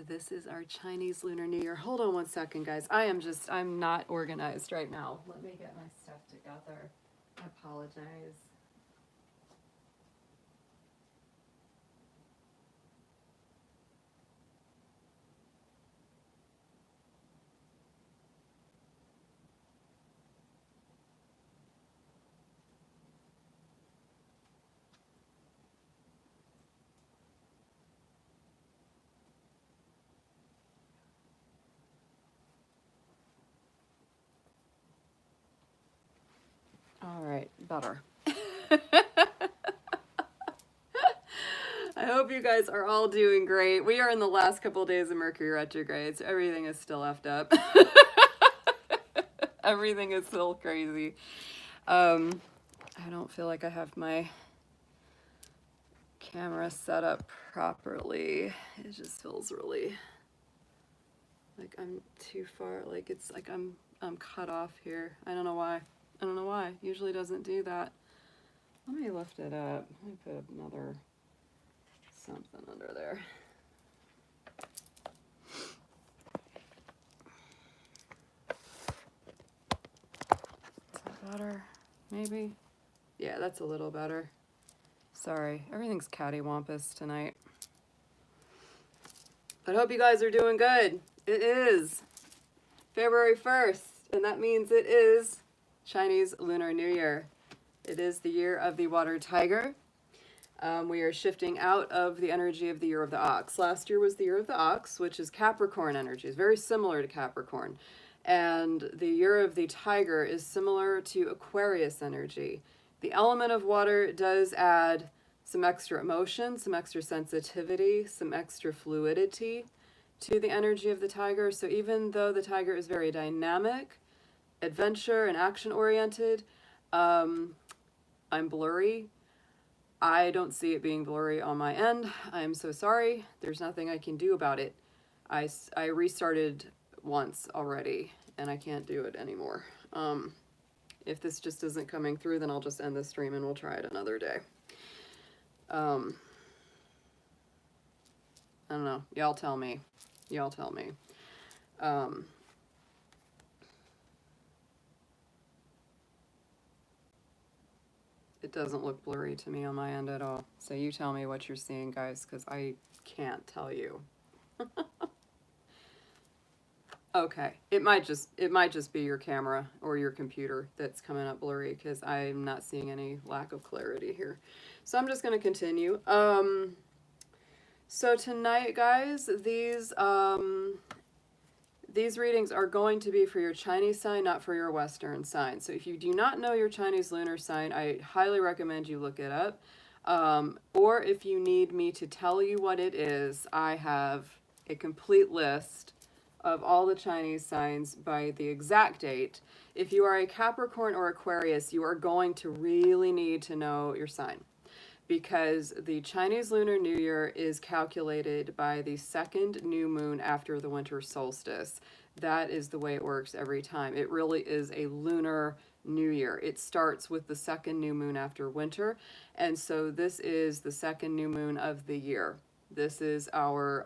this is our Chinese Lunar New Year. Hold on one second, guys. I'm not organized right now. Let me get my stuff together. I apologize. All right, better. I hope you guys are all doing great. We are in the last couple of days of Mercury retrograde, so everything is still effed up. Everything is still crazy. I don't feel like I have my camera set up properly. It just feels really like I'm too far, like it's like I'm cut off here. I don't know why. I don't know why. Usually doesn't do that. Let me lift it up. Let me put another something under there. Is that better? Maybe? Yeah, that's a little better. Sorry, everything's cattywampus tonight. But I hope you guys are doing good. It is February 1st, and that means it is Chinese Lunar New Year. It is the year of the water tiger. We are shifting out of the energy of the year of the ox. Last year was the year of the ox, which is Capricorn energy. It's very similar to Capricorn. And the year of the tiger is similar to Aquarius energy. The element of water does add some extra emotion, some extra sensitivity, some extra fluidity to the energy of the tiger. So even though the tiger is very dynamic, adventure and action oriented, I'm blurry. I don't see it being blurry on my end. I'm so sorry. There's nothing I can do about it. I restarted once already and I can't do it anymore. If this just isn't coming through, then I'll just end the stream and we'll try it another day. I don't know. Y'all tell me. Y'all tell me. It doesn't look blurry to me on my end at all. So you tell me what you're seeing, guys, because I can't tell you. Okay, it might just be your camera or your computer that's coming up blurry because I'm not seeing any lack of clarity here. So I'm just going to continue. So tonight, guys, these readings are going to be for your Chinese sign, not for your Western sign. So if you do not know your Chinese lunar sign, I highly recommend you look it up. Or if you need me to tell you what it is, I have a complete list of all the Chinese signs by the exact date. If you are a Capricorn or Aquarius, you are going to really need to know your sign, because the Chinese Lunar New Year is calculated by the second new moon after the winter solstice. That is the way it works every time. It really is a lunar new year. It starts with the second new moon after winter, and so this is the second new moon of the year. This is our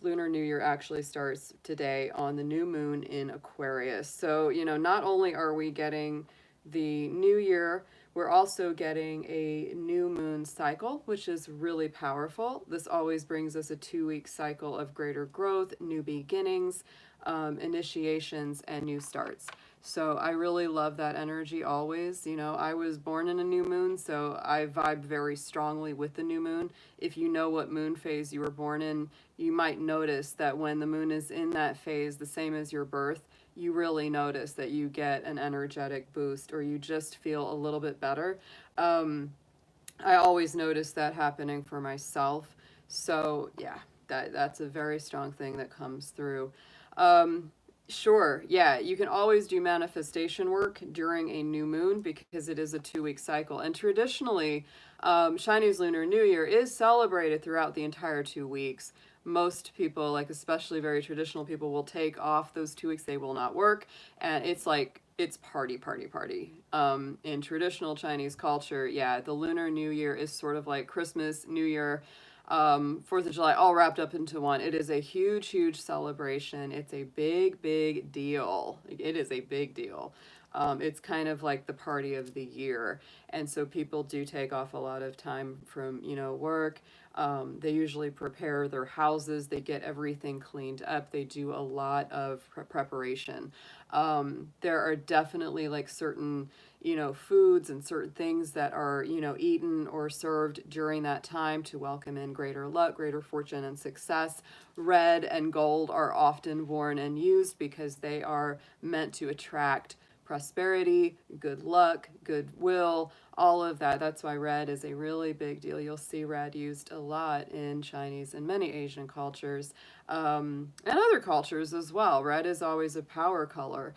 Lunar New Year actually starts today on the new moon in Aquarius. So, you know, not only are we getting the new year, we're also getting a new moon cycle, which is really powerful. This always brings us a 2-week cycle of greater growth, new beginnings, initiations, and new starts. So I really love that energy always. You know, I was born in a new moon, so I vibe very strongly with the new moon. If you know what moon phase you were born in, you might notice that when the moon is in that phase, the same as your birth, you really notice that you get an energetic boost or you just feel a little bit better. I always notice that happening for myself. So yeah, that's a very strong thing that comes through. Sure, yeah, you can always do manifestation work during a new moon because it is a 2-week cycle. And traditionally, Chinese Lunar New Year is celebrated throughout the entire 2 weeks. Most people, like especially very traditional people, will take off those 2 weeks. They will not work. And it's like, it's party, party, party. In traditional Chinese culture, yeah, the Lunar New Year is sort of like Christmas, New Year. 4th of July, all wrapped up into one. It is a huge, huge celebration. It's a big, big deal. It is a big deal. It's kind of like the party of the year. And so people do take off a lot of time from, work. They usually prepare their houses. They get everything cleaned up. They do a lot of preparation. There are definitely like certain, foods and certain things that are, eaten or served during that time to welcome in greater luck, greater fortune, and success. Red and gold are often worn and used because they are meant to attract prosperity, good luck, goodwill, all of that. That's why red is a really big deal. You'll see red used a lot in Chinese and many Asian cultures, and other cultures as well. Red is always a power color.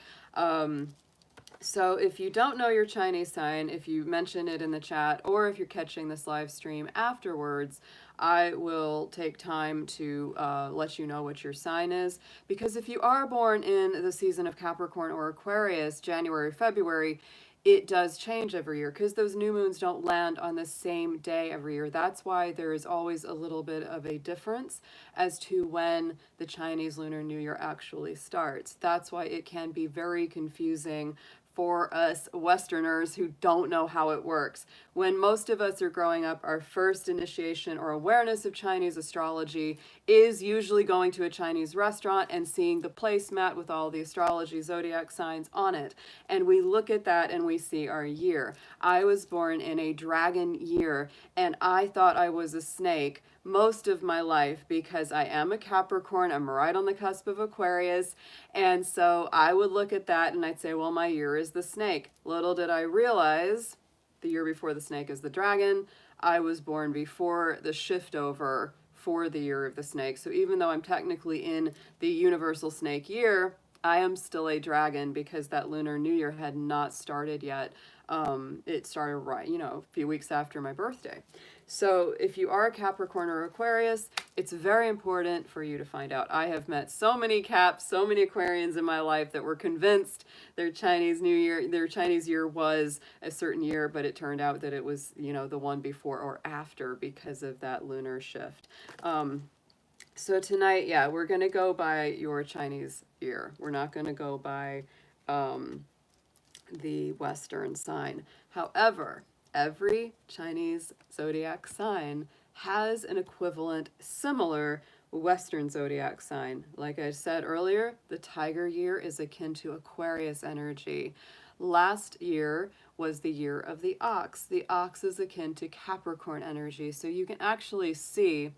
So if you don't know your Chinese sign, if you mention it in the chat, or if you're catching this live stream afterwards, I will take time to let you know what your sign is. Because if you are born in the season of Capricorn or Aquarius, January, February, it does change every year because those new moons don't land on the same day every year. That's why there is always a little bit of a difference as to when the Chinese Lunar New Year actually starts. That's why it can be very confusing for us Westerners who don't know how it works. When most of us are growing up, our first initiation or awareness of Chinese astrology is usually going to a Chinese restaurant and seeing the placemat with all the astrology zodiac signs on it. And we look at that and we see our year. I was born in a dragon year and I thought I was a snake most of my life because I am a Capricorn. I'm right on the cusp of Aquarius. And so I would look at that and I'd say, well, my year is the snake. Little did I realize the year before the snake is the dragon. I was born before the shift over for the year of the snake. So even though I'm technically in the universal snake year, I am still a dragon because that Lunar New Year had not started yet. It started right, a few weeks after my birthday. So if you are a Capricorn or Aquarius, it's very important for you to find out. I have met so many Caps, so many Aquarians in my life that were convinced their Chinese year was a certain year, but it turned out that it was, the one before or after because of that lunar shift. So tonight, we're going to go by your Chinese year. We're not going to go by the Western sign. However, every Chinese zodiac sign has an equivalent, similar Western zodiac sign. Like I said earlier, the Tiger year is akin to Aquarius energy. Last year was the year of the Ox. The Ox is akin to Capricorn energy. So you can actually see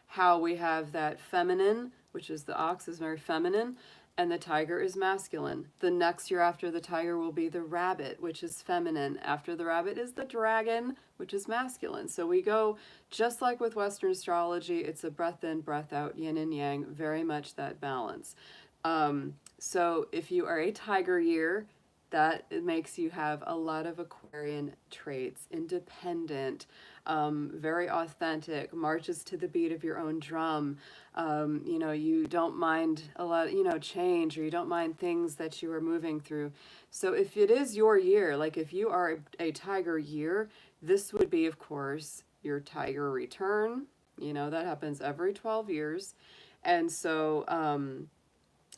how we have that feminine, which is the Ox is very feminine, and the Tiger is masculine. The next year after the Tiger will be the Rabbit, which is feminine. After the Rabbit is the Dragon, which is masculine. So we go just like with Western astrology. It's a breath in, breath out, yin and yang, very much that balance. So if you are a Tiger year, that makes you have a lot of Aquarian traits, independent, very authentic, marches to the beat of your own drum. You don't mind a lot, change, or you don't mind things that you are moving through. So if it is your year, like if you are a Tiger year, this would be, of course, your Tiger return. That happens every 12 years. And so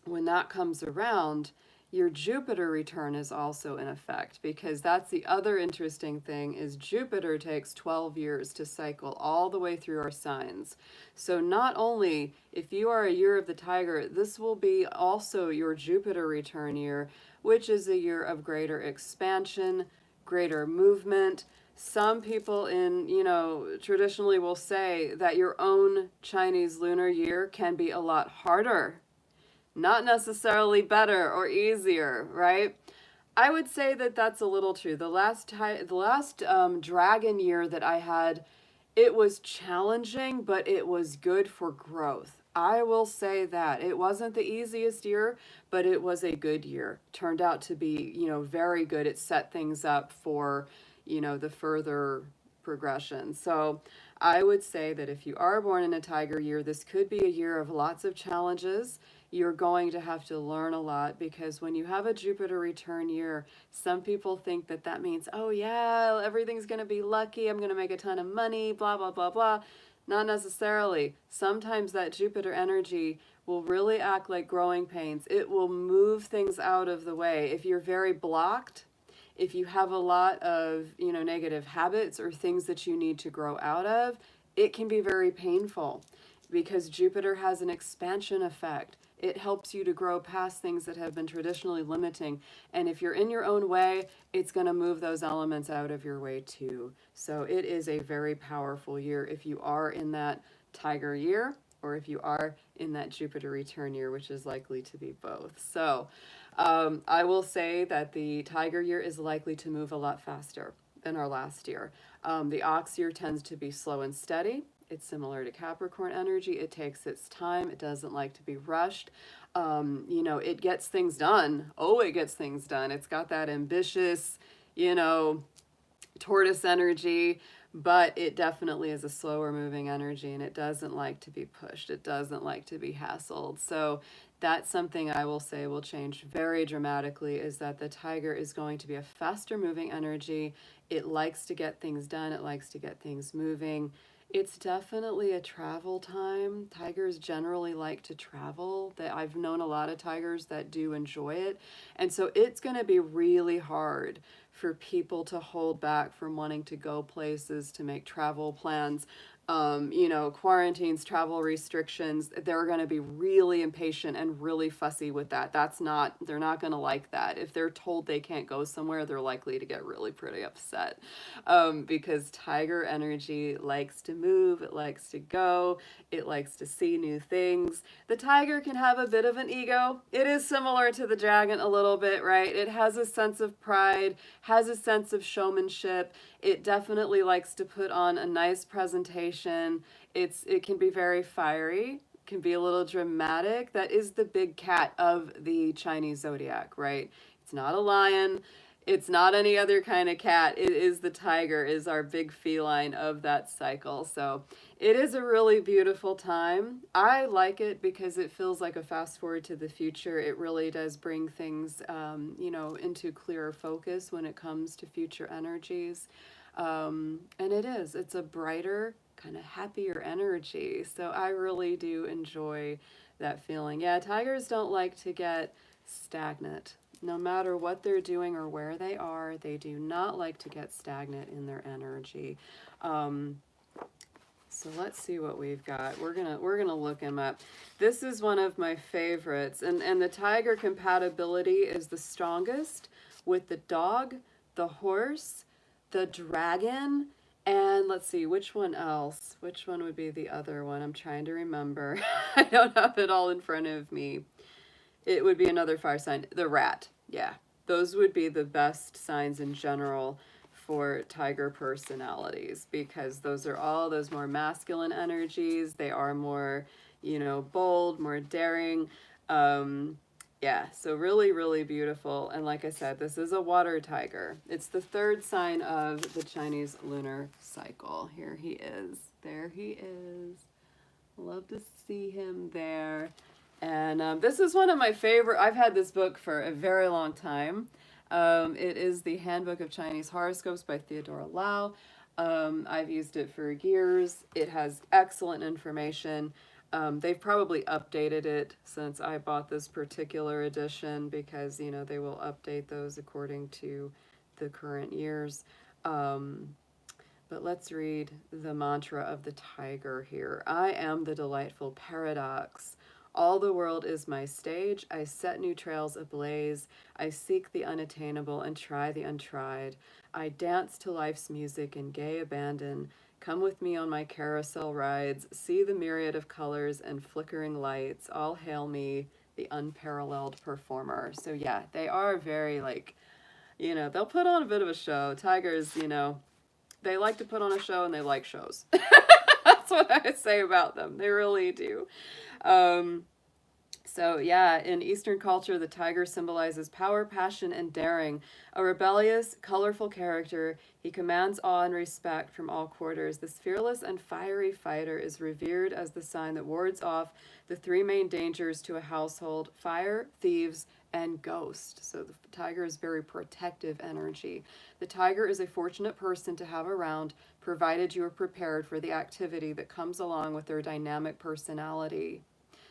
when that comes around, your Jupiter return is also in effect, because that's the other interesting thing is Jupiter takes 12 years to cycle all the way through our signs. So not only if you are a year of the Tiger, this will be also your Jupiter return year, which is a year of greater expansion, greater movement. Some people traditionally will say that your own Chinese lunar year can be a lot harder. Not necessarily better or easier, right? I would say that that's a little true. The last dragon year that I had, it was challenging, but it was good for growth. I will say that. It wasn't the easiest year, but it was a good year. Turned out to be, very good. It set things up for, the further progression. So I would say that if you are born in a Tiger year, this could be a year of lots of challenges. You're going to have to learn a lot, because when you have a Jupiter return year, some people think that means, oh yeah, everything's going to be lucky. I'm going to make a ton of money, blah, blah, blah, blah. Not necessarily. Sometimes that Jupiter energy will really act like growing pains. It will move things out of the way. If you're very blocked, if you have a lot of, negative habits or things that you need to grow out of, it can be very painful because Jupiter has an expansion effect. It helps you to grow past things that have been traditionally limiting. And if you're in your own way, it's going to move those elements out of your way too. So it is a very powerful year if you are in that Tiger year or if you are in that Jupiter return year, which is likely to be both. So I will say that the Tiger year is likely to move a lot faster than our last year. The Ox year tends to be slow and steady. It's similar to Capricorn energy. It takes its time. It doesn't like to be rushed. It gets things done. Oh, it gets things done. It's got that ambitious, tortoise energy, but it definitely is a slower moving energy, and it doesn't like to be pushed. It doesn't like to be hassled. So that's something I will say will change very dramatically, is that the Tiger is going to be a faster moving energy. It likes to get things done. It likes to get things moving. It's definitely a travel time. Tigers generally like to travel. I've known a lot of tigers that do enjoy it. And so it's going to be really hard for people to hold back from wanting to go places, to make travel plans. Quarantines, travel restrictions, they're going to be really impatient and really fussy with that. They're not going to like that. If they're told they can't go somewhere, they're likely to get really pretty upset, because Tiger energy likes to move, it likes to go, it likes to see new things. The Tiger can have a bit of an ego. It is similar to the dragon a little bit, right? It has a sense of pride, has a sense of showmanship. It definitely likes to put on a nice presentation. It can be very fiery, can be a little dramatic. That is the big cat of the Chinese zodiac, right? It's not a lion. It's not any other kind of cat. It is the tiger, is our big feline of that cycle. So it is a really beautiful time. I like it because it feels like a fast forward to the future. It really does bring things, into clearer focus when it comes to future energies. And it's a brighter, kind of happier energy. So I really do enjoy that feeling. Yeah, tigers don't like to get stagnant. No matter what they're doing or where they are, they do not like to get stagnant in their energy. So let's see what we've got. We're gonna look him up. This is one of my favorites, and the tiger compatibility is the strongest with the dog, the horse, the dragon, and let's see, which one else? Which one would be the other one? I'm trying to remember. I don't have it all in front of me. It would be another fire sign. The rat. Yeah. Those would be the best signs in general for tiger personalities, because those are all those more masculine energies. They are more, bold, more daring. Yeah, so really, really beautiful. And like I said, this is a water tiger. It's the third sign of the Chinese lunar cycle. Here he is. There he is. Love to see him there. And this is one of my favorite. I've had this book for a very long time. It is the Handbook of Chinese Horoscopes by Theodora Lau. I've used it for years. It has excellent information. They've probably updated it since I bought this particular edition, because, they will update those according to the current years. But let's read the mantra of the tiger here. I am the delightful paradox. All the world is my stage. I set new trails ablaze. I seek the unattainable and try the untried. I dance to life's music in gay abandon. Come with me on my carousel rides. See the myriad of colors and flickering lights. All hail me, the unparalleled performer. So yeah, they are very they'll put on a bit of a show. Tigers, they like to put on a show, and they like shows. That's what I would say about them. They really do. So yeah, in Eastern culture, the tiger symbolizes power, passion, and daring. A rebellious, colorful character, he commands awe and respect from all quarters. This fearless and fiery fighter is revered as the sign that wards off the three main dangers to a household: fire, thieves, and ghost. So the tiger is very protective energy. The tiger is a fortunate person to have around, provided you are prepared for the activity that comes along with their dynamic personality.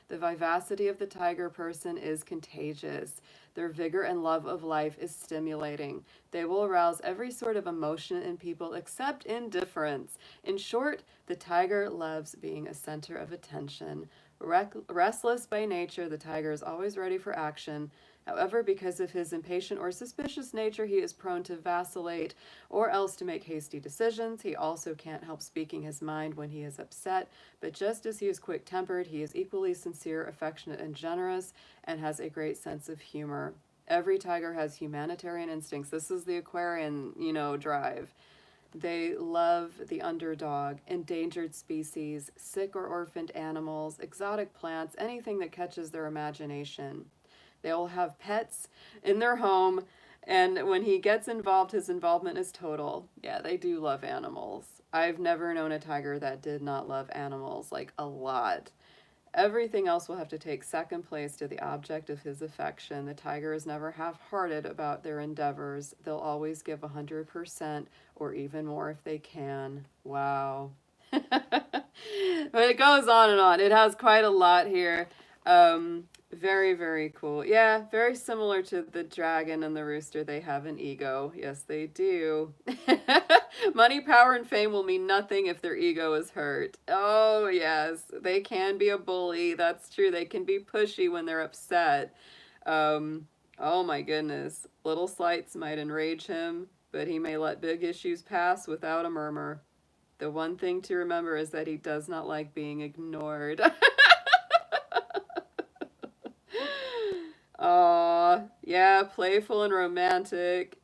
The vivacity of the tiger person is contagious. Their vigor and love of life is stimulating. They will arouse every sort of emotion in people except indifference. In short, the tiger loves being a center of attention. Restless by nature, the tiger is always ready for action. However, because of his impatient or suspicious nature, he is prone to vacillate or else to make hasty decisions. He also can't help speaking his mind when he is upset, but just as he is quick-tempered, he is equally sincere, affectionate, and generous, and has a great sense of humor. Every tiger has humanitarian instincts. This is the Aquarian, drive. They love the underdog, endangered species, sick or orphaned animals, exotic plants, anything that catches their imagination. They will have pets in their home, and when he gets involved, his involvement is total. Yeah, they do love animals. I've never known a tiger that did not love animals, like a lot. Everything else will have to take second place to the object of his affection. The tiger is never half-hearted about their endeavors. They'll always give 100% or even more if they can. Wow. But it goes on and on. It has quite a lot here. Very, very cool. Yeah, very similar to the dragon and the rooster. They have an ego. Yes, they do. Money, power, and fame will mean nothing if their ego is hurt. Oh, yes. They can be a bully. That's true. They can be pushy when they're upset. Oh, my goodness. Little slights might enrage him, but he may let big issues pass without a murmur. The one thing to remember is that he does not like being ignored. Aw, yeah, playful and romantic.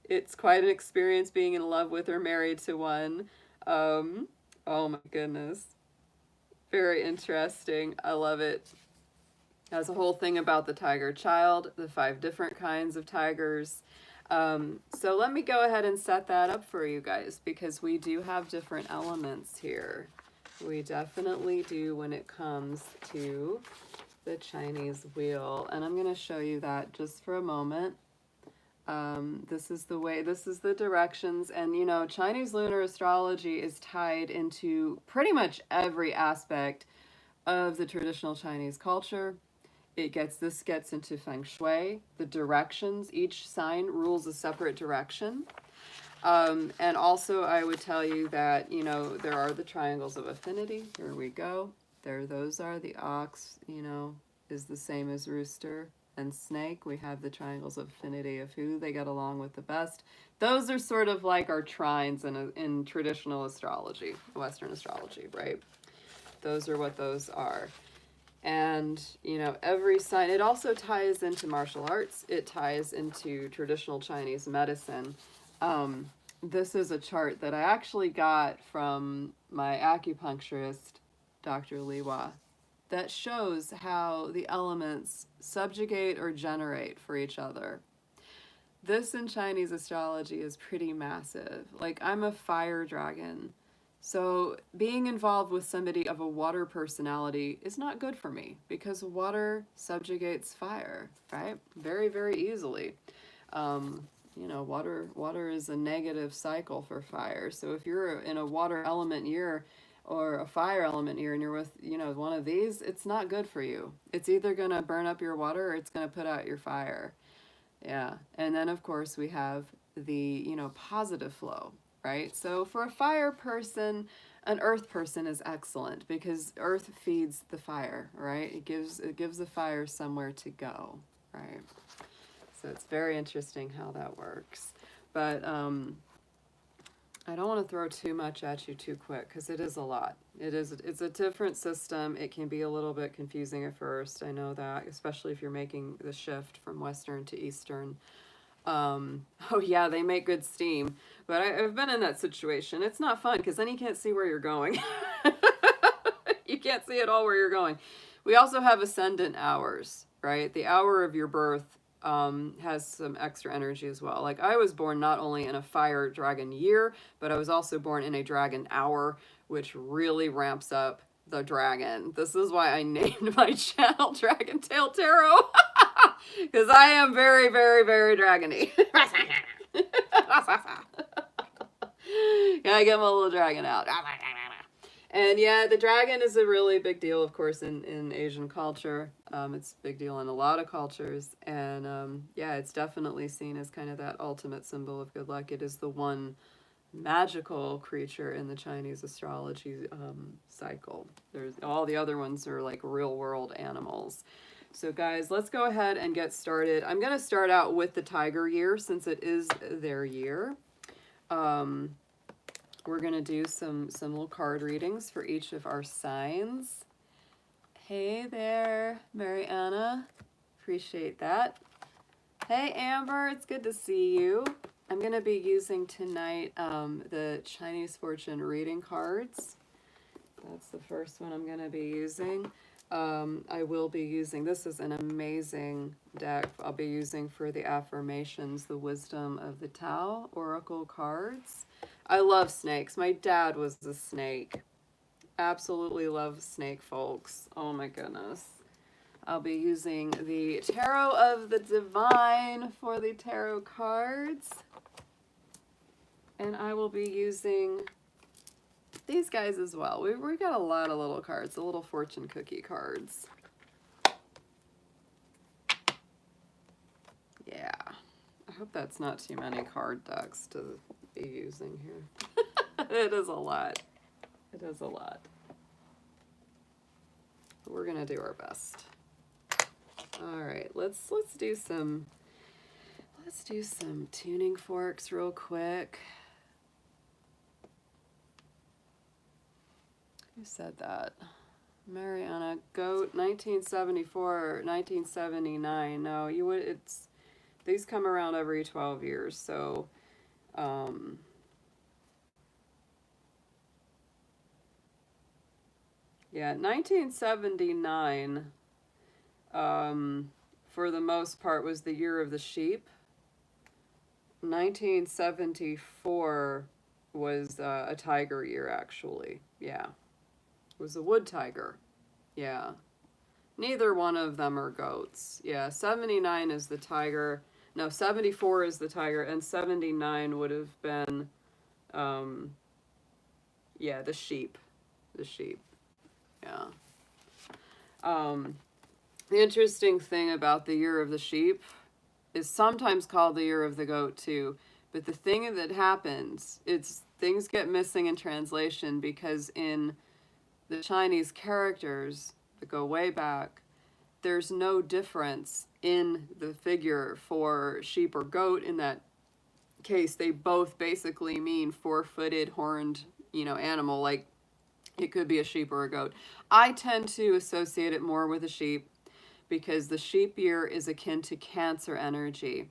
It's quite an experience being in love with or married to one. Oh my goodness. Very interesting. I love it. Has a whole thing about the tiger child, the 5 different kinds of tigers. So let me go ahead and set that up for you guys, because we do have different elements here. We definitely do when it comes to the Chinese wheel, and I'm going to show you that just for a moment. This is the directions, and Chinese lunar astrology is tied into pretty much every aspect of the traditional Chinese culture. This gets into feng shui, the directions. Each sign rules a separate direction. And also I would tell you that, there are the triangles of affinity. Here we go. Those are the ox, is the same as rooster and snake. We have the triangles of affinity of who they get along with the best. Those are sort of like our trines in traditional astrology, Western astrology, right? Those are what those are. And, every sign, it also ties into martial arts. It ties into traditional Chinese medicine. This is a chart that I actually got from my acupuncturist, Dr. Liwa, that shows how the elements subjugate or generate for each other. This in Chinese astrology is pretty massive. Like, I'm a fire dragon, so being involved with somebody of a water personality is not good for me, because water subjugates fire, right? Very, very easily. Water is a negative cycle for fire. So if you're in a water element year or a fire element year and you're with, one of these, it's not good for you. It's either going to burn up your water or it's going to put out your fire. Yeah. And then, of course, we have the, positive flow, right? So for a fire person, an earth person is excellent, because earth feeds the fire, right? It gives the fire somewhere to go, right? So it's very interesting how that works. But I don't want to throw too much at you too quick, because it is a lot. It's a different system. It can be a little bit confusing at first. I know that, especially if you're making the shift from Western to Eastern. Oh yeah, they make good steam, but I've been in that situation. It's not fun, because then you can't see where you're going. You can't see at all where you're going. We also have ascendant hours, right? The hour of your birth has some extra energy as well. Like, I was born not only in a fire dragon year, but I was also born in a dragon hour, which really ramps up the dragon. This is why I named my channel Dragon Tail Tarot. Because I am very, very, very dragony. Gotta get my little dragon out. And yeah, the dragon is a really big deal, of course, in Asian culture. It's a big deal in a lot of cultures. And yeah, it's definitely seen as kind of that ultimate symbol of good luck. It is the one magical creature in the Chinese astrology cycle. There's all the other ones are like real world animals. So guys, let's go ahead and get started. I'm going to start out with the tiger year since it is their year. We're going to do some little card readings for each of our signs. Hey there, Mariana. Appreciate that. Hey, Amber. It's good to see you. I'm going to be using tonight the Chinese fortune reading cards. That's the first one I'm going to be using. I will be using, this is an amazing deck I'll be using for the affirmations, the wisdom of the Tao oracle cards. I love snakes. My dad was a snake. Absolutely love snake folks. Oh my goodness. I'll be using the Tarot of the Divine for the tarot cards. And I will be using these guys as well. We've got a lot of little cards, the little fortune cookie cards. Yeah. I hope that's not too many card decks to be using here. It is a lot. It is a lot. But we're gonna do our best. All right, let's do some tuning forks real quick. Who said that? Mariana, goat, 1974, 1979. No, you would. It's these come around every 12 years. So, yeah, 1979. For the most part, was the year of the sheep. 1974 was a tiger year, actually. Yeah. It was a wood tiger. Yeah. Neither one of them are goats. Yeah, 79 is the tiger. No, 74 is the tiger, and 79 would have been, yeah, the sheep. The sheep. Yeah. The interesting thing about the year of the sheep is sometimes called the year of the goat too. But the thing that happens, it's things get missing in translation because in the Chinese characters that go way back, there's no difference in the figure for sheep or goat. In that case, they both basically mean four-footed, horned, animal. Like it could be a sheep or a goat. I tend to associate it more with a sheep because the sheep year is akin to Cancer energy.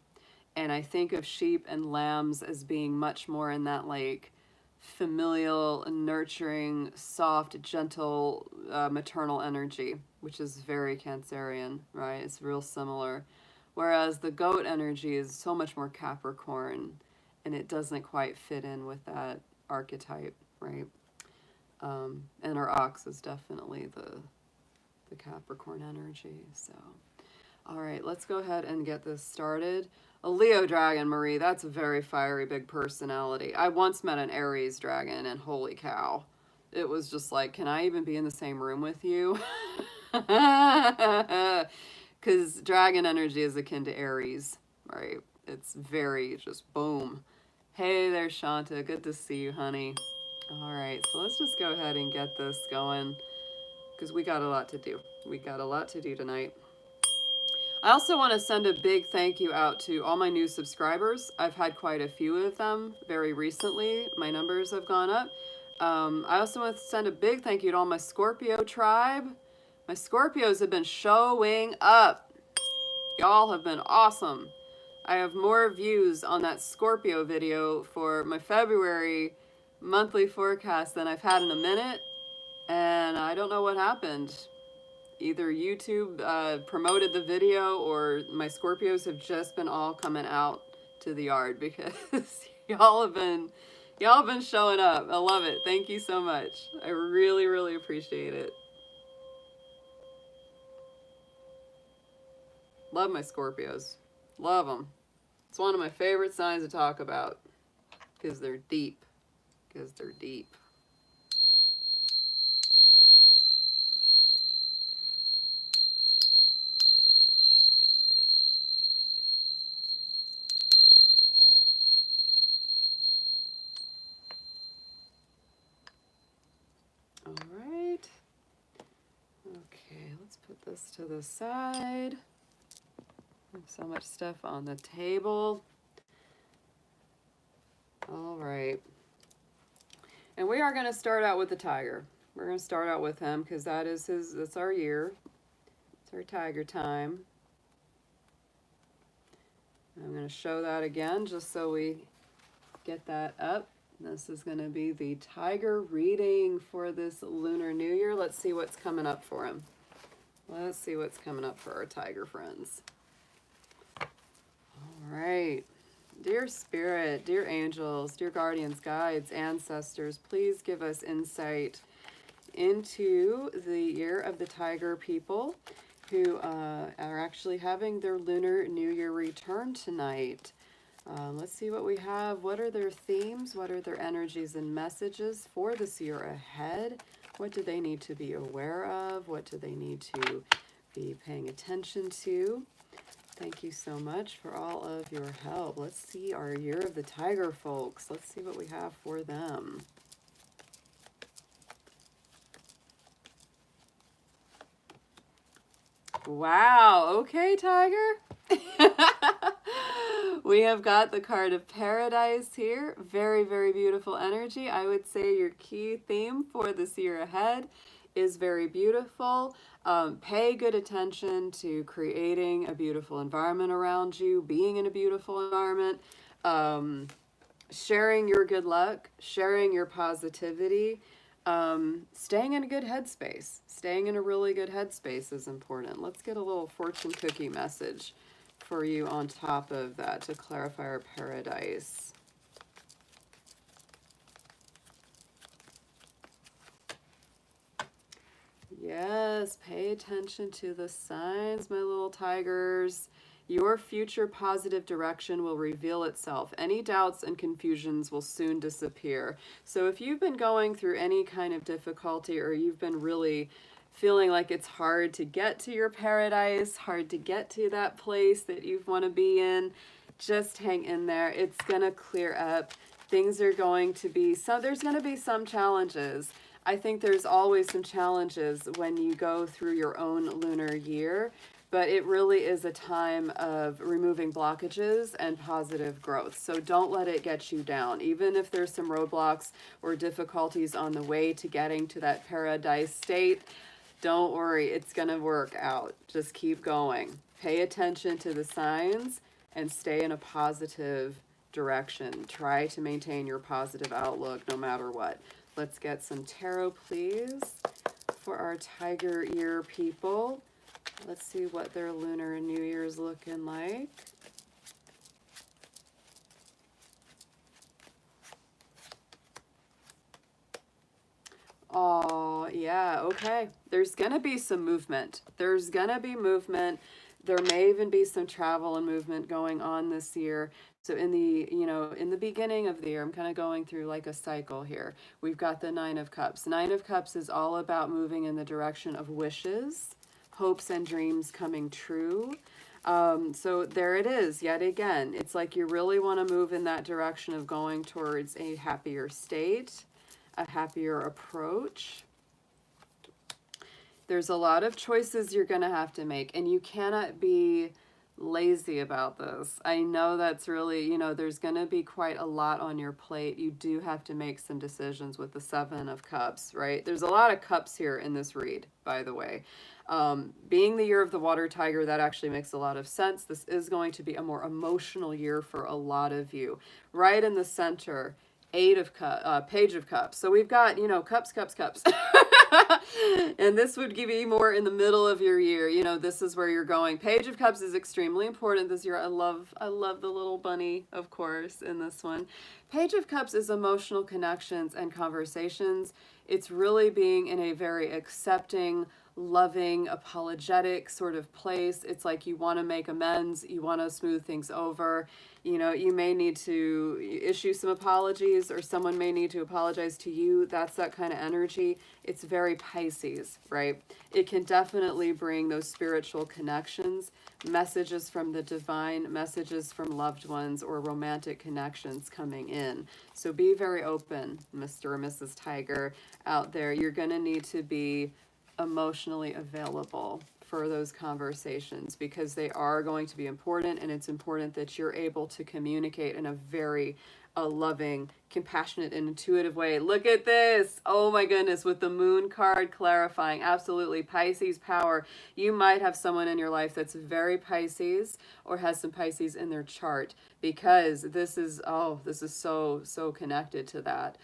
And I think of sheep and lambs as being much more in that like familial, nurturing, soft, gentle, maternal energy, which is very Cancerian, right? It's real similar. Whereas the goat energy is so much more Capricorn, and it doesn't quite fit in with that archetype, right? And our ox is definitely the Capricorn energy. So, all right, let's go ahead and get this started. A Leo dragon, Marie, that's a very fiery, big personality. I once met an Aries dragon, and holy cow. It was just like, can I even be in the same room with you? Because dragon energy is akin to Aries, right? It's very just boom. Hey there, Shanta. Good to see you, honey. All right, so let's just go ahead and get this going because we got a lot to do. We got a lot to do tonight. I also want to send a big thank you out to all my new subscribers. I've had quite a few of them very recently. My numbers have gone up. I also want to send a big thank you to all my Scorpio tribe. My Scorpios have been showing up. Y'all have been awesome. I have more views on that Scorpio video for my February monthly forecast than I've had in a minute. And I don't know what happened. Either YouTube promoted the video or my Scorpios have just been all coming out to the yard because y'all have been showing up. I love it. Thank you so much. I really, really appreciate it. Love my Scorpios. Love them. It's one of my favorite signs to talk about because they're deep. Because they're deep. All right. Okay, let's put this to the side. There's so much stuff on the table. All right. And we are going to start out with the tiger. We're going to start out with him because that's our year. It's our tiger time. I'm going to show that again just so we get that up. This is going to be the tiger reading for this Lunar New Year. Let's see what's coming up for him. Let's see what's coming up for our tiger friends. All right. Dear Spirit, dear angels, dear guardians, guides, ancestors, please give us insight into the year of the tiger people who are actually having their Lunar New Year return tonight. Let's see what we have. What are their themes? What are their energies and messages for this year ahead? What do they need to be aware of? What do they need to be paying attention to? Thank you so much for all of your help. Let's see our year of the tiger folks. Let's see what we have for them. Wow. Okay, tiger. We have got the card of paradise here. Very, very beautiful energy. I would say your key theme for this year ahead is very beautiful. Pay good attention to creating a beautiful environment around you, being in a beautiful environment, sharing your good luck, sharing your positivity, staying in a good headspace. Staying in a really good headspace is important. Let's get a little fortune cookie message for you on top of that to clarify our paradise. Yes, pay attention to the signs, my little tigers. Your future positive direction will reveal itself. Any doubts and confusions will soon disappear. So if you've been going through any kind of difficulty, or you've been really feeling like it's hard to get to your paradise, hard to get to that place that you want to be in, just hang in there. It's going to clear up. Things are going to be, there's going to be some challenges. I think there's always some challenges when you go through your own lunar year, but it really is a time of removing blockages and positive growth. So don't let it get you down. Even if there's some roadblocks or difficulties on the way to getting to that paradise state, don't worry, it's going to work out. Just keep going. Pay attention to the signs and stay in a positive direction. Try to maintain your positive outlook no matter what. Let's get some tarot, please, for our tiger year people. Let's see what their Lunar and New Year is looking like. Oh, yeah, okay. There's going to be some movement. There's going to be movement. There may even be some travel and movement going on this year. So in the, in the beginning of the year, I'm kind of going through like a cycle here. We've got the Nine of Cups. Nine of Cups is all about moving in the direction of wishes, hopes and dreams coming true. So there it is yet again. It's like you really want to move in that direction of going towards a happier state, a happier approach. There's a lot of choices you're going to have to make, and you cannot be lazy about this. I know that's really, there's going to be quite a lot on your plate. You do have to make some decisions with the Seven of Cups, right? There's a lot of cups here in this read, by the way. Being the year of the water tiger, that actually makes a lot of sense. This is going to be a more emotional year for a lot of you. Right in the center, Page of Cups. So we've got, cups, cups, cups. And this would give you more in the middle of your year. This is where you're going. Page of Cups is extremely important this year. I love the little bunny, of course, in this one. Page of Cups is emotional connections and conversations. It's really being in a very accepting, loving, apologetic sort of place. It's like you want to make amends, you want to smooth things over. You know, you may need to issue some apologies, or someone may need to apologize to you. That's that kind of energy. It's very Pisces, right? It can definitely bring those spiritual connections, messages from the divine, messages from loved ones, or romantic connections coming in. So be very open, Mr. or Mrs. Tiger out there. You're going to need to be emotionally available for those conversations, because they are going to be important, and it's important that you're able to communicate in a very loving, compassionate, and intuitive way. Look at this. Oh my goodness, with the moon card clarifying. Absolutely. Pisces power. You might have someone in your life that's very Pisces, or has some Pisces in their chart, because this is so connected to that.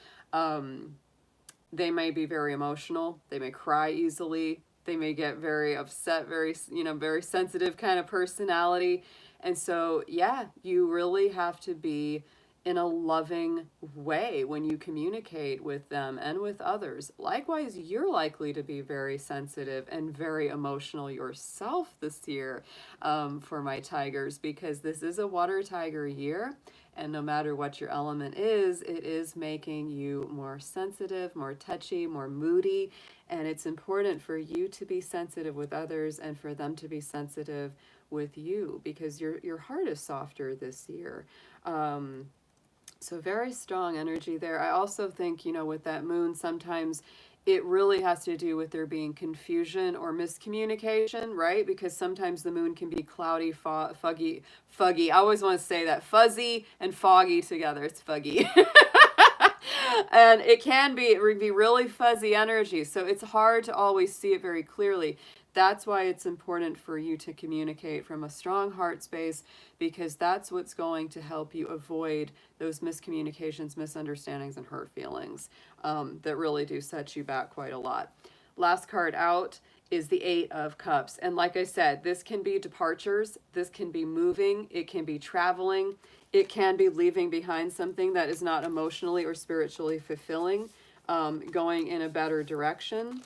They may be very emotional. They may cry easily. They may get very upset, very sensitive kind of personality. And so, yeah, you really have to be in a loving way when you communicate with them and with others. Likewise, you're likely to be very sensitive and very emotional yourself this year, for my tigers, because this is a water tiger year. And no matter what your element is, it is making you more sensitive, more touchy, more moody. And it's important for you to be sensitive with others, and for them to be sensitive with you, because your heart is softer this year. So very strong energy there. I also think, with that moon, sometimes it really has to do with there being confusion or miscommunication, right? Because sometimes the moon can be cloudy, foggy. I always want to say that. Fuzzy and foggy together. It's fuggy. And it can be really fuzzy energy. So it's hard to always see it very clearly. That's why it's important for you to communicate from a strong heart space, because that's what's going to help you avoid those miscommunications, misunderstandings, and hurt feelings that really do set you back quite a lot. Last card out is the Eight of Cups. And like I said, this can be departures, this can be moving, it can be traveling, it can be leaving behind something that is not emotionally or spiritually fulfilling, going in a better direction.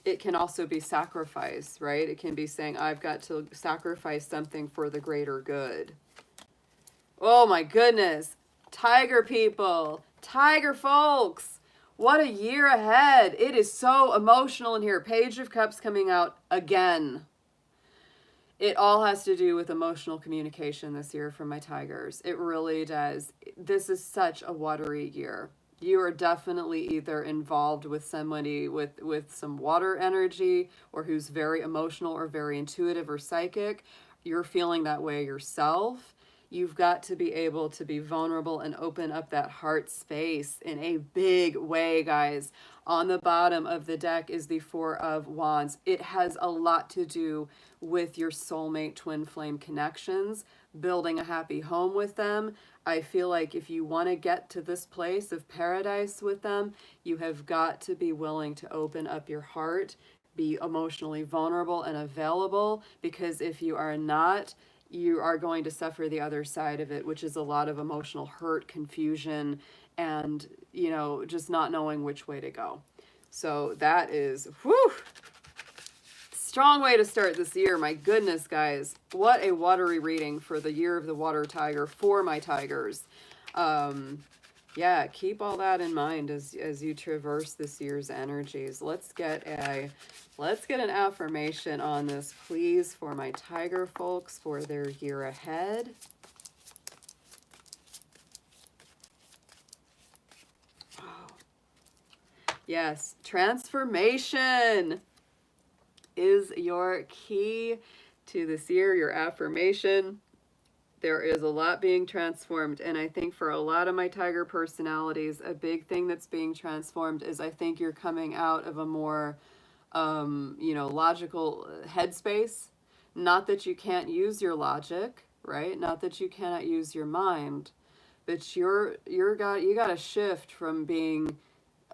It can also be sacrifice, right? It can be saying, I've got to sacrifice something for the greater good. Oh my goodness. Tiger people, tiger folks, what a year ahead. It is so emotional in here. Page of Cups coming out again. It all has to do with emotional communication this year for my tigers. It really does. This is such a watery year. You are definitely either involved with somebody with some water energy, or who's very emotional or very intuitive or psychic. You're feeling that way yourself. You've got to be able to be vulnerable and open up that heart space in a big way, guys. On the bottom of the deck is the Four of Wands. It has a lot to do with your soulmate twin flame connections, building a happy home with them. I feel like if you want to get to this place of paradise with them, you have got to be willing to open up your heart, be emotionally vulnerable and available, because if you are not, you are going to suffer the other side of it, which is a lot of emotional hurt, confusion, and, just not knowing which way to go. So that is, strong way to start this year. My goodness, guys. What a watery reading for the year of the water tiger for my tigers. Yeah, keep all that in mind as you traverse this year's energies. Let's get an affirmation on this, please, for my tiger folks for their year ahead. Yes, transformation is your key to this year, your affirmation. There is a lot being transformed, and I think for a lot of my tiger personalities, a big thing that's being transformed is I think you're coming out of a more, logical headspace. Not that you can't use your logic, right? Not that you cannot use your mind, but you got to shift from being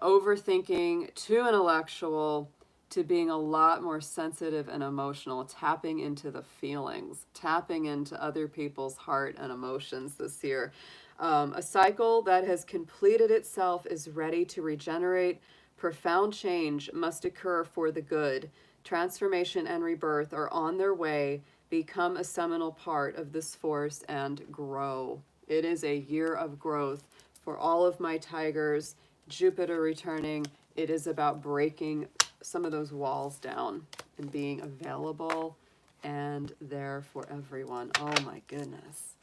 overthinking to intellectual to being a lot more sensitive and emotional, tapping into the feelings, tapping into other people's heart and emotions this year. A cycle that has completed itself is ready to regenerate. Profound change must occur for the good Transformation and rebirth are on their way. Become a seminal part of this force and grow. It is a year of growth for all of my tigers. Jupiter returning. It is about breaking some of those walls down and being available and there for everyone. Oh my goodness.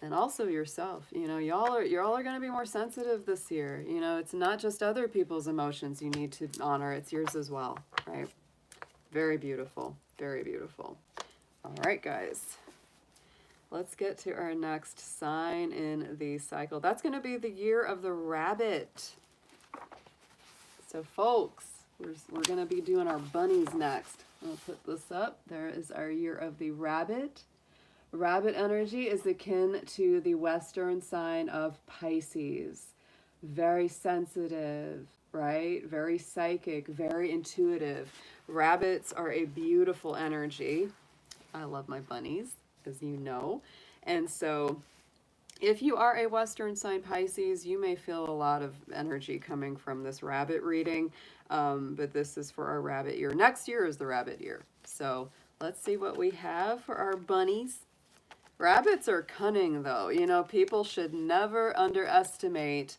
And also yourself. You know, y'all are going to be more sensitive this year. You know, it's not just other people's emotions you need to honor, it's yours as well, right? Very beautiful. Very beautiful. All right, guys. Let's get to our next sign in the cycle. That's going to be the year of the rabbit. So, folks, we're going to be doing our bunnies next. I'll put this up. There is our year of the rabbit. Rabbit energy is akin to the Western sign of Pisces. Very sensitive, right? Very psychic, very intuitive. Rabbits are a beautiful energy. I love my bunnies, as you know. And so if you are a Western sign Pisces, you may feel a lot of energy coming from this rabbit reading. But this is for our rabbit year. Next year is the rabbit year. So let's see what we have for our bunnies. Rabbits are cunning, though. You know, people should never underestimate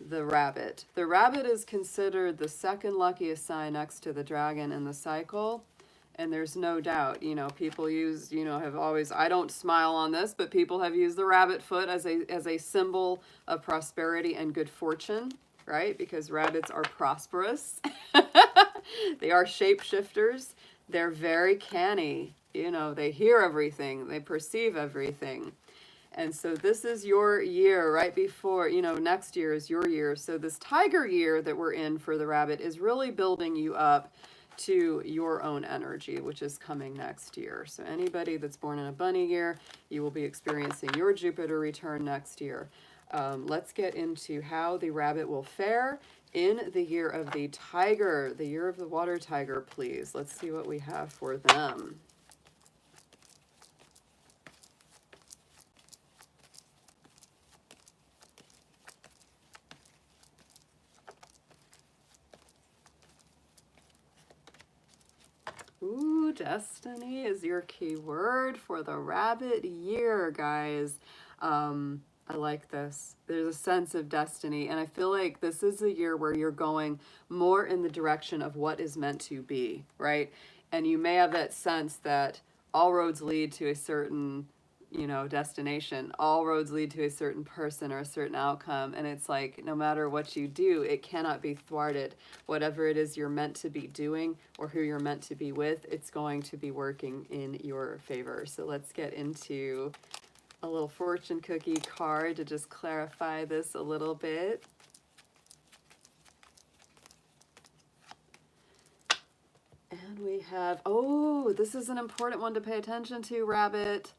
the rabbit. The rabbit is considered the second luckiest sign next to the dragon in the cycle. And there's no doubt, you know, people use, you know, have always, I don't smile on this, but people have used the rabbit foot as a symbol of prosperity and good fortune, right? Because rabbits are prosperous. They are shapeshifters. They're very canny. You know, they hear everything. They perceive everything. And so this is your year right before, you know, next year is your year. So this tiger year that we're in for the rabbit is really building you up to your own energy, which is coming next year. So anybody that's born in a bunny year, you will be experiencing your Jupiter return next year. Let's get into how the rabbit will fare in the year of the tiger, the year of the water tiger, please. Let's see what we have for them. Ooh, destiny is your key word for the rabbit year, guys. I like this. There's a sense of destiny, and I feel like this is a year where you're going more in the direction of what is meant to be, right? And you may have that sense that all roads lead to a certain, you know, destination. All roads lead to a certain person or a certain outcome, and it's like no matter what you do, it cannot be thwarted. Whatever it is you're meant to be doing or who you're meant to be with, it's going to be working in your favor. So let's get into a little fortune cookie card to just clarify this a little bit. And we have, oh, this is an important one to pay attention to, rabbit.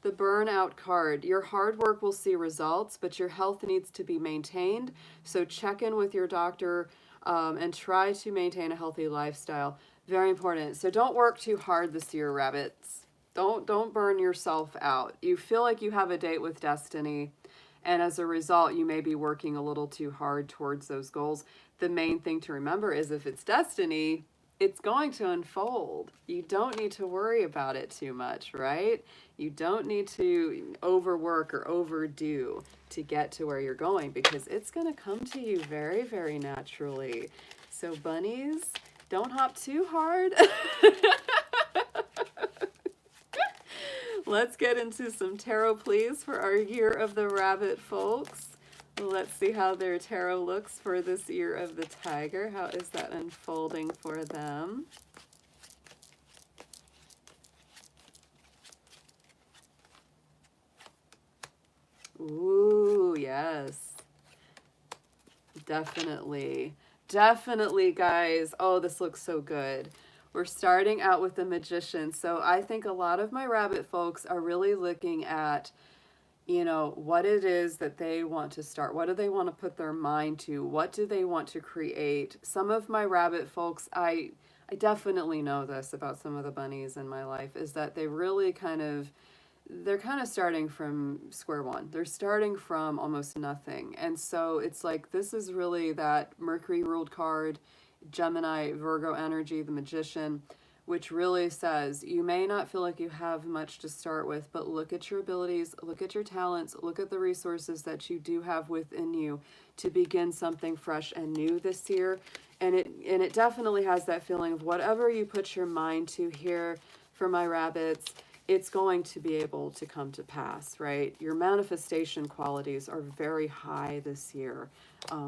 The burnout card. Your hard work will see results, but your health needs to be maintained. So check in with your doctor and try to maintain a healthy lifestyle. Very important. So don't work too hard this year, rabbits. Don't burn yourself out. You feel like you have a date with destiny, and as a result, you may be working a little too hard towards those goals. The main thing to remember is if it's destiny, it's going to unfold. You don't need to worry about it too much, right? You don't need to overwork or overdo to get to where you're going because it's going to come to you very, very naturally. So bunnies, don't hop too hard. Let's get into some tarot, please, for our year of the rabbit, folks. Let's see how their tarot looks for this year of the tiger. How is that unfolding for them? Ooh, yes. Definitely. Definitely, guys. Oh, this looks so good. We're starting out with the Magician. So I think a lot of my rabbit folks are really looking at, you know, what it is that they want to start. What do they want to put their mind to? What do they want to create? Some of my rabbit folks, I definitely know this about some of the bunnies in my life, is that they really they're kind of starting from square one. They're starting from almost nothing. And so it's like, this is really that Mercury ruled card Gemini, Virgo energy, the Magician, which really says you may not feel like you have much to start with, but look at your abilities, look at your talents, look at the resources that you do have within you to begin something fresh and new this year. And it definitely has that feeling of whatever you put your mind to here for my rabbits, it's going to be able to come to pass, right? Your manifestation qualities are very high this year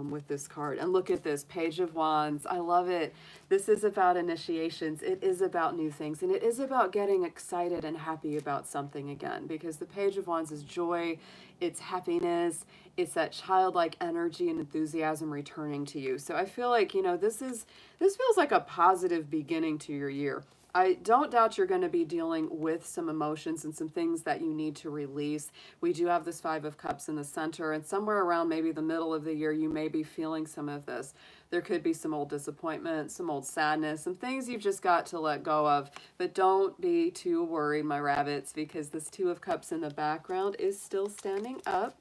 with this card. And look at this, Page of Wands. I love it. This is about initiations. It is about new things. And it is about getting excited and happy about something again, because the Page of Wands is joy, it's happiness, it's that childlike energy and enthusiasm returning to you. So I feel like, you know, this feels like a positive beginning to your year. I don't doubt you're going to be dealing with some emotions and some things that you need to release. We do have this Five of Cups in the center, and somewhere around maybe the middle of the year, you may be feeling some of this. There could be some old disappointment, some old sadness, some things you've just got to let go of. But don't be too worried, my rabbits, because this Two of Cups in the background is still standing up.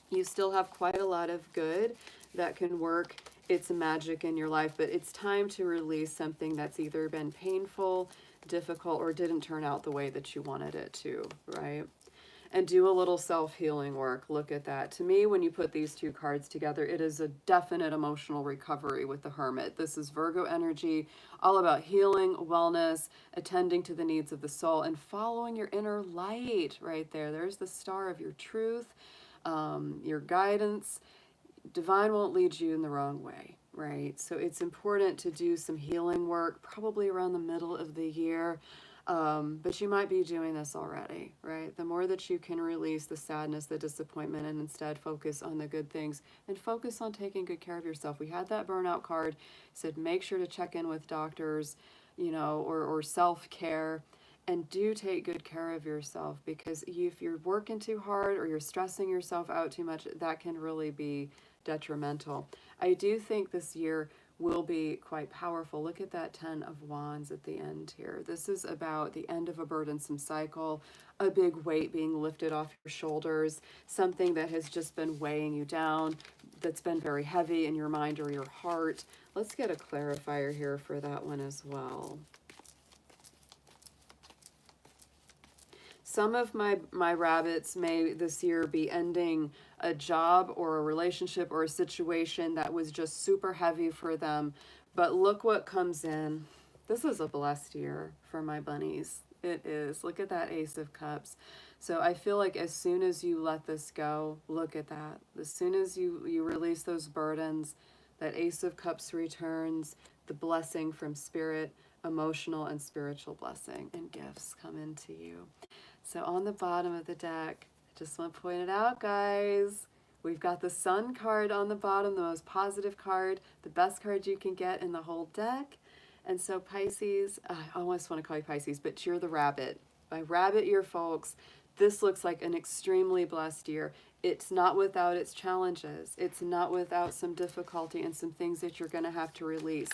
You still have quite a lot of good that can work its magic in your life, but it's time to release something that's either been painful, difficult, or didn't turn out the way that you wanted it to, right? And do a little self-healing work. Look at that. To me, when you put these two cards together, it is a definite emotional recovery with the Hermit. This is Virgo energy, all about healing, wellness, attending to the needs of the soul, and following your inner light right there. There's the star of your truth, your guidance. Divine won't lead you in the wrong way, right? So it's important to do some healing work, probably around the middle of the year. But you might be doing this already, right? The more that you can release the sadness, the disappointment, and instead focus on the good things and focus on taking good care of yourself. We had that burnout card, said make sure to check in with doctors, you know, or self-care. And do take good care of yourself, because if you're working too hard or you're stressing yourself out too much, that can really be detrimental. I do think this year will be quite powerful. Look at that Ten of Wands at the end here. This is about the end of a burdensome cycle, a big weight being lifted off your shoulders, something that has just been weighing you down, that's been very heavy in your mind or your heart. Let's get a clarifier here for that one as well. Some of my rabbits may this year be ending a job or a relationship or a situation that was just super heavy for them. But look what comes in. This is a blessed year for my bunnies. It is. Look at that Ace of Cups. So I feel like as soon as you let this go, look at that. As soon as you release those burdens, that Ace of Cups returns, the blessing from spirit, emotional and spiritual blessing and gifts come into you. So on the bottom of the deck, I just want to point it out, guys. We've got the Sun card on the bottom, the most positive card, the best card you can get in the whole deck. And so Pisces, I almost want to call you Pisces, but you're the rabbit. My rabbit year, folks, this looks like an extremely blessed year. It's not without its challenges. It's not without some difficulty and some things that you're going to have to release.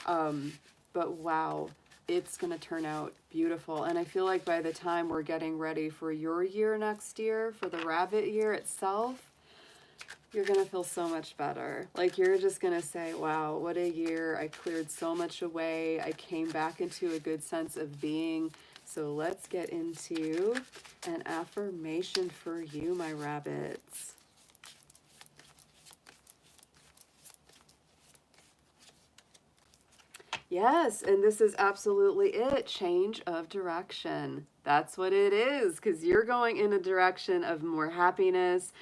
But wow, it's going to turn out beautiful. And I feel like by the time we're getting ready for your year next year, for the rabbit year itself, you're going to feel so much better. Like you're just going to say, wow, what a year. I cleared so much away. I came back into a good sense of being. So let's get into an affirmation for you, my rabbits. Yes, and this is absolutely it. Change of direction. That's what it is, because you're going in a direction of more happiness,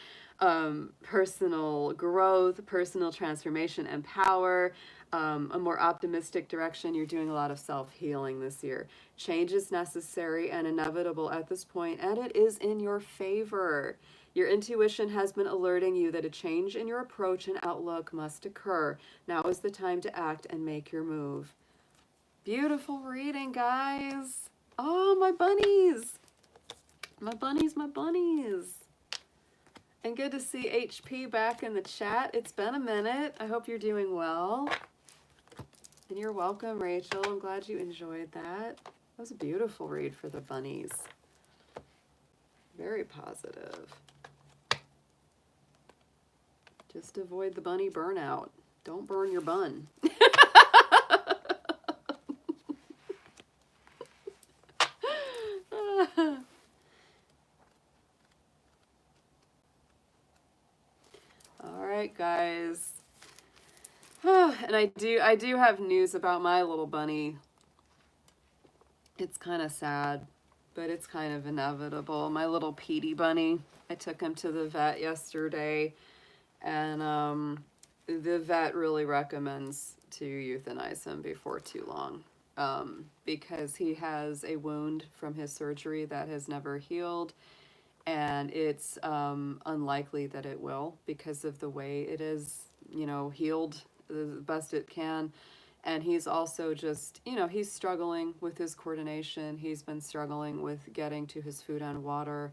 personal growth, personal transformation and power, a more optimistic direction. You're doing a lot of self-healing this year. Change is necessary and inevitable at this point, and it is in your favor. Your intuition has been alerting you that a change in your approach and outlook must occur. Now is the time to act and make your move. Beautiful reading, guys. Oh, my bunnies. My bunnies, my bunnies. And good to see HP back in the chat. It's been a minute. I hope you're doing well. And you're welcome, Rachel. I'm glad you enjoyed that. That was a beautiful read for the bunnies. Very positive. Just avoid the bunny burnout. Don't burn your bun. guys. And I do have news about my little bunny. It's kind of sad, but it's kind of inevitable. My little Petey bunny, I took him to the vet yesterday, and the vet really recommends to euthanize him before too long, because he has a wound from his surgery that has never healed, and it's unlikely that it will because of the way it is, healed the best it can. And he's also just, he's struggling with his coordination. He's been struggling with getting to his food and water.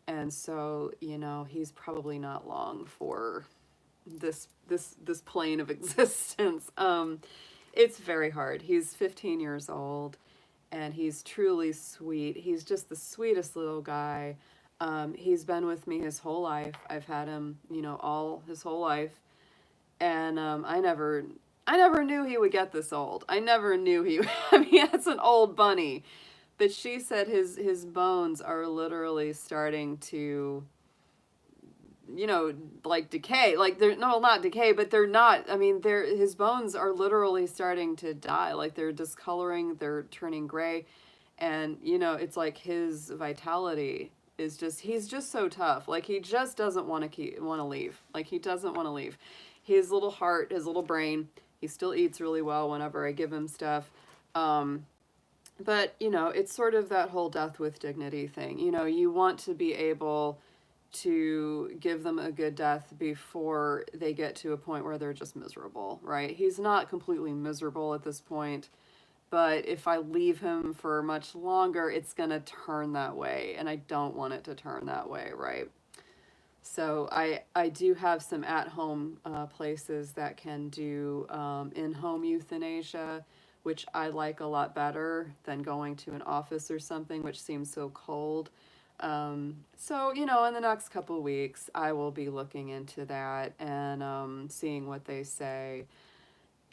And so, he's probably not long for this plane of existence. It's very hard. He's 15 years old, and he's truly sweet. He's just the sweetest little guy. He's been with me his whole life. I've had him, all his whole life. And I never knew he would get this old. I never knew he, I mean, that's an old bunny. But she said his bones are literally starting to, like decay. Like they're, no, not decay, but they're not, I mean, his bones are literally starting to die. Like they're discoloring, they're turning gray. And, it's like his vitality is just, he's just so tough. Like he just doesn't want to leave. Like he doesn't want to leave. His little heart, his little brain, he still eats really well whenever I give him stuff. But, it's sort of that whole death with dignity thing. You want to be able to give them a good death before they get to a point where they're just miserable, right? He's not completely miserable at this point, but if I leave him for much longer, it's going to turn that way, and I don't want it to turn that way, right? So I do have some at-home places that can do in-home euthanasia, which I like a lot better than going to an office or something, which seems so cold. So, in the next couple of weeks, I will be looking into that and seeing what they say.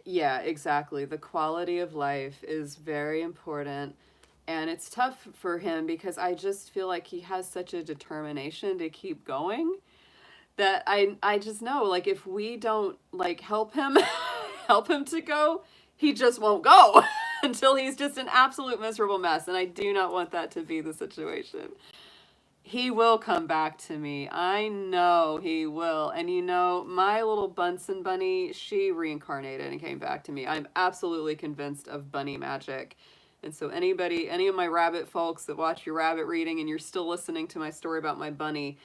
Yeah, exactly. The quality of life is very important. And it's tough for him because I just feel like he has such a determination to keep going that I just know, like, if we don't, like, help him, help him to go, he just won't go until he's just an absolute miserable mess. And I do not want that to be the situation. He will come back to me. I know he will. And my little Bunsen bunny, she reincarnated and came back to me. I'm absolutely convinced of bunny magic. And so any of my rabbit folks that watch your rabbit reading and you're still listening to my story about my bunny,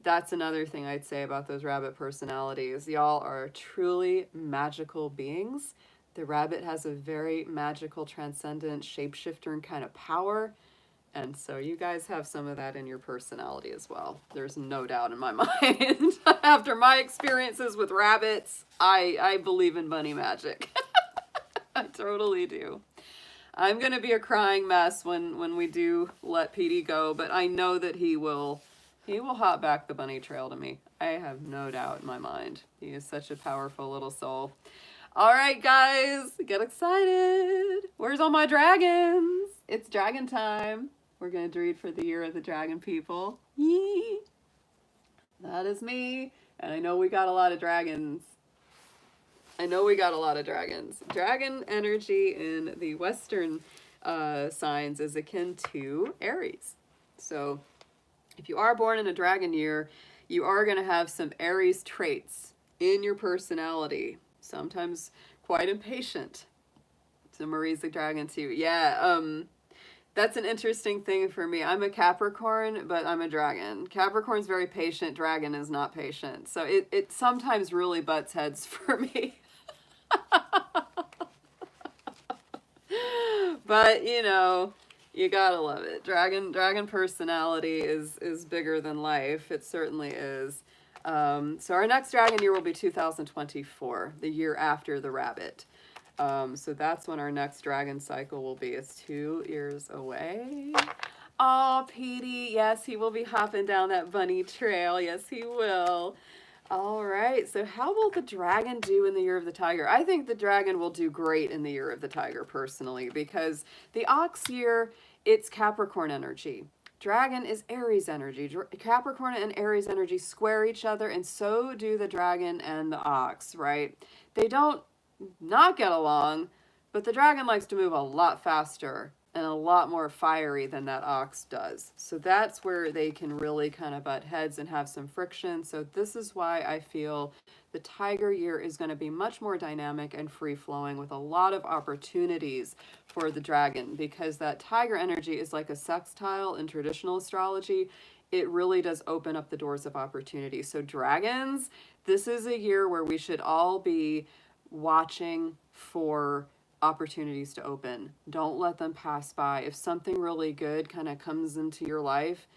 that's another thing I'd say about those rabbit personalities. Y'all are truly magical beings. The rabbit has a very magical, transcendent, shapeshifter and kind of power. And so you guys have some of that in your personality as well. There's no doubt in my mind. After my experiences with rabbits, I believe in bunny magic. I totally do. I'm going to be a crying mess when we do let Petey go, but I know that he will hop back the bunny trail to me. I have no doubt in my mind. He is such a powerful little soul. All right, guys, get excited. Where's all my dragons? It's dragon time. We're going to read for the year of the dragon people. Yee! That is me. And I know we got a lot of dragons. Dragon energy in the Western signs is akin to Aries. So if you are born in a dragon year, you are going to have some Aries traits in your personality. Sometimes quite impatient. So Marie's the dragon too. Yeah, that's an interesting thing for me. I'm a Capricorn, but I'm a dragon. Capricorn's very patient. Dragon is not patient. So it sometimes really butts heads for me. But, you gotta love it. Dragon personality is bigger than life. It certainly is. So our next dragon year will be 2024, the year after the rabbit. So that's when our next dragon cycle will be. It's 2 years away. Oh, Petey. Yes, he will be hopping down that bunny trail. Yes, he will. All right. So how will the dragon do in the year of the tiger? I think the dragon will do great in the year of the tiger personally, because the ox year, it's Capricorn energy. Dragon is Aries energy. Capricorn and Aries energy square each other, and so do the dragon and the ox, right? They don't not get along, but the dragon likes to move a lot faster and a lot more fiery than that ox does. So that's where they can really kind of butt heads and have some friction. So this is why I feel the tiger year is going to be much more dynamic and free-flowing with a lot of opportunities for the dragon, because that tiger energy is like a sextile in traditional astrology. It really does open up the doors of opportunity. So dragons, this is a year where we should all be watching for opportunities to open. Don't let them pass by. If something really good kind of comes into your life,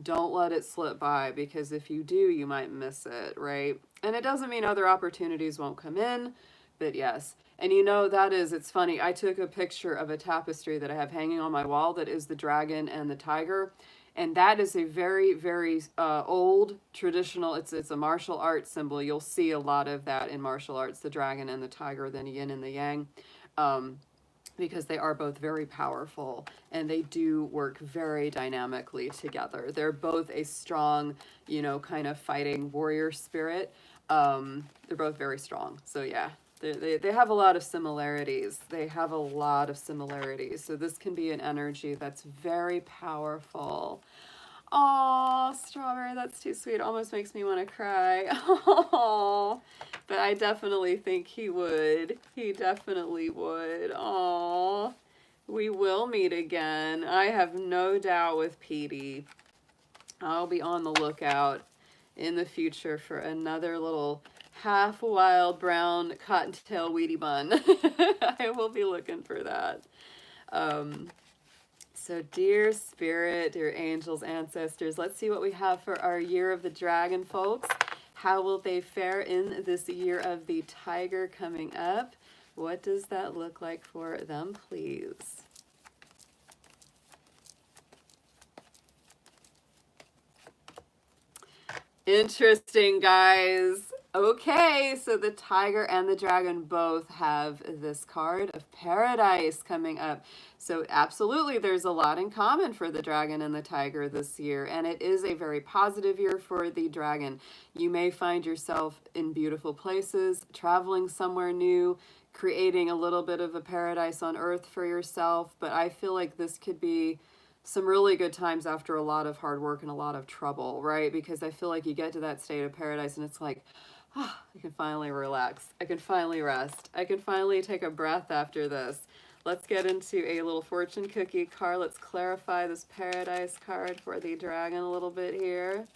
don't let it slip by, because if you do, you might miss it, right? And it doesn't mean other opportunities won't come in, but yes. And you know, it's funny, I took a picture of a tapestry that I have hanging on my wall that is the dragon and the tiger. And that is a very, very old traditional, it's a martial arts symbol. You'll see a lot of that in martial arts, the dragon and the tiger, the yin and the yang, because they are both very powerful and they do work very dynamically together. They're both a strong, you know, kind of fighting warrior spirit. They're both very strong. So yeah. They have a lot of similarities. They have a lot of similarities. So this can be an energy that's very powerful. Aw, strawberry, that's too sweet. Almost makes me want to cry. Aw, but I definitely think he would. He definitely would. Aw, we will meet again. I have no doubt with Petey. I'll be on the lookout in the future for another little half wild brown cottontail weedy bun. I will be looking for that. So dear spirit, dear angels, ancestors, let's see what we have for our year of the dragon, folks. How will they fare in this year of the tiger coming up? What does that look like for them, please? Interesting, guys. Okay, so the tiger and the dragon both have this card of paradise coming up. So absolutely, there's a lot in common for the dragon and the tiger this year, and it is a very positive year for the dragon. You may find yourself in beautiful places, traveling somewhere new, creating a little bit of a paradise on earth for yourself, but I feel like this could be some really good times after a lot of hard work and a lot of trouble, right? Because I feel like you get to that state of paradise and it's like, ah, I can finally relax. I can finally rest. I can finally take a breath after this. Let's get into a little fortune cookie card. Let's clarify this paradise card for the dragon a little bit here.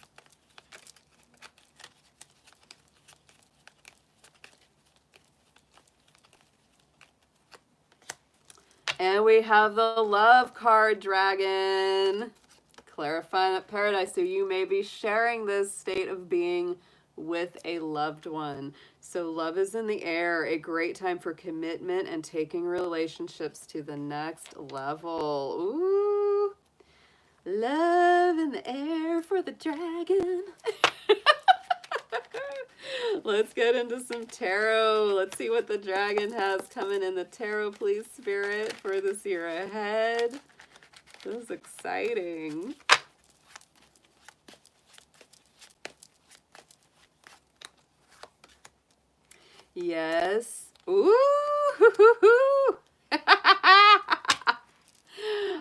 And we have the love card, dragon. Clarifying that paradise. So you may be sharing this state of being with a loved one. So love is in the air, a great time for commitment and taking relationships to the next level. Ooh, love in the air for the dragon. Let's get into some tarot. Let's see what the dragon has coming in the tarot, please, spirit, for this year ahead. This is exciting. Yes. Ooh.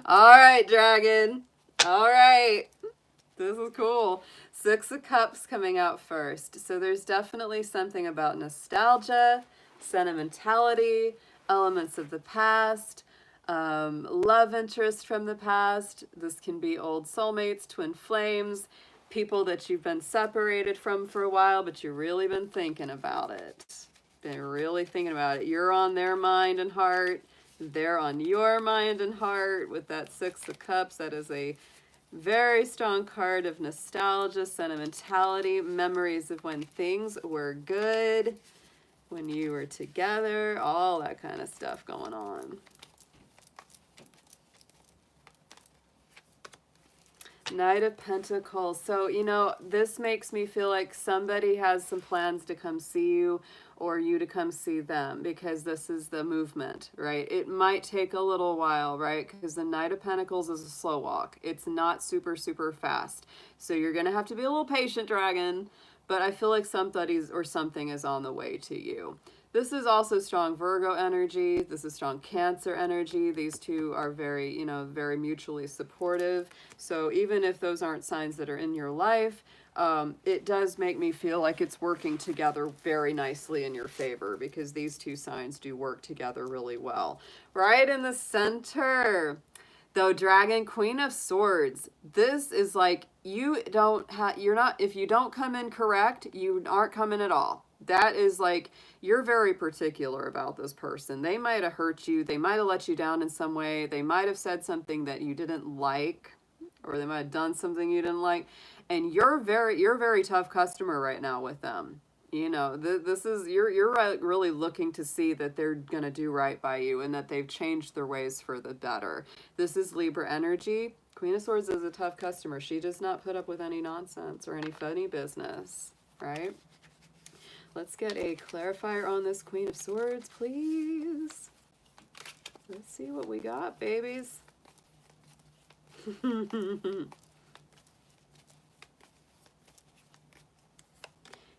All right, dragon. All right. This is cool. Six of Cups coming out first. So there's definitely something about nostalgia, sentimentality, elements of the past, love interest from the past. This can be old soulmates, twin flames, people that you've been separated from for a while, but you've really been thinking about it. Been really thinking about it. You're on their mind and heart. They're on your mind and heart with that Six of Cups. That is a very strong card of nostalgia, sentimentality, memories of when things were good, when you were together, all that kind of stuff going on. Knight of Pentacles. So, you know, this makes me feel like somebody has some plans to come see you or you to come see them, because this is the movement, right? It might take a little while, right? Because the Knight of Pentacles is a slow walk. It's not super, super fast. So you're going to have to be a little patient, dragon. But I feel like somebody's or something is on the way to you. This is also strong Virgo energy. This is strong Cancer energy. These two are very, you know, very mutually supportive. So even if those aren't signs that are in your life, it does make me feel like it's working together very nicely in your favor, because these two signs do work together really well. Right in the center, though, dragon, Queen of Swords. This is like, you don't have, you're not, if you don't come in correct, you aren't coming at all. That is like, you're very particular about this person. They might have hurt you. They might have let you down in some way. They might have said something that you didn't like, or they might have done something you didn't like. And you're a very tough customer right now with them. You know, this is, you're really looking to see that they're going to do right by you and that they've changed their ways for the better. This is Libra energy. Queen of Swords is a tough customer. She does not put up with any nonsense or any funny business, right? Let's get a clarifier on this Queen of Swords, please. Let's see what we got, babies.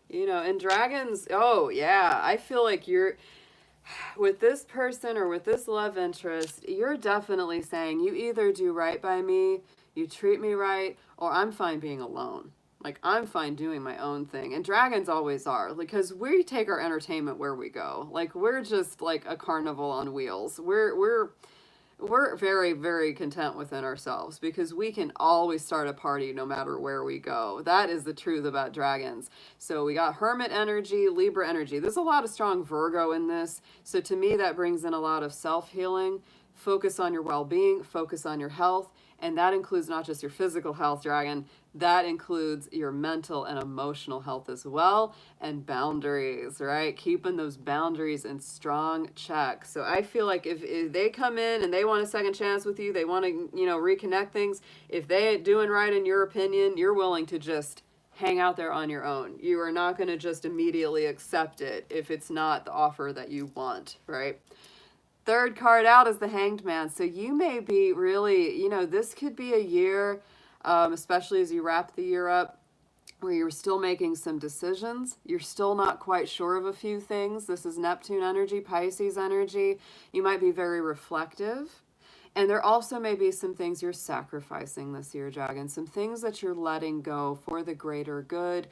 You know, and dragons, oh yeah, I feel like you're, with this person or with this love interest, you're definitely saying you either do right by me, you treat me right, or I'm fine being alone. Like, I'm fine doing my own thing. And dragons always are, because we take our entertainment where we go. Like, we're just like a carnival on wheels. We're very, very content within ourselves, because we can always start a party no matter where we go. That is the truth about dragons. So we got Hermit energy, Libra energy. There's a lot of strong Virgo in this. So to me, that brings in a lot of self-healing. Focus on your well-being, focus on your health. And that includes not just your physical health, dragon. That includes your mental and emotional health as well, and boundaries, right? Keeping those boundaries in strong check. So I feel like if they come in and they want a second chance with you, they want to, you know, reconnect things, if they ain't doing right in your opinion, you're willing to just hang out there on your own. You are not going to just immediately accept it if it's not the offer that you want, right? Third card out is the Hanged Man. So you may be really, you know, this could be a year, especially as you wrap the year up, where you're still making some decisions. You're still not quite sure of a few things. This is Neptune energy, Pisces energy. You might be very reflective. And there also may be some things you're sacrificing this year, dragon. Some things that you're letting go for the greater good.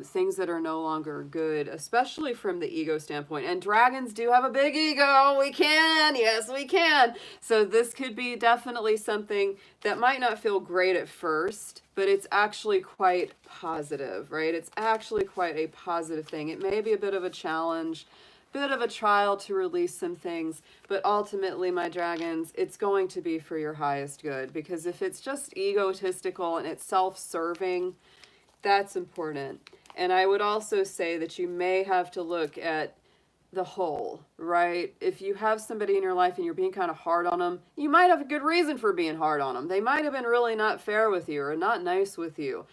Things that are no longer good, especially from the ego standpoint. And dragons do have a big ego. We can. Yes, we can. So this could be definitely something that might not feel great at first, but it's actually quite positive, right? It's actually quite a positive thing. It may be a bit of a challenge, bit of a trial to release some things, but ultimately, my dragons, it's going to be for your highest good, because if it's just egotistical and it's self-serving, that's important. And I would also say that you may have to look at the whole, right? If you have somebody in your life and you're being kind of hard on them, you might have a good reason for being hard on them. They might have been really not fair with you or not nice with you,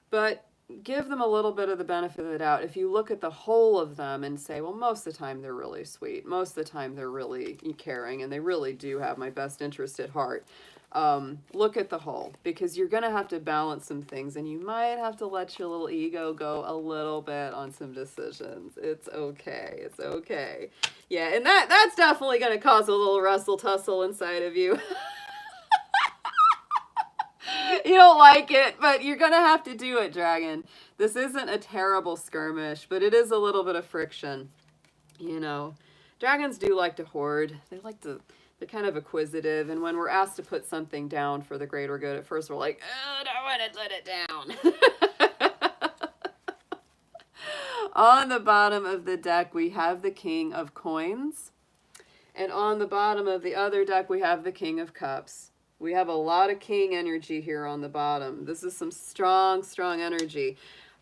but give them a little bit of the benefit of the doubt. If you look at the whole of them and say, well, most of the time they're really sweet. Most of the time they're really caring, and they really do have my best interest at heart. Look at the whole, because you're going to have to balance some things, and you might have to let your little ego go a little bit on some decisions. It's okay. It's okay. Yeah, and that's definitely going to cause a little rustle tussle inside of you. You don't like it, but you're going to have to do it, dragon. This isn't a terrible skirmish, but it is a little bit of friction. You know, dragons do like to hoard. They're kind of acquisitive. And when we're asked to put something down for the greater good, at first we're like, oh, I don't want to let it down. On the bottom of the deck, we have the King of Coins. And on the bottom of the other deck, we have the King of Cups. We have a lot of king energy here on the bottom. This is some strong, strong energy.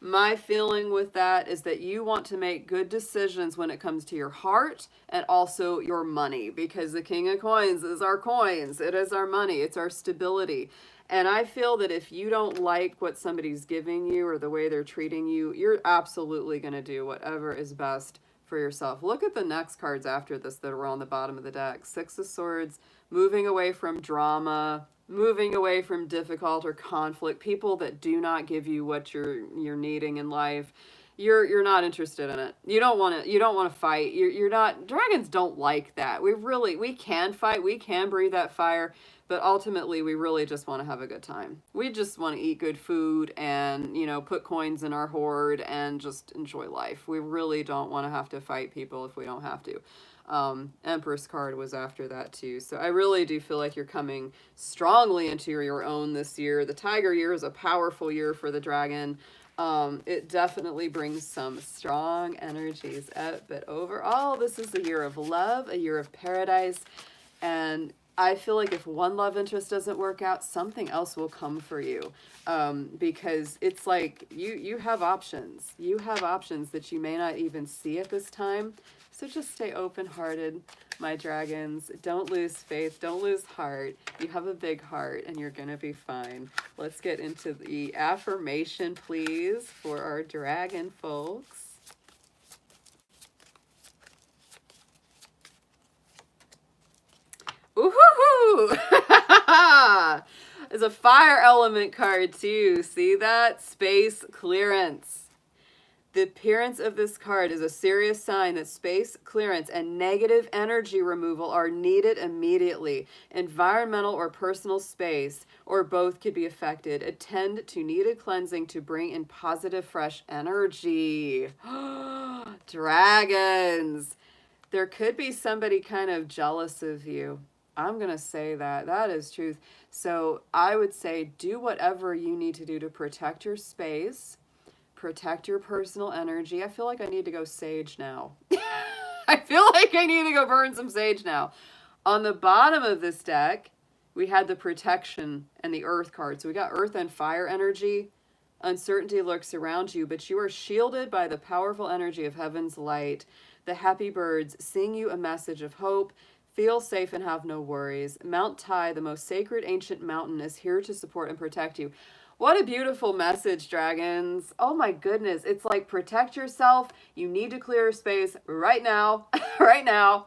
My feeling with that is that you want to make good decisions when it comes to your heart and also your money, because the King of Coins is our coins. It is our money. It's our stability. And I feel that if you don't like what somebody's giving you or the way they're treating you, you're absolutely going to do whatever is best for yourself. Look at the next cards after this that are on the bottom of the deck. Six of Swords, moving away from drama, moving away from difficult or conflict, people that do not give you what you're needing in life. You're not interested in it. You don't want to fight. You're not, dragons don't like that. We can fight, we can breathe that fire, but ultimately we really just want to have a good time. We just want to eat good food and, you know, put coins in our hoard and just enjoy life. We really don't want to have to fight people if we don't have to. Empress card was after that too. So I really do feel like you're coming strongly into your own this year. The Tiger year is a powerful year for the dragon. It definitely brings some strong energies out, but overall, this is a year of love, a year of paradise, and I feel like if one love interest doesn't work out, something else will come for you, because it's like you have options. You have options that you may not even see at this time. So just stay open-hearted, my dragons. Don't lose faith. Don't lose heart. You have a big heart, and you're going to be fine. Let's get into the affirmation, please, for our dragon folks. Ooh-hoo-hoo! There's a fire element card, too. See that? Space clearance. The appearance of this card is a serious sign that space clearance and negative energy removal are needed immediately. Environmental or personal space, or both, could be affected. Attend to needed cleansing to bring in positive, fresh energy. Dragons. There could be somebody kind of jealous of you. I'm going to say that. That is truth. So I would say do whatever you need to do to protect your space. Protect your personal energy. I feel like I need to go sage now. I feel like I need to go burn some sage now. On the bottom of this deck, we had the protection and the earth card. So we got earth and fire energy. Uncertainty lurks around you, but you are shielded by the powerful energy of heaven's light. The happy birds sing you a message of hope. Feel safe and have no worries. Mount Tai, the most sacred ancient mountain, is here to support and protect you. What a beautiful message, dragons. Oh my goodness. It's like, protect yourself. You need to clear your space right now, right now.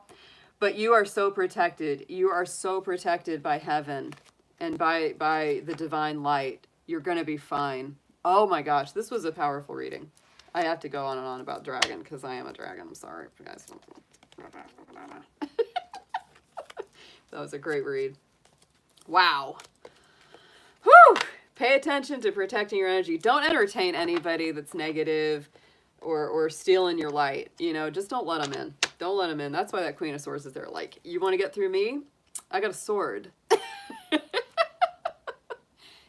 But you are so protected. You are so protected by heaven and by the divine light. You're going to be fine. Oh my gosh, this was a powerful reading. I have to go on and on about dragon because I am a dragon. I'm sorry, guys. That was a great read. Wow. Whew. Pay attention to protecting your energy. Don't entertain anybody that's negative or stealing your light. You know, just don't let them in. Don't let them in. That's why that Queen of Swords is there. Like, you want to get through me? I got a sword.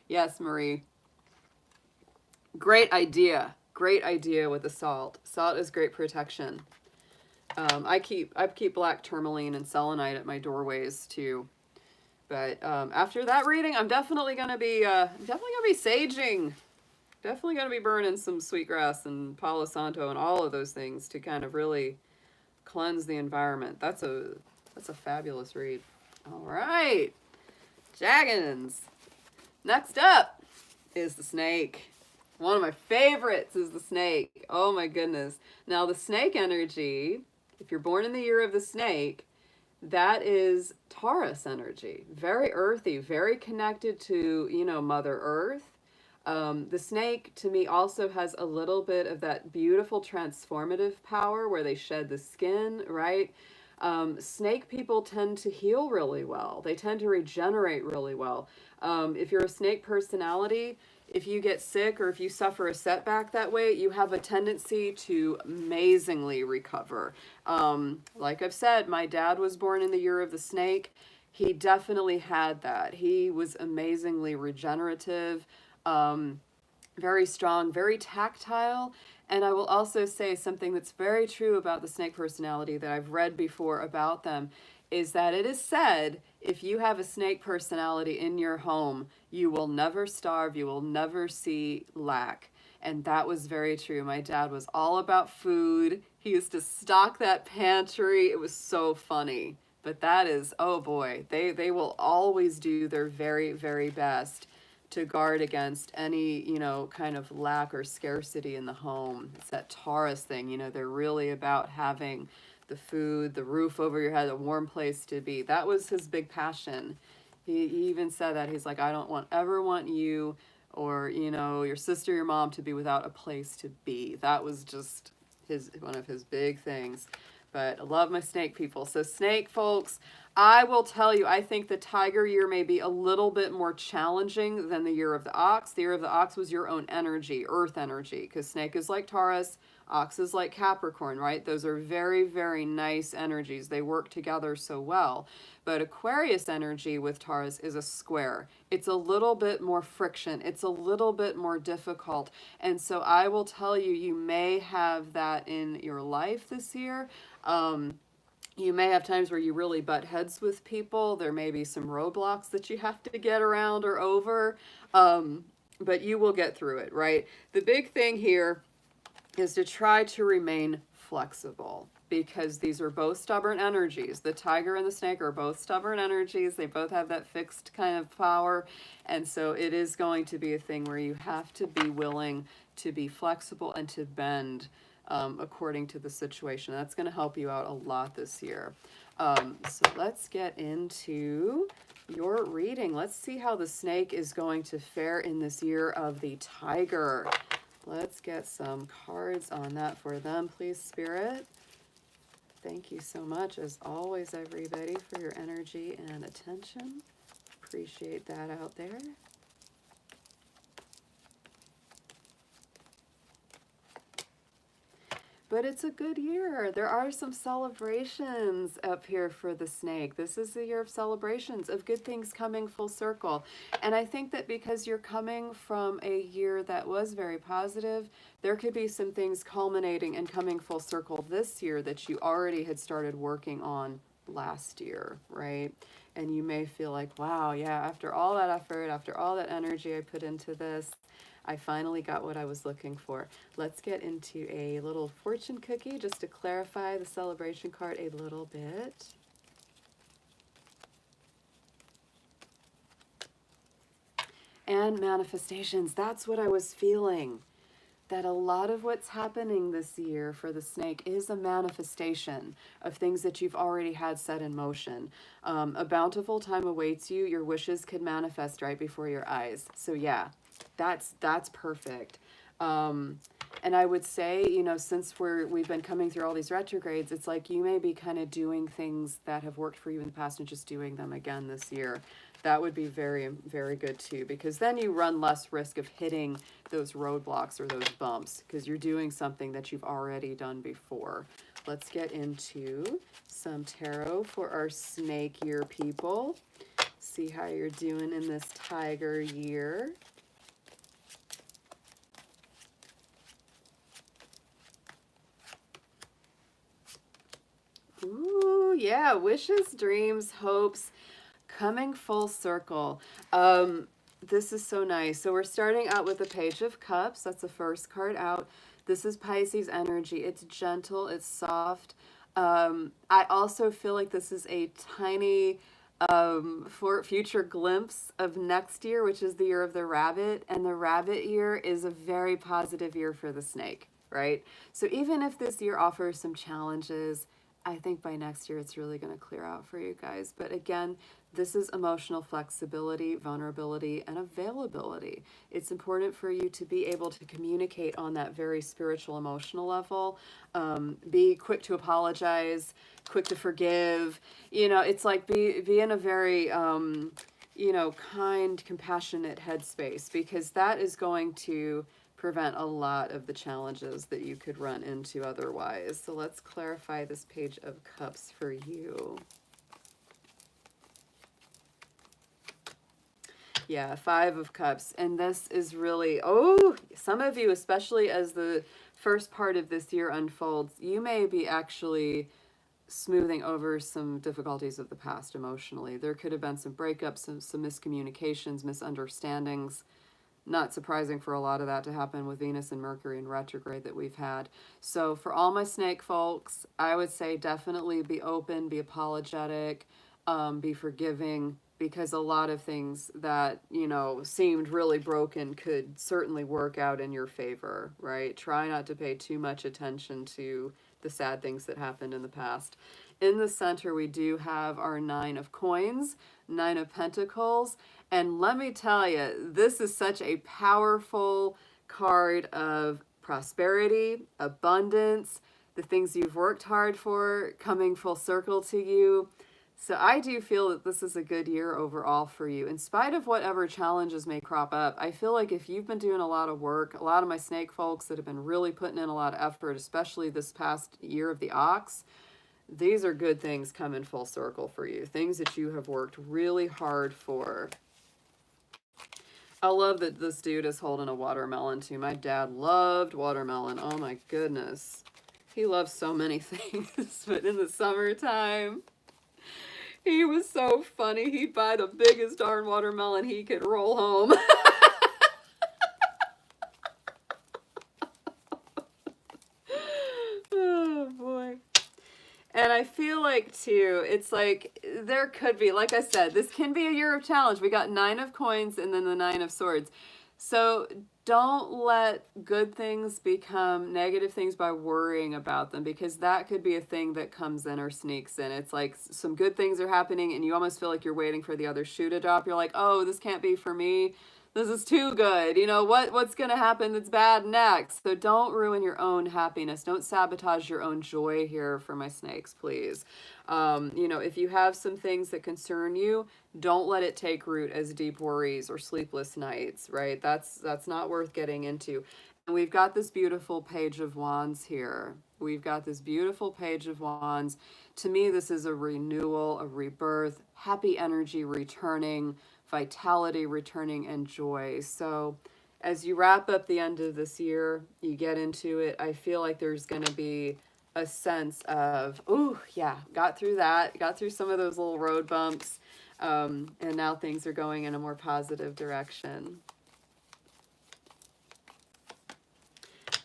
Yes, Marie. Great idea. Great idea with the salt. Salt is great protection. I keep black tourmaline and selenite at my doorways too. But after that reading, I'm definitely gonna be saging. Definitely gonna be burning some sweetgrass and Palo Santo and all of those things to kind of really cleanse the environment. That's a fabulous read. All right, dragons. Next up is the snake. One of my favorites is the snake. Oh my goodness. Now the snake energy, if you're born in the year of the snake, that is Taurus energy. Very earthy, very connected to, you know, Mother Earth. The snake, to me, also has a little bit of that beautiful transformative power where they shed the skin, right? Snake people tend to heal really well. They tend to regenerate really well. If you're a snake personality, if you get sick or if you suffer a setback that way, you have a tendency to amazingly recover. Like I've said, my dad was born in the year of the snake. He definitely had that. He was amazingly regenerative, very strong, very tactile. And I will also say something that's very true about the snake personality that I've read before about them is that it is said if you have a snake personality in your home, you will never starve, you will never see lack. And that was very true. My dad was all about food. He used to stock that pantry. It was so funny. But that is, oh boy, they will always do their very, very best to guard against any, you know, kind of lack or scarcity in the home. It's that Taurus thing, you know, they're really about having the food, the roof over your head, a warm place to be. That was his big passion. He even said that. He's like, I don't ever want you or, you know, your sister, your mom to be without a place to be. That was just one of his big things. But I love my snake people. So snake folks, I will tell you, I think the tiger year may be a little bit more challenging than the year of the ox. The year of the ox was your own energy, earth energy, because snake is like Taurus, ox is like Capricorn, right? Those are very, very nice energies. They work together so well. But Aquarius energy with Taurus is a square. It's a little bit more friction. It's a little bit more difficult. And so I will tell you, you may have that in your life this year. You may have times where you really butt heads with people. There may be some roadblocks that you have to get around or over, but you will get through it, right? The big thing here is to try to remain flexible, because these are both stubborn energies. The tiger and the snake are both stubborn energies. They both have that fixed kind of power. And so it is going to be a thing where you have to be willing to be flexible and to bend according to the situation. That's going to help you out a lot this year. So let's get into your reading. Let's see how the snake is going to fare in this year of the tiger. Let's get some cards on that for them, please, Spirit. Thank you so much, as always, everybody, for your energy and attention. Appreciate that out there. But it's a good year. There are some celebrations up here for the snake. This is the year of celebrations, of good things coming full circle. And I think that because you're coming from a year that was very positive, there could be some things culminating and coming full circle this year that you already had started working on last year, right? And you may feel like, wow, yeah, after all that effort, after all that energy I put into this, I finally got what I was looking for. Let's get into a little fortune cookie just to clarify the celebration card a little bit. And manifestations, that's what I was feeling. That a lot of what's happening this year for the snake is a manifestation of things that you've already had set in motion. A bountiful time awaits you. Your wishes could manifest right before your eyes. So yeah, that's perfect. And I would say, you know, since we've been coming through all these retrogrades, it's like you may be kind of doing things that have worked for you in the past and just doing them again this year. That would be very, very good too, because then you run less risk of hitting those roadblocks or those bumps, because you're doing something that you've already done before. Let's get into some tarot for our snake year people. See how you're doing in this tiger year. Ooh, yeah, wishes, dreams, hopes, coming full circle. This is so nice. So we're starting out with the Page of Cups. That's the first card out. This is Pisces energy. It's gentle, it's soft. I also feel like this is a tiny for future glimpse of next year, which is the year of the rabbit. And the rabbit year is a very positive year for the snake, right? So even if this year offers some challenges, I think by next year it's really going to clear out for you guys. But again, this is emotional flexibility, vulnerability, and availability. It's important for you to be able to communicate on that very spiritual, emotional level. Be quick to apologize, quick to forgive. You know, it's like be in a very, you know, kind, compassionate headspace, because that is going to prevent a lot of the challenges that you could run into otherwise. So let's clarify this Page of Cups for you. Yeah, Five of Cups. And this is really, oh, some of you, especially as the first part of this year unfolds, you may be actually smoothing over some difficulties of the past emotionally. There could have been some breakups, some miscommunications, misunderstandings. not surprising for a lot of that to happen with Venus and Mercury in retrograde that we've had. So for all my snake folks, I would say definitely be open, be apologetic, be forgiving, because a lot of things that, you know, seemed really broken could certainly work out in your favor, right? Try not to pay too much attention to the sad things that happened in the past. In the center, we do have our 9 of coins, 9 of pentacles, and let me tell you, this is such a powerful card of prosperity, abundance, the things you've worked hard for coming full circle to you. So I do feel that this is a good year overall for you. In spite of whatever challenges may crop up, I feel like if you've been doing a lot of work, a lot of my snake folks that have been really putting in a lot of effort, especially this past year of the ox, these are good things coming full circle for you. Things that you have worked really hard for. I love that this dude is holding a watermelon too. My dad loved watermelon. Oh my goodness. He loves so many things, but in the summertime, he was so funny. He'd buy the biggest darn watermelon he could roll home. Oh, boy. And I feel like, too, it's like there could be, like I said, this can be a year of challenge. We got 9 of coins and then the 9 of swords. So don't let good things become negative things by worrying about them, because that could be a thing that comes in or sneaks in. It's like some good things are happening and you almost feel like you're waiting for the other shoe to drop. You're like, oh, this can't be for me. This is too good. You know, what's going to happen that's bad next? So don't ruin your own happiness. Don't sabotage your own joy here for my snakes, please. You know, if you have some things that concern you, don't let it take root as deep worries or sleepless nights, right? That's not worth getting into. And we've got this beautiful Page of Wands here. We've got this beautiful Page of Wands. To me, this is a renewal, a rebirth, happy energy returning, vitality returning, and joy. So as you wrap up the end of this year, you get into it, I feel like there's going to be a sense of, ooh, yeah, got through that, got through some of those little road bumps, and now things are going in a more positive direction.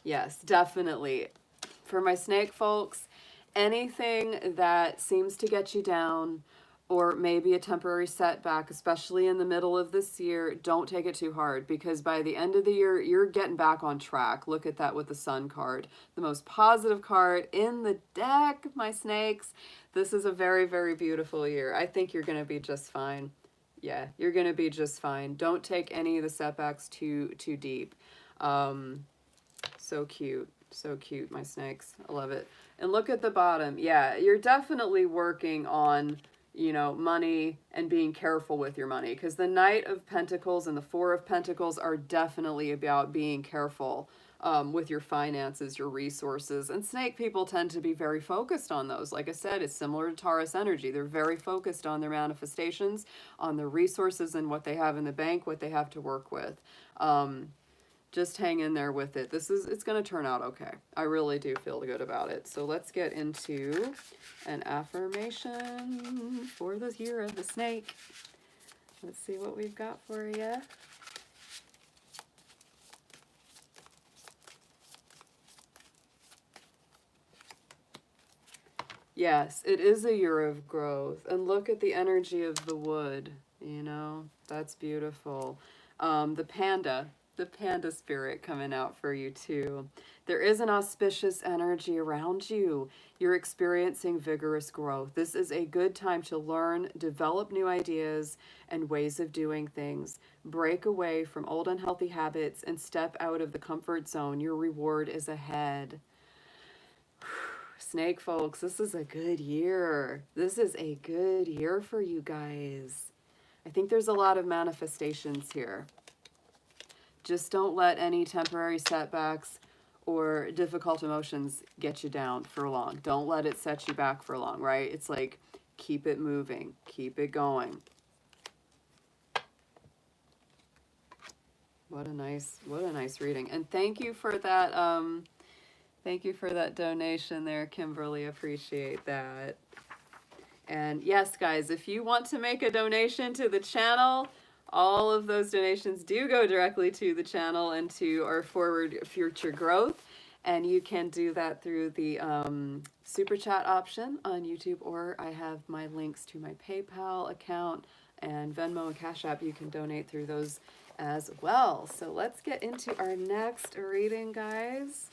Yes, definitely. For my snake folks, anything that seems to get you down, or maybe a temporary setback, especially in the middle of this year, don't take it too hard, because by the end of the year, you're getting back on track. Look at that with the Sun card, the most positive card in the deck, my snakes. This is a very, very beautiful year. I think you're going to be just fine. Yeah, you're going to be just fine. Don't take any of the setbacks too deep. So cute. So cute, my snakes. I love it. And look at the bottom. Yeah, you're definitely working on, you know, money and being careful with your money, because the Knight of Pentacles and the Four of Pentacles are definitely about being careful with your finances, your resources. And snake people tend to be very focused on those. Like I said, it's similar to Taurus energy. They're very focused on their manifestations, on the resources and what they have in the bank, what they have to work with. Just hang in there with it. It's going to turn out okay. I really do feel good about it. So let's get into an affirmation for the year of the snake. Let's see what we've got for you. Yes, it is a year of growth. And look at the energy of the wood. You know, that's beautiful. The panda spirit coming out for you too. There is an auspicious energy around you. You're experiencing vigorous growth. This is a good time to learn, develop new ideas and ways of doing things. Break away from old unhealthy habits and step out of the comfort zone. Your reward is ahead. Snake folks, this is a good year. This is a good year for you guys. I think there's a lot of manifestations here. Just don't let any temporary setbacks or difficult emotions get you down for long. Don't let it set you back for long, right? It's like, keep it moving, keep it going. What a nice reading. And thank you for that donation there, Kimberly. Appreciate that. And yes, guys, if you want to make a donation to the channel, All of those donations do go directly to the channel and to our forward future growth. And you can do that through the super chat option on YouTube, or I have my links to my PayPal account and Venmo and Cash App. You can donate through those as well. So let's get into our next reading, guys.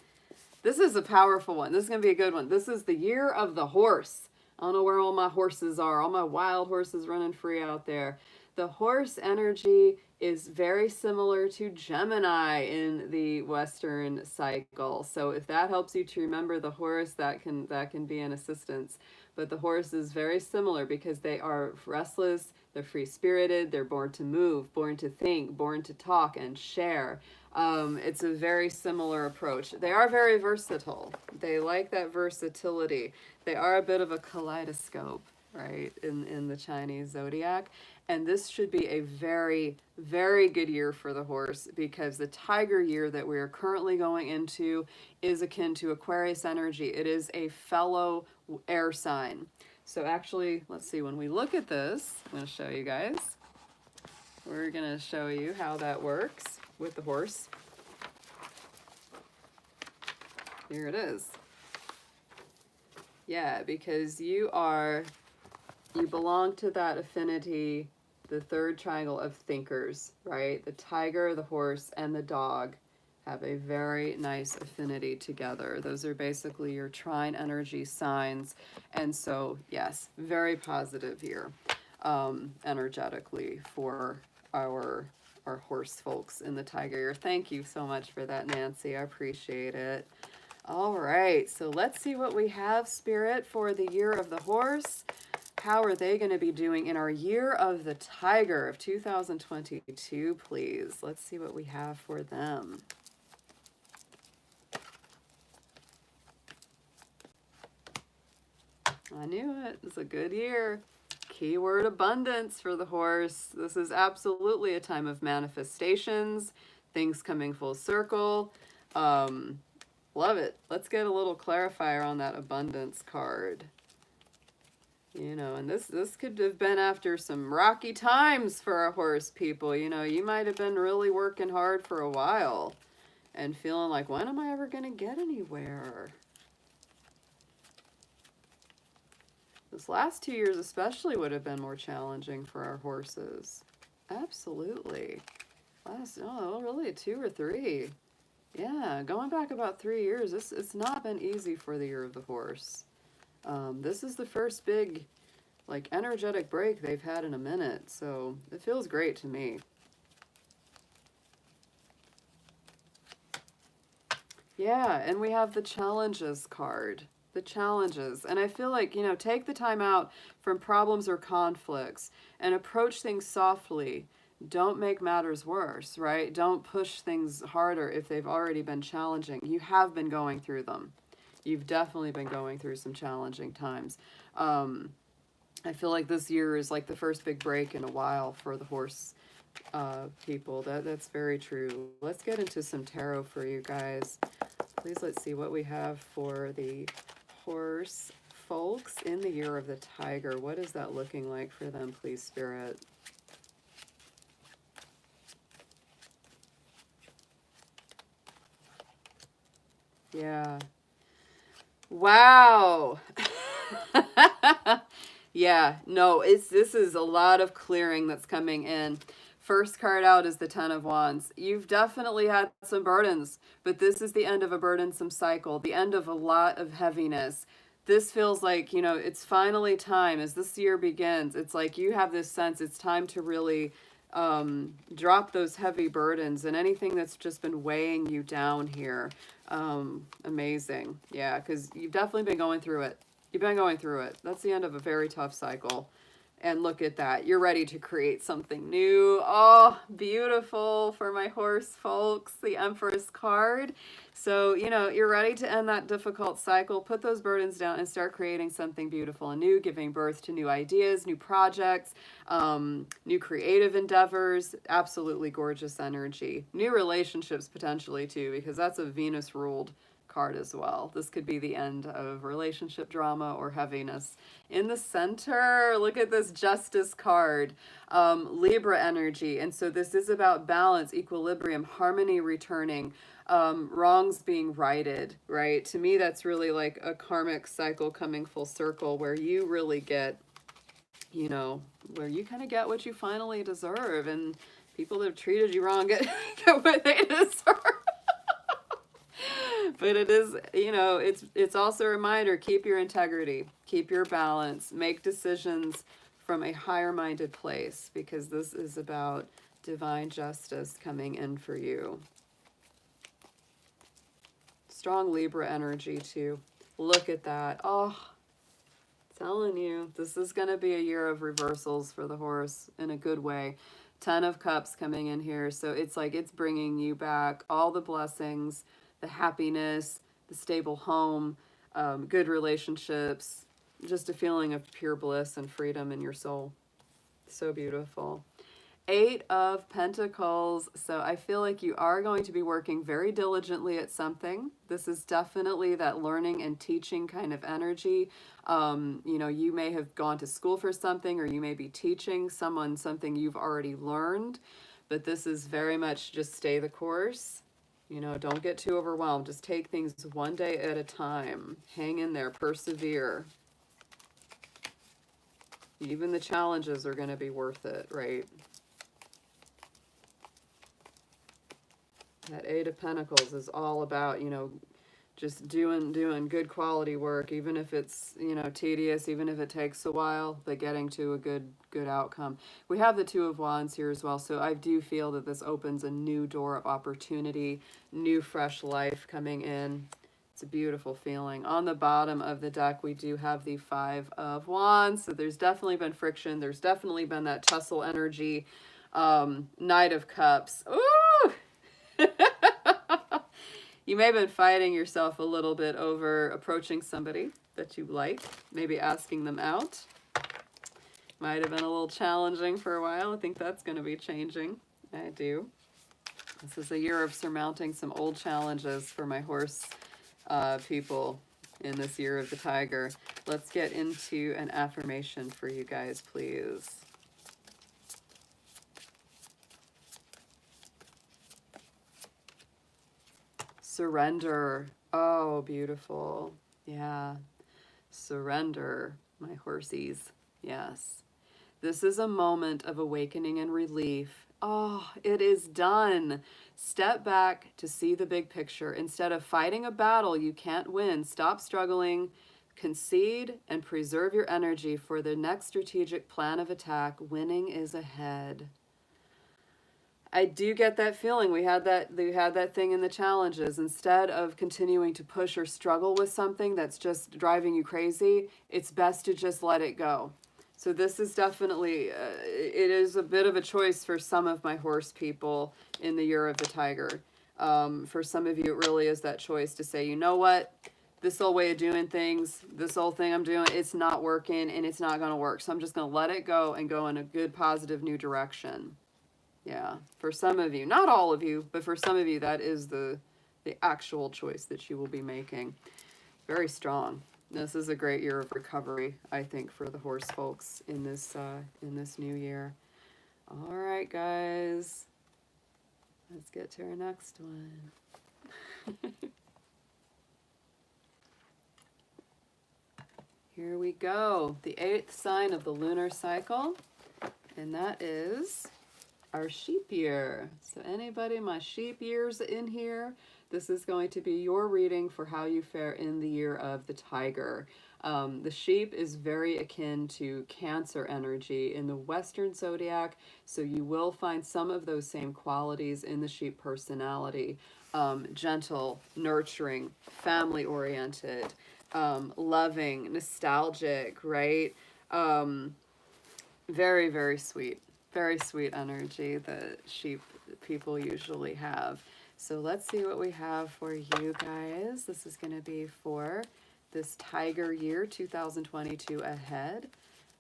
This is a powerful one. This is going to be a good one. This is the year of the horse. I don't know where all my horses are, all my wild horses running free out there. The horse energy is very similar to Gemini in the Western cycle. So if that helps you to remember the horse, that can be an assistance. But the horse is very similar because they are restless, they're free-spirited, they're born to move, born to think, born to talk and share. It's a very similar approach. They are very versatile. They like that versatility. They are a bit of a kaleidoscope, right, in the Chinese zodiac. And this should be a very, very good year for the horse, because the tiger year that we are currently going into is akin to Aquarius energy. It is a fellow air sign. So actually, let's see, when we look at this, I'm going to show you guys. We're going to show you how that works with the horse. Here it is. Yeah, because you belong to that affinity, the third triangle of thinkers, right? The tiger, the horse, and the dog have a very nice affinity together. Those are basically your trine energy signs. And so, yes, very positive year energetically for our horse folks in the tiger year. Thank you so much for that, Nancy. I appreciate it. All right, so let's see what we have, Spirit, for the year of the horse. How are they going to be doing in our year of the tiger of 2022, please? Let's see what we have for them. I knew it. It's a good year. Keyword abundance for the horse. This is absolutely a time of manifestations, things coming full circle. Love it. Let's get a little clarifier on that abundance card. You know, and this could have been after some rocky times for our horse people. You know, you might have been really working hard for a while and feeling like, when am I ever going to get anywhere? This last 2 years especially would have been more challenging for our horses. Absolutely. Really 2 or 3. Yeah, going back about 3 years, it's not been easy for the year of the horse. This is the first big, like, energetic break they've had in a minute, so it feels great to me. Yeah, and we have the challenges card. The challenges. And I feel like, you know, take the time out from problems or conflicts and approach things softly. Don't make matters worse, right? Don't push things harder if they've already been challenging. You have been going through them. You've definitely been going through some challenging times. I feel like this year is like the first big break in a while for the horse people. That's very true. Let's get into some tarot for you guys. Please, let's see what we have for the horse folks in the year of the tiger. What is that looking like for them, please, Spirit? Yeah. Wow. Yeah, no, this is a lot of clearing that's coming in. First card out is the Ten of Wands. You've definitely had some burdens, but this is the end of a burdensome cycle, the end of a lot of heaviness. This feels like, you know, it's finally time as this year begins. It's like you have this sense it's time to really drop those heavy burdens and anything that's just been weighing you down here. Amazing. Yeah, because you've definitely been going through it. You've been going through it. That's the end of a very tough cycle. And look at that. You're ready to create something new. Oh, beautiful for my horse folks. The Empress card. So, you know, you're ready to end that difficult cycle. Put those burdens down and start creating something beautiful and new, giving birth to new ideas, new projects, new creative endeavors. Absolutely gorgeous energy. New relationships potentially too, because that's a Venus-ruled card as well. This could be the end of relationship drama or heaviness. In the center, look at this Justice card, Libra energy. And so this is about balance, equilibrium, harmony returning, wrongs being righted, right? To me, that's really like a karmic cycle coming full circle where you really get, you know, where you kind of get what you finally deserve, and people that have treated you wrong get what they deserve. But it is, you know, it's also a reminder, keep your integrity, keep your balance, make decisions from a higher minded place, because this is about divine justice coming in for you. Strong Libra energy too. Look at that. Oh, telling you, this is going to be a year of reversals for the horse in a good way. 10 of Cups coming in here. So it's like it's bringing you back all the blessings, the happiness, the stable home, good relationships, just a feeling of pure bliss and freedom in your soul. So beautiful. 8 of Pentacles. So I feel like you are going to be working very diligently at something. This is definitely that learning and teaching kind of energy. You know, you may have gone to school for something, or you may be teaching someone something you've already learned, but this is very much just stay the course. You know, don't get too overwhelmed. Just take things one day at a time. Hang in there, persevere. Even the challenges are going to be worth it, right? That 8 of Pentacles is all about, you know, just doing good quality work, even if it's, you know, tedious, even if it takes a while, but getting to a good outcome. We have the 2 of Wands here as well, so I do feel that this opens a new door of opportunity, new fresh life coming in. It's a beautiful feeling. On the bottom of the deck, we do have the 5 of Wands, so there's definitely been friction. There's definitely been that tussle energy. Knight of Cups. Ooh! You may have been fighting yourself a little bit over approaching somebody that you like, maybe asking them out. Might have been a little challenging for a while. I think that's going to be changing. I do. This is a year of surmounting some old challenges for my horse people in this year of the tiger. Let's get into an affirmation for you guys, please. Surrender. Oh, beautiful. Yeah. Surrender, my horsies. Yes. This is a moment of awakening and relief. Oh, it is done. Step back to see the big picture. Instead of fighting a battle you can't win, stop struggling, concede, and preserve your energy for the next strategic plan of attack. Winning is ahead. I do get that feeling. We had that thing in the challenges. Instead of continuing to push or struggle with something that's just driving you crazy, it's best to just let it go. So this is definitely, it is a bit of a choice for some of my horse people in the year of the tiger. For some of you, it really is that choice to say, you know what, this old way of doing things, this old thing I'm doing, it's not working and it's not going to work. So I'm just going to let it go and go in a good, positive, new direction. Yeah, for some of you, not all of you, but for some of you, that is the actual choice that you will be making. Very strong. This is a great year of recovery, I think, for the horse folks in this new year. All right, guys, let's get to our next one. Here we go. The 8th sign of the lunar cycle, and that is our sheep year. So anybody, my sheep years in here, this is going to be your reading for how you fare in the year of the tiger. The sheep is very akin to Cancer energy in the Western zodiac, so you will find some of those same qualities in the sheep personality. Gentle, nurturing, family-oriented, loving, nostalgic, right? Very, very sweet. Very sweet energy that sheep people usually have. So let's see what we have for you guys. This is going to be for this tiger year 2022 ahead.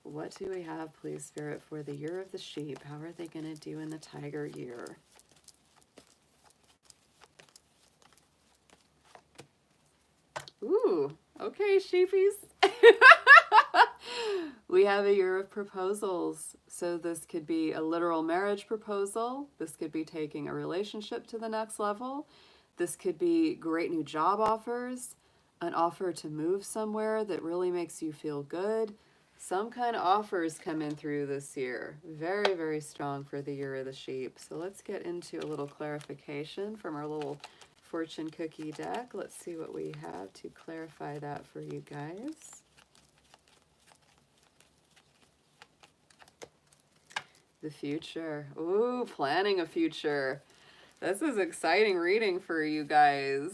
What do we have, please, Spirit, for the year of the sheep? How are they going to do in the tiger year? Ooh, okay, sheepies. We have a year of proposals. So this could be a literal marriage proposal. This could be taking a relationship to the next level. This could be great new job offers, an offer to move somewhere that really makes you feel good. Some kind of offers come in through this year. Very, very strong for the year of the sheep. So let's get into a little clarification from our little fortune cookie deck. Let's see what we have to clarify that for you guys. The future. Ooh, planning a future. This is exciting reading for you guys.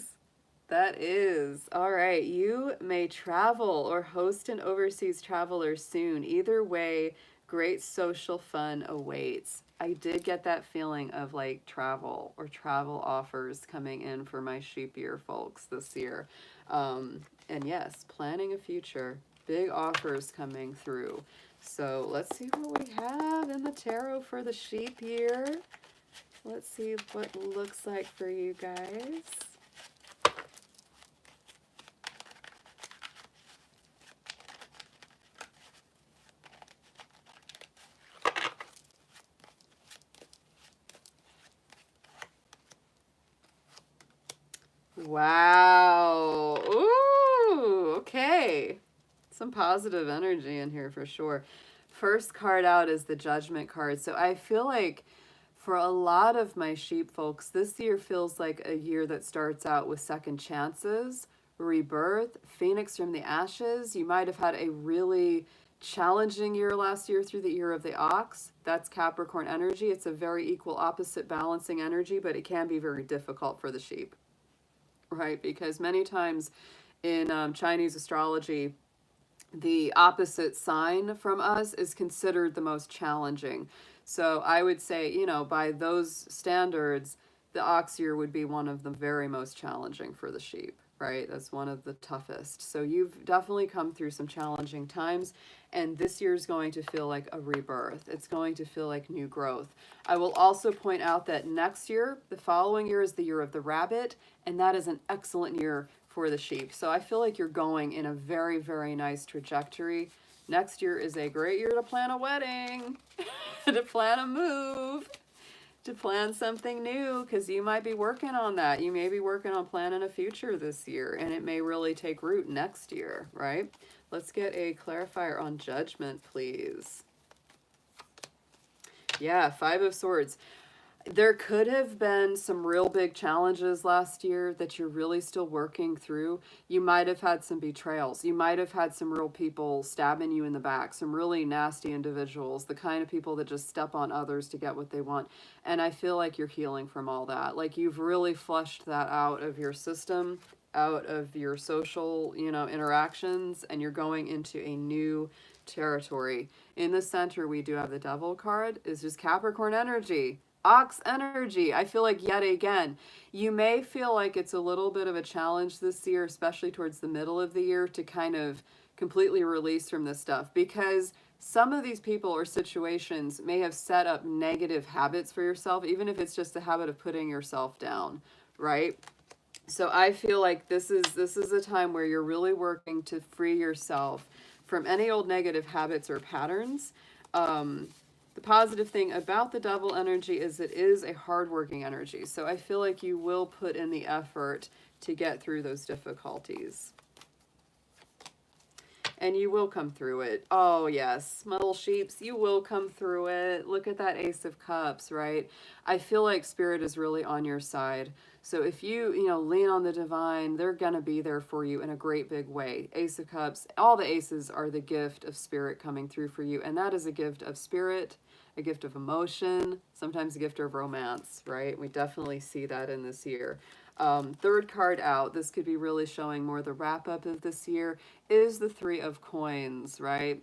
That is. All right. You may travel or host an overseas traveler soon. Either way, great social fun awaits. I did get that feeling of like travel or travel offers coming in for my sheep year folks this year. And yes, planning a future. Big offers coming through. So let's see what we have in the tarot for the sheep year. Let's see what it looks like for you guys. Wow. Ooh, okay. Some positive energy in here for sure. First card out is the Judgment card. So I feel like for a lot of my sheep folks, this year feels like a year that starts out with second chances, rebirth, phoenix from the ashes. You might have had a really challenging year last year through the year of the ox. That's Capricorn energy. It's a very equal opposite balancing energy, but it can be very difficult for the sheep, right? Because many times in Chinese astrology, the opposite sign from us is considered the most challenging. So I would say, you know, by those standards, the ox year would be one of the very most challenging for the sheep, right? That's one of the toughest. So you've definitely come through some challenging times, and this year is going to feel like a rebirth. It's going to feel like new growth. I will also point out that next year, the following year, is the year of the rabbit, and that is an excellent year for the sheep. So I feel like you're going in a very, very nice trajectory. Next year is a great year to plan a wedding, to plan a move, to plan something new, because you might be working on that. You may be working on planning a future this year, and it may really take root next year, right? Let's get a clarifier on Judgment, please. Yeah, Five of Swords. There could have been some real big challenges last year that you're really still working through. You might have had some betrayals. You might have had some real people stabbing you in the back, some really nasty individuals, the kind of people that just step on others to get what they want. And I feel like you're healing from all that. Like you've really flushed that out of your system, out of your social, you know, interactions, and you're going into a new territory. In the center, we do have the Devil card. It's just Capricorn energy. Ox energy. I feel like yet again, you may feel like it's a little bit of a challenge this year, especially towards the middle of the year, to kind of completely release from this stuff, because some of these people or situations may have set up negative habits for yourself, even if it's just a habit of putting yourself down, right? So I feel like this is a time where you're really working to free yourself from any old negative habits or patterns. The positive thing about the Devil energy is it is a hardworking energy. So I feel like you will put in the effort to get through those difficulties. And you will come through it. Oh, yes. My little sheeps, you will come through it. Look at that Ace of Cups, right? I feel like Spirit is really on your side. So if you lean on the divine, they're going to be there for you in a great big way. Ace of Cups, all the aces are the gift of Spirit coming through for you. And that is a gift of spirit, a gift of emotion, sometimes a gift of romance, right? We definitely see that in this year. Third card out, this could be really showing more the wrap up of this year, is the Three of Coins, right?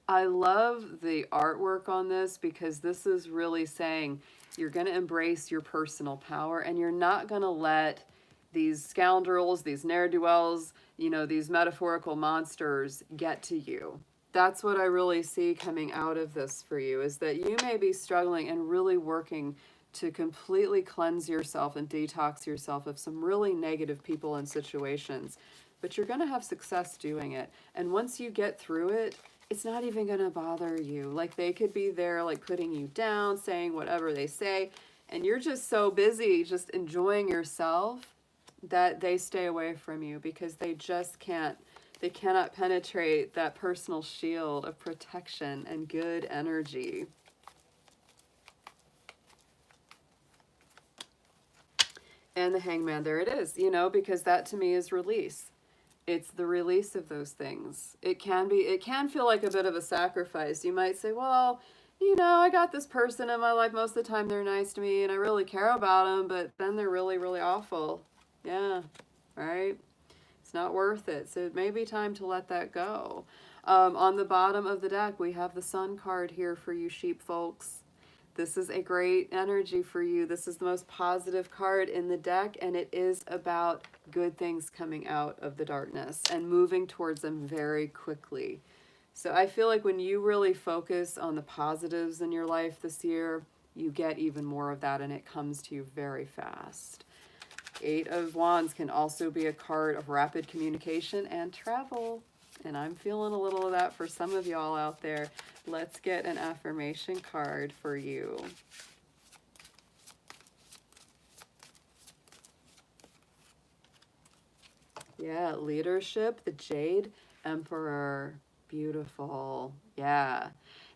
I love the artwork on this because this is really saying you're going to embrace your personal power and you're not going to let these scoundrels, these ne'er-do-wells, these metaphorical monsters get to you. That's what I really see coming out of this for you, is that you may be struggling and really working to completely cleanse yourself and detox yourself of some really negative people and situations. but you're going to have success doing it. And once you get through it, it's not even going to bother you. Like, they could be there, like, putting you down, saying whatever they say, and you're just so busy just enjoying yourself that they stay away from you, because they just can't, they cannot penetrate that personal shield of protection and good energy. And the Hangman, there it is, you know, because that to me is release. It's the release of those things. It can feel like a bit of a sacrifice. You might say, well, you know, I got this person in my life, most of the time they're nice to me and I really care about them, but then they're really, really awful. Yeah, right? It's not worth it. So it may be time to let that go. On the bottom of the deck, we have the Sun card here for you sheep folks. This is a great energy for you. This is the most positive card in the deck, and it is about good things coming out of the darkness and moving towards them very quickly. So I feel like when you really focus on the positives in your life this year, you get even more of that, and it comes to you very fast. 8 of Wands can also be a card of rapid communication and travel. And I'm feeling a little of that for some of y'all out there. Let's get an affirmation card for you. Yeah, leadership, the Jade Emperor. Beautiful. Yeah.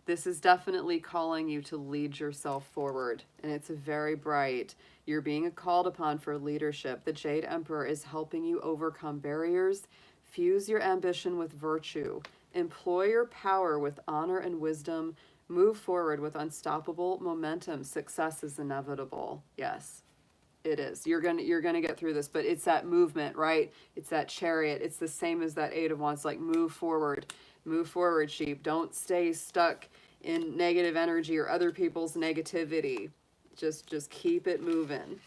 This is definitely calling you to lead yourself forward. And it's very bright. You're being called upon for leadership. The Jade Emperor is helping you overcome barriers. Fuse your ambition with virtue. Employ your power with honor and wisdom. Move forward with unstoppable momentum. Success is inevitable. Yes, it is. You're gonna get through this, but it's that movement, right? It's that Chariot. It's the same as that 8 of Wands. Like, move forward. Move forward, sheep. Don't stay stuck in negative energy or other people's negativity. Just keep it moving.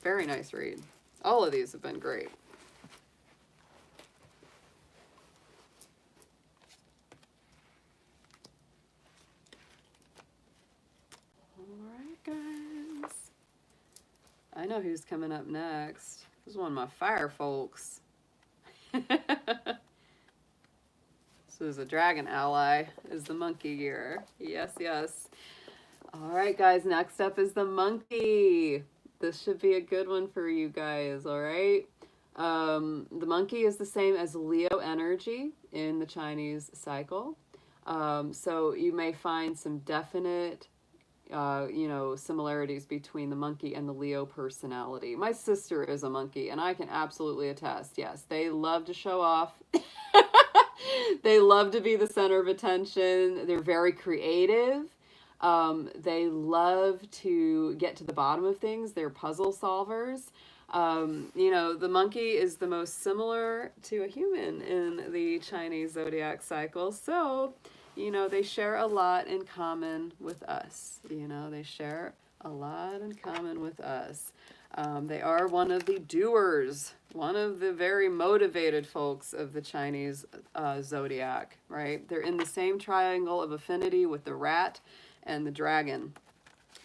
Very nice read. All of these have been great. All right, guys. I know who's coming up next. This is one of my fire folks. This is a dragon ally, is the monkey year. Yes, yes. All right, guys, next up is the monkey. This should be a good one for you guys, all right? The monkey is the same as Leo energy in the Chinese cycle. So you may find some definite, you know, similarities between the monkey and the Leo personality. My sister is a monkey, and I can absolutely attest. Yes, they love to show off. They love to be the center of attention. They're very creative. They love to get to the bottom of things. They're puzzle solvers. You know, the monkey is the most similar to a human in the Chinese zodiac cycle. So, you know, they share a lot in common with us. You know, they share a lot in common with us. They are one of the doers, one of the very motivated folks of the Chinese zodiac, right? They're in the same triangle of affinity with the rat and the dragon.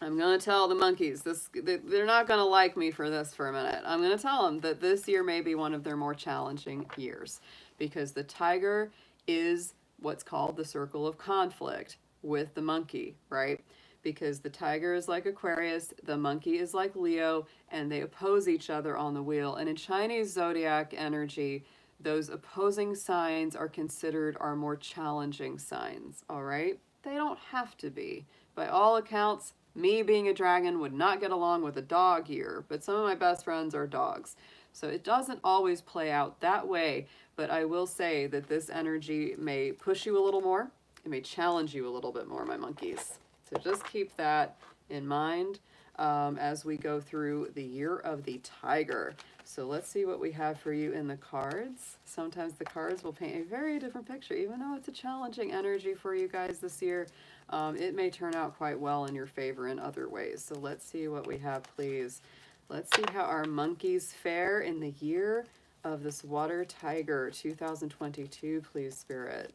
I'm going to tell the monkeys, they're not going to like me for this for a minute. I'm going to tell them that this year may be one of their more challenging years, because the tiger is what's called the circle of conflict with the monkey, right? Because the tiger is like Aquarius, the monkey is like Leo, and they oppose each other on the wheel. And in Chinese zodiac energy, those opposing signs are considered our more challenging signs, all right? They don't have to be. By all accounts, me being a dragon would not get along with a dog here, but some of my best friends are dogs. So it doesn't always play out that way, but I will say that this energy may push you a little more. It may challenge you a little bit more, my monkeys. So just keep that in mind as we go through the year of the tiger. So let's see what we have for you in the cards. Sometimes the cards will paint a very different picture. Even though it's a challenging energy for you guys this year, it may turn out quite well in your favor in other ways. So let's see what we have, please. Let's see how our monkeys fare in the year of this water tiger 2022, please, Spirit.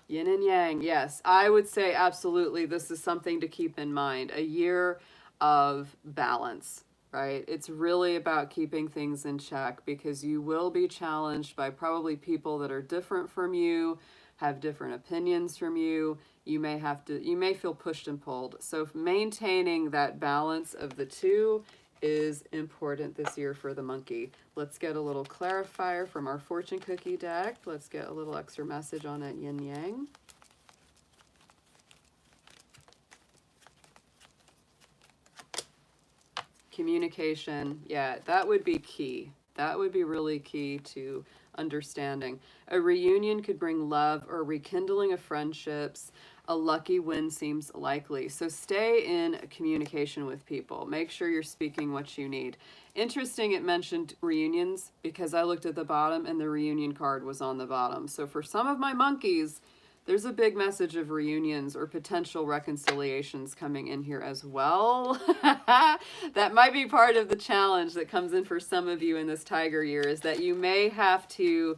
Yin and yang, yes. I would say absolutely this is something to keep in mind. A year of balance, right? It's really about keeping things in check because you will be challenged by probably people that are different from you, have different opinions from you. You may feel pushed and pulled. So maintaining that balance of the two is important this year for the monkey. Let's get a little clarifier from our fortune cookie deck. Let's get a little extra message on that yin yang. Communication, yeah, that would be key. That would be really key to understanding. A reunion could bring love or rekindling of friendships. A lucky win seems likely. So stay in communication with people. Make sure you're speaking what you need. Interesting, it mentioned reunions because I looked at the bottom and the reunion card was on the bottom. So for some of my monkeys, there's a big message of reunions or potential reconciliations coming in here as well. That might be part of the challenge that comes in for some of you in this Tiger year, is that you may have to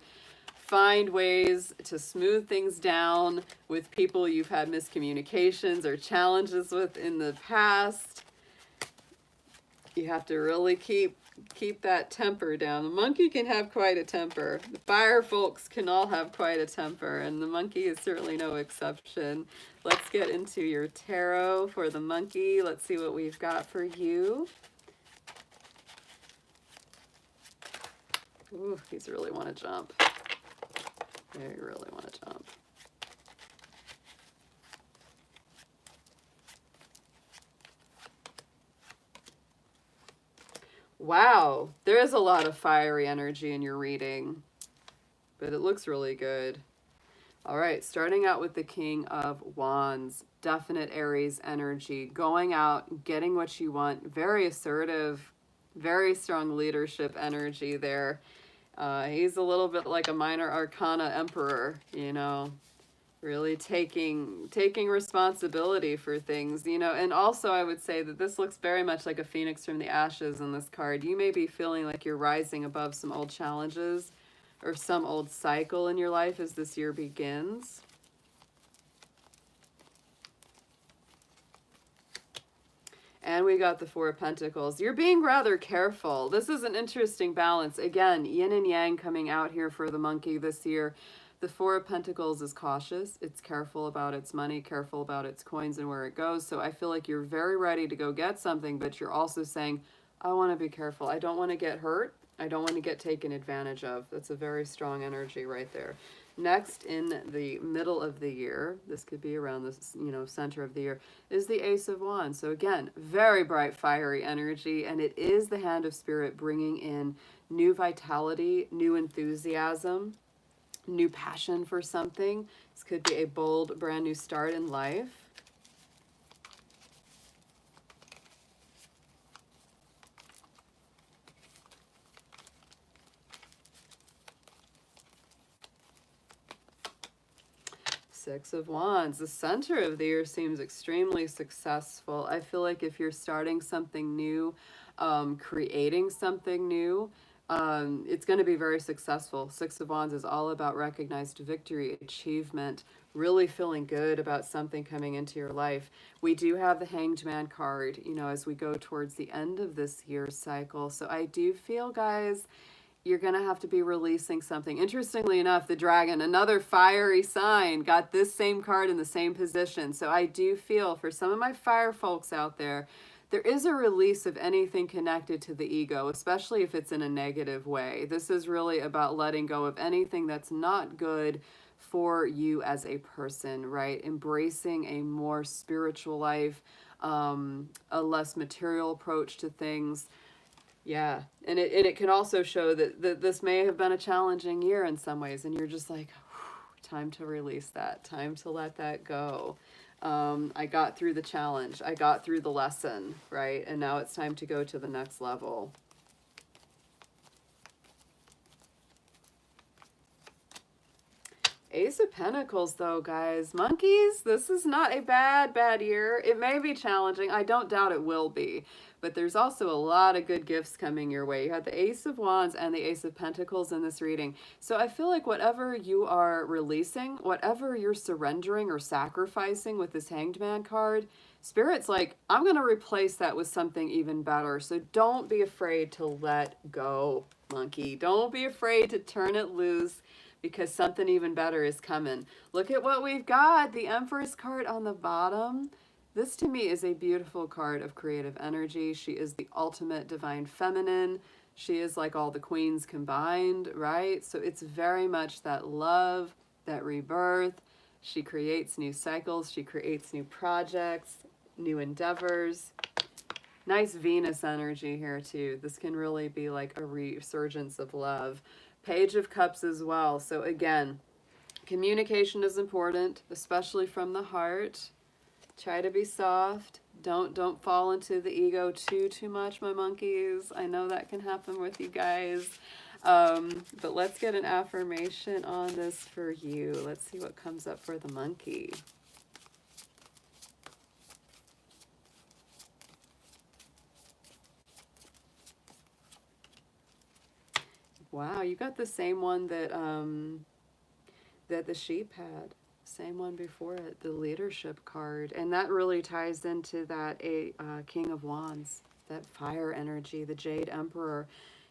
find ways to smooth things down with people you've had miscommunications or challenges with in the past. You have to really keep that temper down. The monkey can have quite a temper. The fire folks can all have quite a temper, and the monkey is certainly no exception. Let's get into your tarot for the monkey. Let's see what we've got for you. Ooh, these really want to jump. They really want to jump. Wow, there is a lot of fiery energy in your reading, but it looks really good. All right, starting out with the King of Wands, definite Aries energy, going out, getting what you want, very assertive, very strong leadership energy there. He's a little bit like a minor arcana emperor, you know, really taking responsibility for things, you know. And also I would say that this looks very much like a phoenix from the ashes in this card. You may be feeling like you're rising above some old challenges or some old cycle in your life as this year begins. And we got the Four of Pentacles. You're being rather careful. This is an interesting balance. Again, yin and yang coming out here for the monkey this year. The Four of Pentacles is cautious. It's careful about its money, careful about its coins and where it goes. So I feel like you're very ready to go get something, but you're also saying, I want to be careful. I don't want to get hurt. I don't want to get taken advantage of. That's a very strong energy right there. Next, in the middle of the year, this could be around the, you know, center of the year, is the Ace of Wands. So again, very bright, fiery energy, and it is the hand of spirit bringing in new vitality, new enthusiasm, new passion for something. This could be a bold, brand new start in life. Six of Wands. The center of the year seems extremely successful. I feel like if you're starting something new, creating something new, it's going to be very successful. Six of Wands is all about recognized victory, achievement, really feeling good about something coming into your life. We do have the Hanged Man card, you know, as we go towards the end of this year's cycle. So I do feel, guys, you're going to have to be releasing something. Interestingly enough, the dragon, another fiery sign, got this same card in the same position. So I do feel for some of my fire folks out there, there is a release of anything connected to the ego, especially if it's in a negative way. This is really about letting go of anything that's not good for you as a person, right? Embracing a more spiritual life, a less material approach to things. Yeah, and it can also show that this may have been a challenging year in some ways, and you're just like, time to release that, time to let that go. I got through the challenge, I got through the lesson, right? And now it's time to go to the next level. Ace of Pentacles, though, guys. Monkeys, this is not a bad year. It may be challenging. I don't doubt it will be. But there's also a lot of good gifts coming your way. You have the Ace of Wands and the Ace of Pentacles in this reading. So I feel like whatever you are releasing, whatever you're surrendering or sacrificing with this Hanged Man card, Spirit's like, I'm going to replace that with something even better. So don't be afraid to let go, monkey. Don't be afraid to turn it loose, because something even better is coming. Look at what we've got. The Empress card on the bottom. This to me is a beautiful card of creative energy. She is the ultimate divine feminine. She is like all the queens combined, right? So it's very much that love, that rebirth. She creates new cycles. She creates new projects, new endeavors. Nice Venus energy here too. This can really be like a resurgence of love. Page of Cups as well. So again, communication is important, especially from the heart. Try to be soft. Don't fall into the ego too much, my monkeys. I know that can happen with you guys. But let's get an affirmation on this for you. Let's see what comes up for the monkey. Wow, you got the same one that that the sheep had. Same one before it, the leadership card. And that really ties into that King of Wands, that fire energy, the Jade Emperor.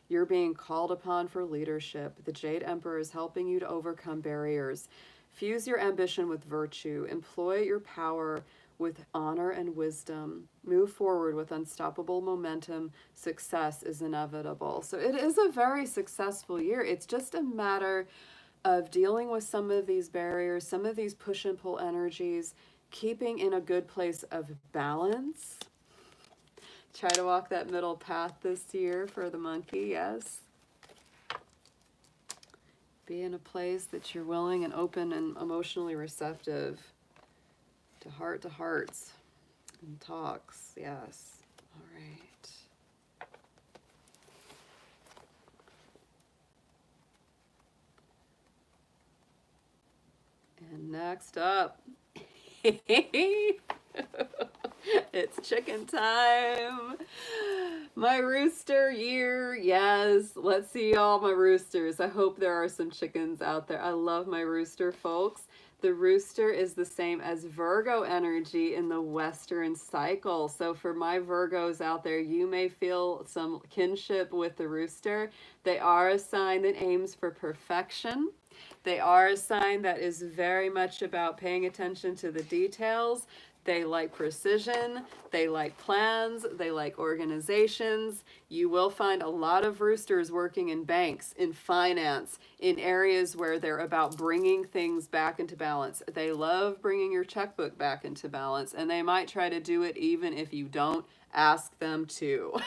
You're being called upon for leadership. The Jade Emperor is helping you to overcome barriers. Fuse your ambition with virtue. Employ your power with honor and wisdom. Move forward with unstoppable momentum. Success is inevitable. So it is a very successful year. It's just a matter of dealing with some of these barriers, some of these push and pull energies, keeping in a good place of balance. Try to walk that middle path this year for the monkey, yes. Be in a place that you're willing and open and emotionally receptive to hearts and talks, yes. All right. And next up, it's chicken time. My rooster year, yes. Let's see all my roosters. I hope there are some chickens out there. I love my rooster, folks. The rooster is the same as Virgo energy in the Western cycle. So for my Virgos out there, you may feel some kinship with the rooster. They are a sign that aims for perfection. They are a sign that is very much about paying attention to the details. They like precision, they like plans, they like organizations. You will find a lot of roosters working in banks, in finance, in areas where they're about bringing things back into balance. They love bringing your checkbook back into balance, and they might try to do it even if you don't ask them to.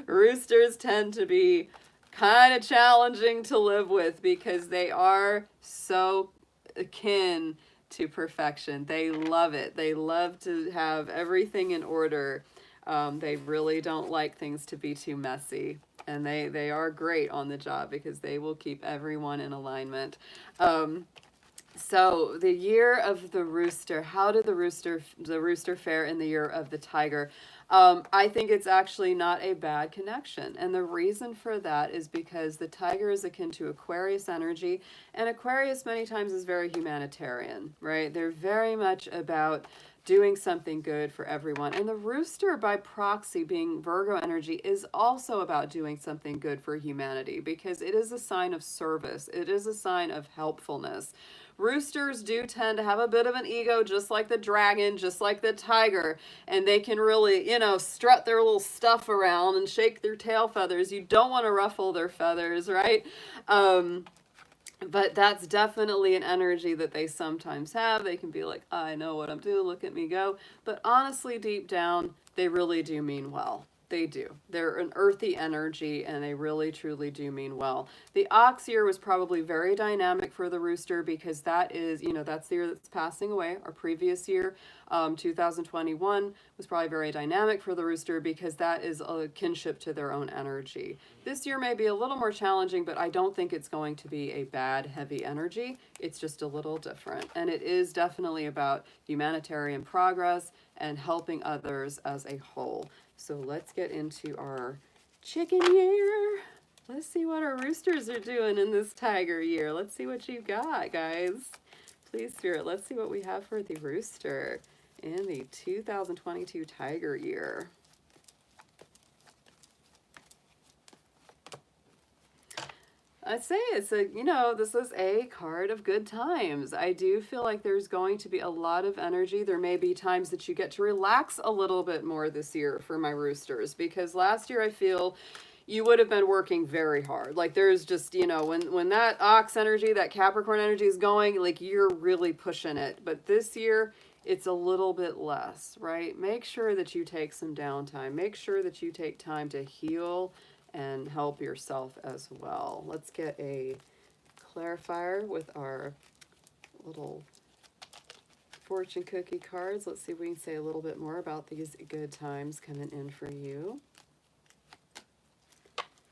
Roosters tend to be kind of challenging to live with because they are so akin to perfection. They love it. They love to have everything in order. They really don't like things to be too messy. And they are great on the job because they will keep everyone in alignment. So the year of the rooster, how did the rooster fare in the year of the tiger? I think it's actually not a bad connection. And the reason for that is because the tiger is akin to Aquarius energy. And Aquarius many times is very humanitarian, right? They're very much about doing something good for everyone. And the rooster, by proxy, being Virgo energy, is also about doing something good for humanity because it is a sign of service. It is a sign of helpfulness. Roosters do tend to have a bit of an ego, just like the dragon, just like the tiger, and they can really, you know, strut their little stuff around and shake their tail feathers. You don't want to ruffle their feathers, right? But that's definitely an energy that they sometimes have. They can be like, I know what I'm doing, look at me go. But honestly, deep down, they really do mean well. They do. They're an earthy energy, and they really truly do mean well. The ox year was probably very dynamic for the rooster, because that is, you know, that's the year that's passing away. Our previous year, 2021, was probably very dynamic for the rooster, because that is a kinship to their own energy. This year may be a little more challenging, but I don't think it's going to be a bad, heavy energy. It's just a little different. And it is definitely about humanitarian progress and helping others as a whole. So let's get into our chicken year. Let's see what our roosters are doing in this tiger year. Let's see what you've got, guys. Please, Spirit, let's see what we have for the rooster in the 2022 tiger year. I'd say it's a, you know, this is a card of good times. I do feel like there's going to be a lot of energy. There may be times that you get to relax a little bit more this year for my roosters, because last year I feel you would have been working very hard. Like there's just, you know, when that ox energy, that Capricorn energy is going, like you're really pushing it. But this year, it's a little bit less, right? Make sure that you take some downtime. Make sure that you take time to heal and help yourself as well. Let's get a clarifier with our little fortune cookie cards. Let's see if we can say a little bit more about these good times coming in for you.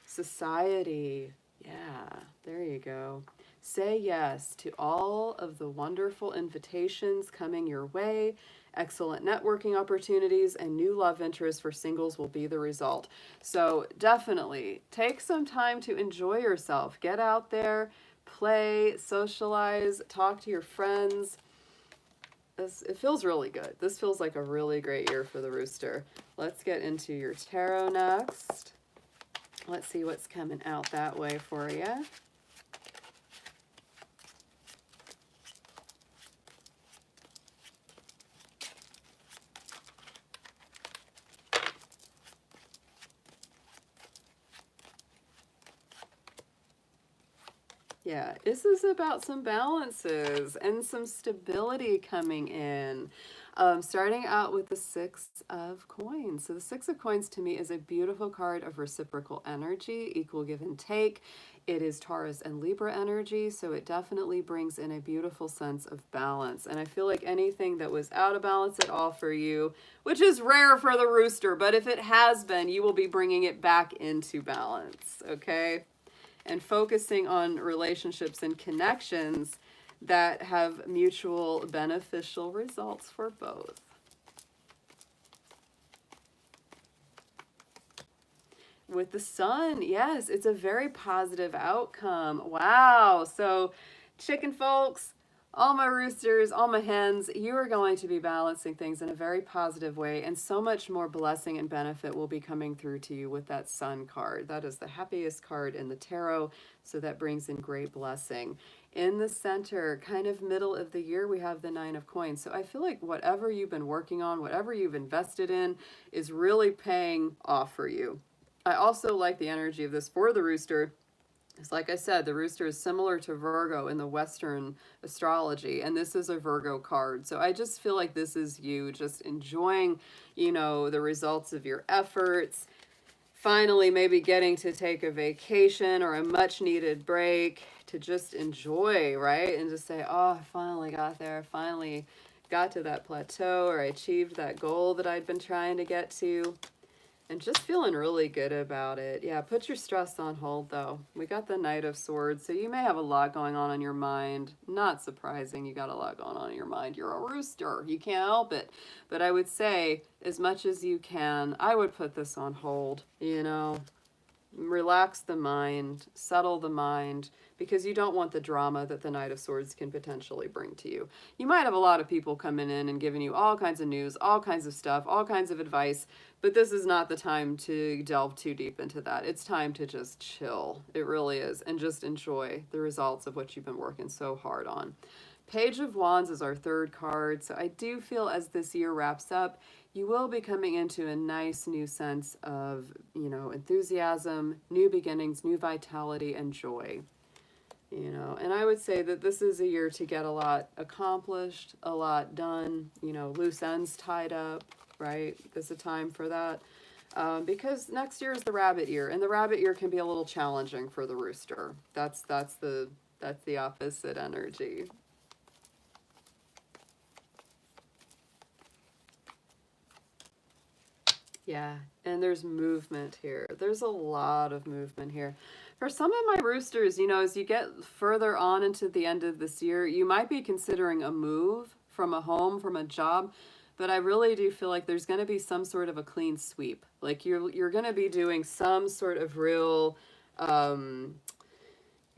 Society. Yeah, there you go. Say yes to all of the wonderful invitations coming your way. Excellent networking opportunities and new love interests for singles will be the result. So definitely take some time to enjoy yourself. Get out there, play, socialize, talk to your friends. It feels really good. This feels like a really great year for the rooster. Let's get into your tarot next. Let's see what's coming out that way for you. Yeah, this is about some balances and some stability coming in. Starting out with the Six of Coins. So the Six of Coins to me is a beautiful card of reciprocal energy, equal give and take. It is Taurus and Libra energy, so it definitely brings in a beautiful sense of balance. And I feel like anything that was out of balance at all for you, which is rare for the rooster, but if it has been, you will be bringing it back into balance, okay? And focusing on relationships and connections that have mutual beneficial results for both. With the Sun, yes, it's a very positive outcome. Wow. So, chicken folks, all my roosters, all my hens, you are going to be balancing things in a very positive way, and so much more blessing and benefit will be coming through to you with that Sun card. That is the happiest card in the tarot, so that brings in great blessing. In the center, kind of middle of the year, we have the Nine of Coins. So I feel like whatever you've been working on, whatever you've invested in, is really paying off for you. I also like the energy of this for the rooster. It's like I said, the rooster is similar to Virgo in the Western astrology, and this is a Virgo card. So I just feel like this is you just enjoying, you know, the results of your efforts, finally maybe getting to take a vacation or a much needed break to just enjoy, right? And just say, oh, I finally got there, I finally got to that plateau, or I achieved that goal that I'd been trying to get to. And just feeling really good about it. Yeah, put your stress on hold, though. We got the Knight of Swords, so you may have a lot going on in your mind. Not surprising, you got a lot going on in your mind. You're a rooster. You can't help it. But I would say, as much as you can, I would put this on hold, you know. Relax the mind, settle the mind, because you don't want the drama that the Knight of Swords can potentially bring to you. You might have a lot of people coming in and giving you all kinds of news, all kinds of stuff, all kinds of advice, but this is not the time to delve too deep into that. It's time to just chill. It really is, and just enjoy the results of what you've been working so hard on. Page of Wands is our third card, so I do feel as this year wraps up, you will be coming into a nice new sense of, you know, enthusiasm, new beginnings, new vitality, and joy. You know, and I would say that this is a year to get a lot accomplished, a lot done, you know, loose ends tied up, right? This is a time for that. because next year is the rabbit year, and the rabbit year can be a little challenging for the rooster. That's the opposite energy. Yeah, and there's movement here. There's a lot of movement here. For some of my roosters, you know, as you get further on into the end of this year, you might be considering a move from a home, from a job, but I really do feel like there's going to be some sort of a clean sweep. Like you're going to be doing some sort of real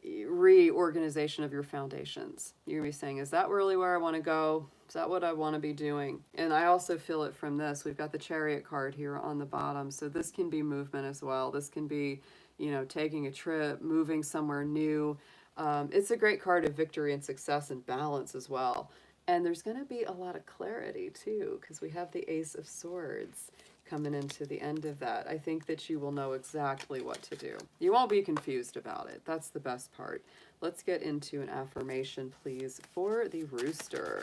reorganization of your foundations. You're going to be saying, is that really where I want to go? Is that what I want to be doing? And I also feel it from this. We've got the Chariot card here on the bottom. So this can be movement as well. This can be, you know, taking a trip, moving somewhere new. It's a great card of victory and success and balance as well. And there's going to be a lot of clarity too, because we have the Ace of Swords coming into the end of that. I think that you will know exactly what to do. You won't be confused about it. That's the best part. Let's get into an affirmation, please, for the rooster.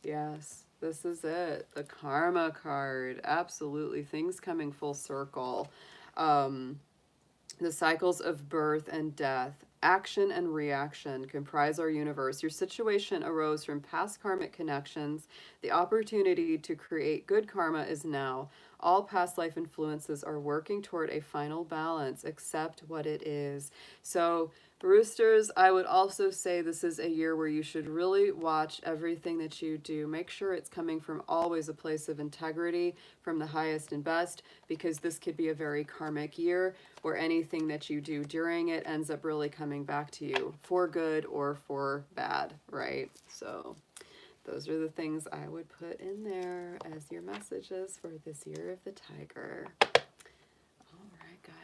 Yes, this is it. The Karma card. Absolutely. Things coming full circle. The cycles of birth and death, action and reaction comprise our universe. Your situation arose from past karmic connections. The opportunity to create good karma is now. All past life influences are working toward a final balance. Accept what it is. So, roosters, I would also say this is a year where you should really watch everything that you do. Make sure it's coming from always a place of integrity, from the highest and best, because this could be a very karmic year where anything that you do during it ends up really coming back to you for good or for bad, right? So those are the things I would put in there as your messages for this year of the tiger. All right, guys.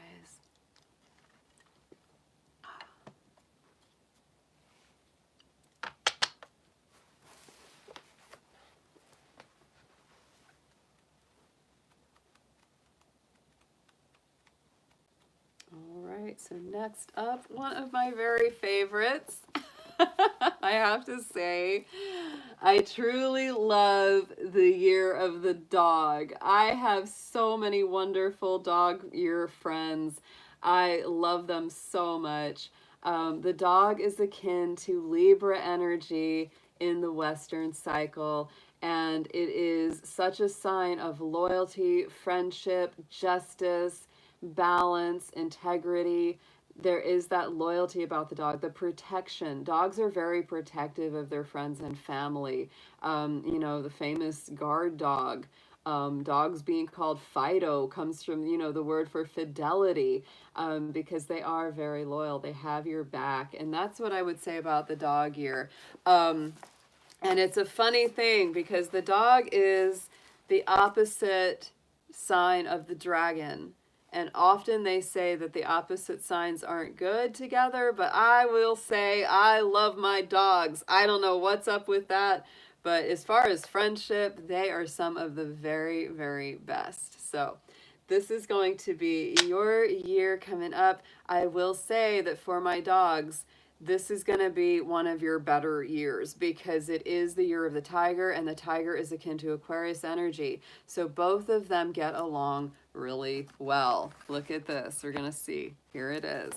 All right, so next up, one of my very favorites. I have to say, I truly love the year of the dog. I have so many wonderful dog year friends. I love them so much. The dog is akin to Libra energy in the Western cycle, and it is such a sign of loyalty, friendship, justice, balance, integrity. There is that loyalty about the dog, the protection. Dogs are very protective of their friends and family. You know, the famous guard dog. Dogs being called Fido comes from, you know, the word for fidelity, because they are very loyal. They have your back. And that's what I would say about the dog year. And it's a funny thing because the dog is the opposite sign of the dragon. And often they say that the opposite signs aren't good together, but I will say I love my dogs. I don't know what's up with that, but as far as friendship, they are some of the very, very best. So this is going to be your year coming up. I will say that for my dogs, this is going to be one of your better years because it is the year of the tiger, and the tiger is akin to Aquarius energy. So both of them get along really well. Look at this. We're going to see. Here it is.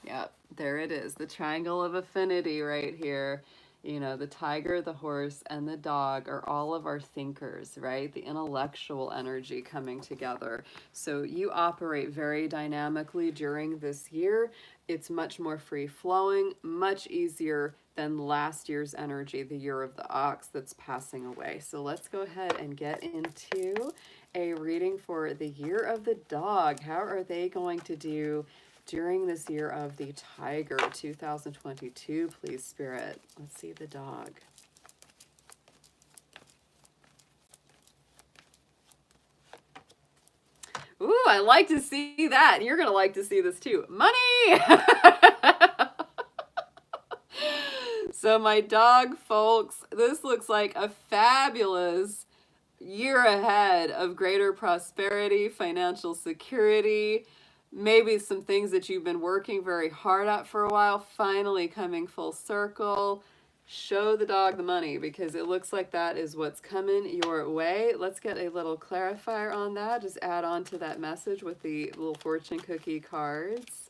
Yep, there it is. The triangle of affinity right here. You know, the tiger, the horse, and the dog are all of our thinkers, right? The intellectual energy coming together. So you operate very dynamically during this year. It's much more free-flowing, much easier than last year's energy, the year of the ox that's passing away. So let's go ahead and get into a reading for the year of the dog. How are they going to do during this year of the tiger, 2022, please, Spirit? Let's see the dog. Ooh, I like to see that. You're going to like to see this too. Money! So my dog folks, this looks like a fabulous year ahead of greater prosperity, financial security, maybe some things that you've been working very hard at for a while, finally coming full circle. Show the dog the money, because it looks like that is what's coming your way. Let's get a little clarifier on that. Just add on to that message with the little fortune cookie cards.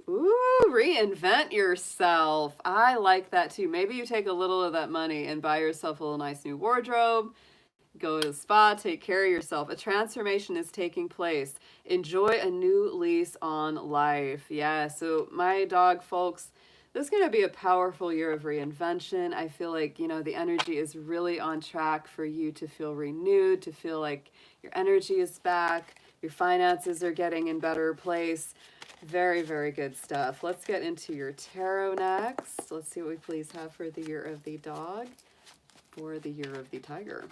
Ooh, reinvent yourself. I like that too. Maybe you take a little of that money and buy yourself a little nice new wardrobe. Go to the spa, take care of yourself. A transformation is taking place. Enjoy a new lease on life. Yeah, so my dog folks, this is going to be a powerful year of reinvention. I feel like, you know, the energy is really on track for you to feel renewed, to feel like your energy is back, your finances are getting in better place. Very, very good stuff. Let's get into your tarot next. Let's see what we please have for the year of the dog or the year of the tiger.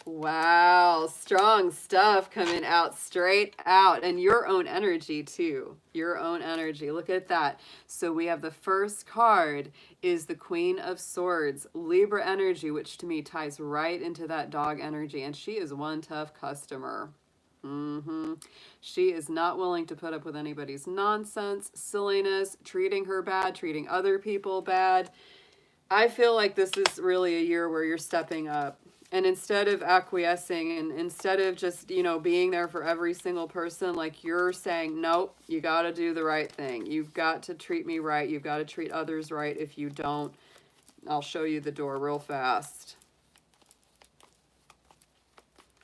Wow, strong stuff coming out straight out, and your own energy too. Your own energy. Look at that. So we have the first card is the Queen of Swords, Libra energy, which to me ties right into that dog energy, and she is one tough customer. She is not willing to put up with anybody's nonsense, silliness, treating her bad, treating other people bad. I feel like this is really a year where you're stepping up. And instead of acquiescing and instead of just, you know, being there for every single person, like you're saying, nope, you got to do the right thing. You've got to treat me right. You've got to treat others right. If you don't, I'll show you the door real fast.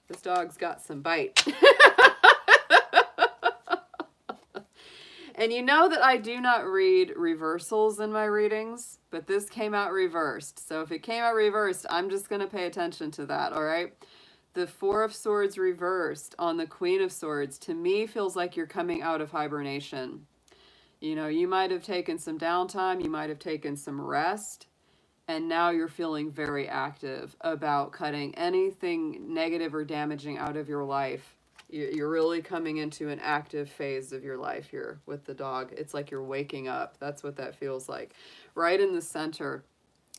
This dog's got some bite. And you know that I do not read reversals in my readings, but this came out reversed. So if it came out reversed, I'm just going to pay attention to that, all right? The Four of Swords reversed on the Queen of Swords, to me, feels like you're coming out of hibernation. You know, you might have taken some downtime, you might have taken some rest, and now you're feeling very active about cutting anything negative or damaging out of your life. You're really coming into an active phase of your life here with the dog. It's like you're waking up. That's what that feels like. Right in the center,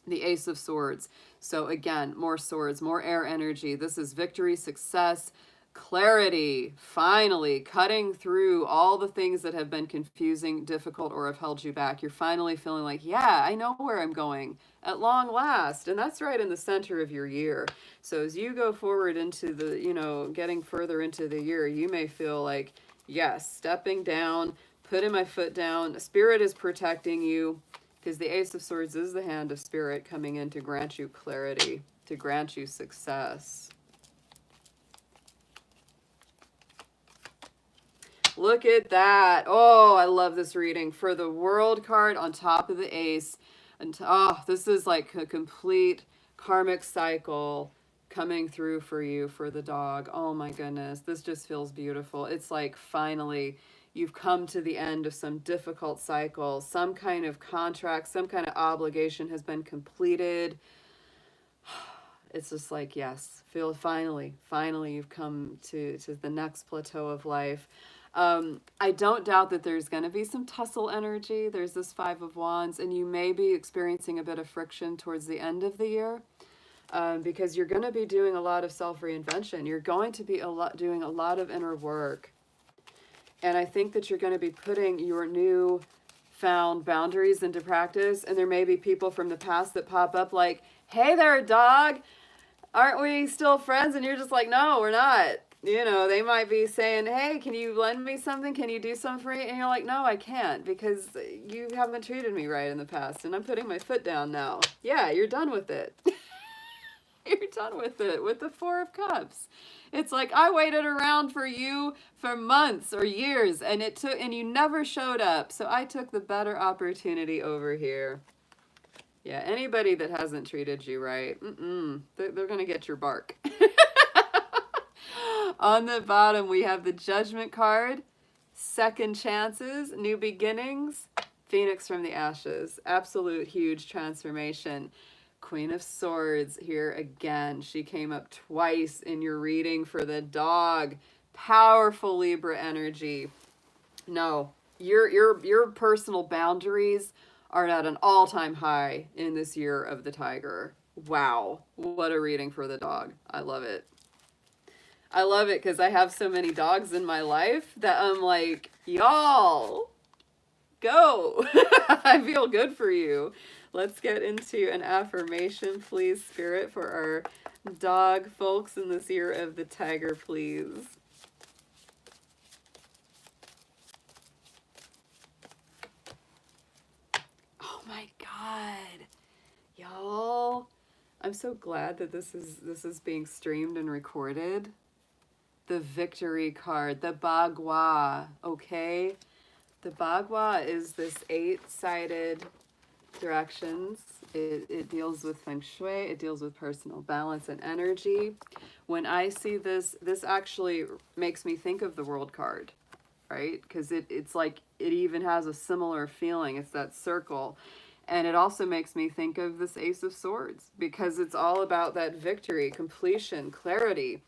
the Ace of Swords. So again, more swords, more air energy. This is victory, success, clarity, finally cutting through all the things that have been confusing, difficult, or have held you back. You're finally feeling like, yeah, I know where I'm going at long last. And that's right in the center of your year. So as you go forward into the, you know, getting further into the year, you may feel like, yes, stepping down, putting my foot down. Spirit is protecting you, because the Ace of Swords is the hand of Spirit coming in to grant you clarity, to grant you success. Look at that. Oh, I love this reading. For the World card on top of the Ace. And oh, this is like a complete karmic cycle coming through for you, for the dog. Oh my goodness. This just feels beautiful. It's like finally you've come to the end of some difficult cycle. Some kind of contract, some kind of obligation has been completed. It's just like, yes, feel finally you've come to the next plateau of life. I don't doubt that there's going to be some tussle energy. There's this Five of Wands, and you may be experiencing a bit of friction towards the end of the year, because you're going to be doing a lot of self-reinvention. You're going to be doing a lot of inner work. And I think that you're going to be putting your new found boundaries into practice. And there may be people from the past that pop up like, hey there, dog, aren't we still friends? And you're just like, no, we're not. You know, they might be saying, hey, can you lend me something? Can you do something for me? And you're like, no, I can't, because you haven't treated me right in the past, and I'm putting my foot down now. Yeah, you're done with it. You're done with it with the Four of Cups. It's like, I waited around for you for months or years, and you never showed up. So I took the better opportunity over here. Yeah, anybody that hasn't treated you right, they're going to get your bark. On the bottom, we have the Judgment card, second chances, new beginnings, Phoenix from the ashes, absolute huge transformation. Queen of Swords here again. She came up twice in your reading for the dog. Powerful Libra energy. No, your personal boundaries are at an all-time high in this year of the tiger. Wow, what a reading for the dog. I love it. I love it because I have so many dogs in my life that I'm like, y'all, go. I feel good for you. Let's get into an affirmation, please, Spirit, for our dog folks in this year of the tiger, please. Oh my God. Y'all, I'm so glad that this is being streamed and recorded. The victory card, the Bagua, okay? The Bagua is this 8-sided directions. It deals with feng shui, it deals with personal balance and energy. When I see this, this actually makes me think of the world card, right? Because it's like it even has a similar feeling. It's that circle. And it also makes me think of this Ace of Swords because it's all about that victory, completion, clarity.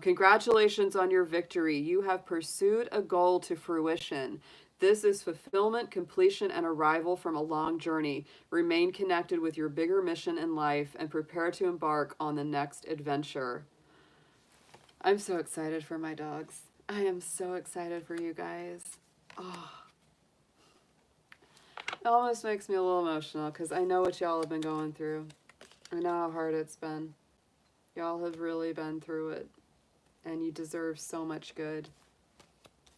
Congratulations on your victory. You have pursued a goal to fruition. This is fulfillment, completion, and arrival from a long journey. Remain connected with your bigger mission in life and prepare to embark on the next adventure. I'm so excited for my dogs. I am so excited for you guys. Oh, it almost makes me a little emotional because I know what y'all have been going through. I know how hard it's been. Y'all have really been through it. And you deserve so much good.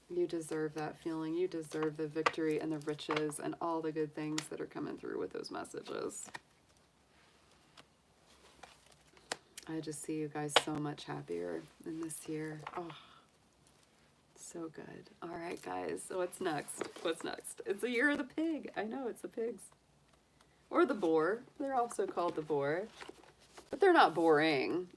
You deserve that feeling. You deserve the victory and the riches and all the good things that are coming through with those messages. I just see you guys so much happier in this year. Oh, so good. All right, guys. So what's next? What's next? It's the year of the pig. I know, it's the pigs. Or the boar. They're also called the boar. But they're not boring.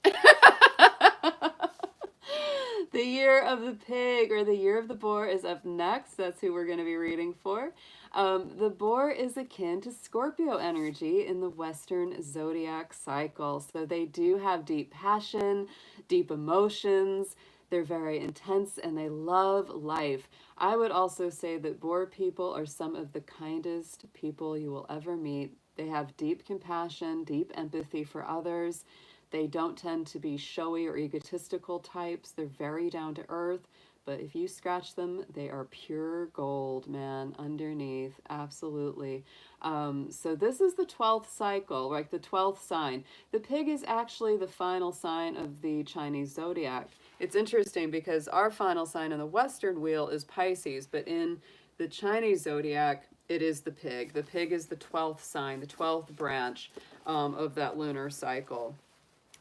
The year of the pig or the year of the boar is up next. That's who we're going to be reading for. The boar is akin to Scorpio energy in the Western zodiac cycle. So they do have deep passion, deep emotions. They're very intense and they love life. I would also say that boar people are some of the kindest people you will ever meet. They have deep compassion, deep empathy for others. They don't tend to be showy or egotistical types. They're very down to earth. But if you scratch them, they are pure gold, man, underneath. Absolutely. So this is the 12th cycle, like the 12th sign. The pig is actually the final sign of the Chinese zodiac. It's interesting because our final sign on the Western wheel is Pisces, but in the Chinese zodiac, it is the pig. The pig is the 12th sign, the 12th branch of that lunar cycle.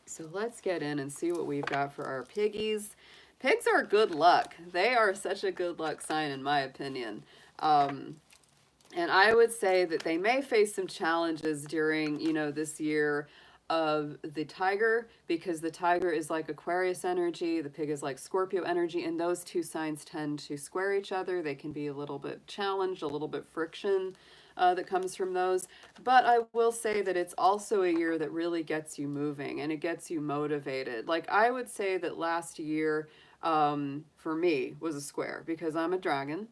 So let's get in and see what we've got for our piggies. Pigs are good luck. They are such a good luck sign in my opinion. And I would say that they may face some challenges during, this year of the tiger, because the tiger is like Aquarius energy, the pig is like Scorpio energy, and those two signs tend to square each other. They can be a little bit challenged, a little bit friction that comes from those. But I will say that it's also a year that really gets you moving and it gets you motivated. Like I would say that last year for me was a square because I'm a dragon.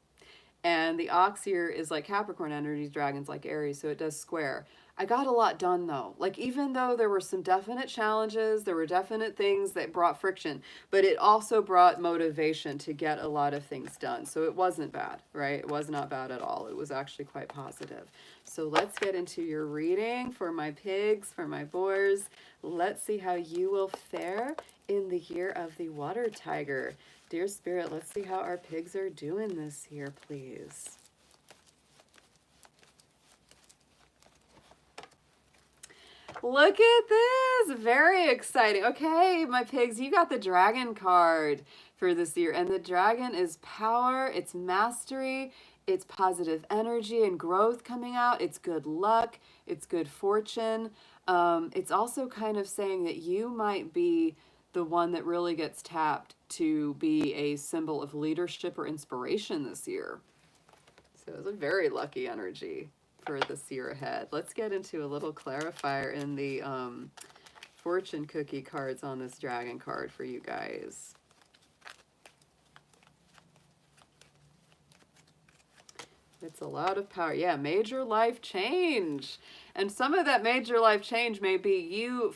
And the ox here is like Capricorn energy, dragons like Aries, so it does square. I got a lot done though. Like even though there were some definite challenges, there were definite things that brought friction, but it also brought motivation to get a lot of things done. So it wasn't bad, right? It was not bad at all. It was actually quite positive. So let's get into your reading for my pigs, for my boars. Let's see how you will fare in the year of the water tiger. Dear Spirit, let's see how our pigs are doing this year, please. Look at this. Very exciting. Okay, my pigs, you got the dragon card for this year. And the dragon is power, it's mastery, it's positive energy and growth coming out. It's good luck, it's good fortune. It's also kind of saying that you might be the one that really gets tapped to be a symbol of leadership or inspiration this year. So it's a very lucky energy for this year ahead. Let's get into a little clarifier in the fortune cookie cards on this dragon card for you guys. It's a lot of power. Yeah, major life change. And some of that major life change may be you,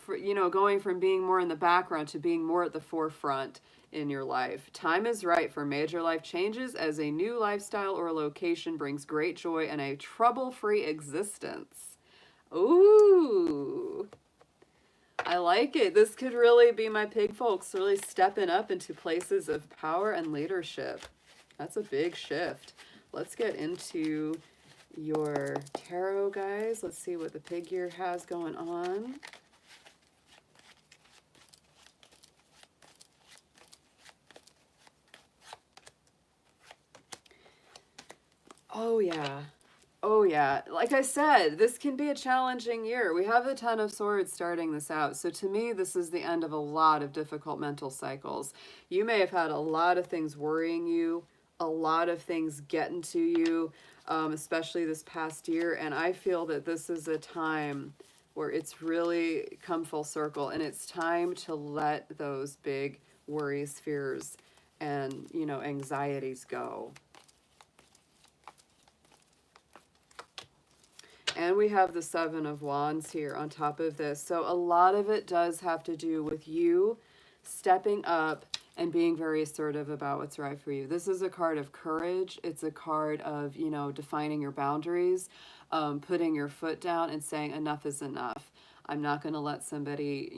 going from being more in the background to being more at the forefront in your life. Time is right for major life changes as a new lifestyle or location brings great joy and a trouble-free existence. Ooh, I like it. This could really be my pig folks really stepping up into places of power and leadership. That's a big shift. Let's get into your tarot, guys. Let's see what the pig year has going on. Oh, yeah. Oh, yeah. Like I said, this can be a challenging year. We have the Ten of Swords starting this out. So to me, this is the end of a lot of difficult mental cycles. You may have had a lot of things worrying you, a lot of things getting to you, especially this past year. And I feel that this is a time where it's really come full circle, and it's time to let those big worries, fears, and, anxieties go. And we have the Seven of Wands here on top of this. So a lot of it does have to do with you stepping up and being very assertive about what's right for you. This is a card of courage. It's a card of, defining your boundaries, putting your foot down and saying enough is enough. I'm not going to let somebody,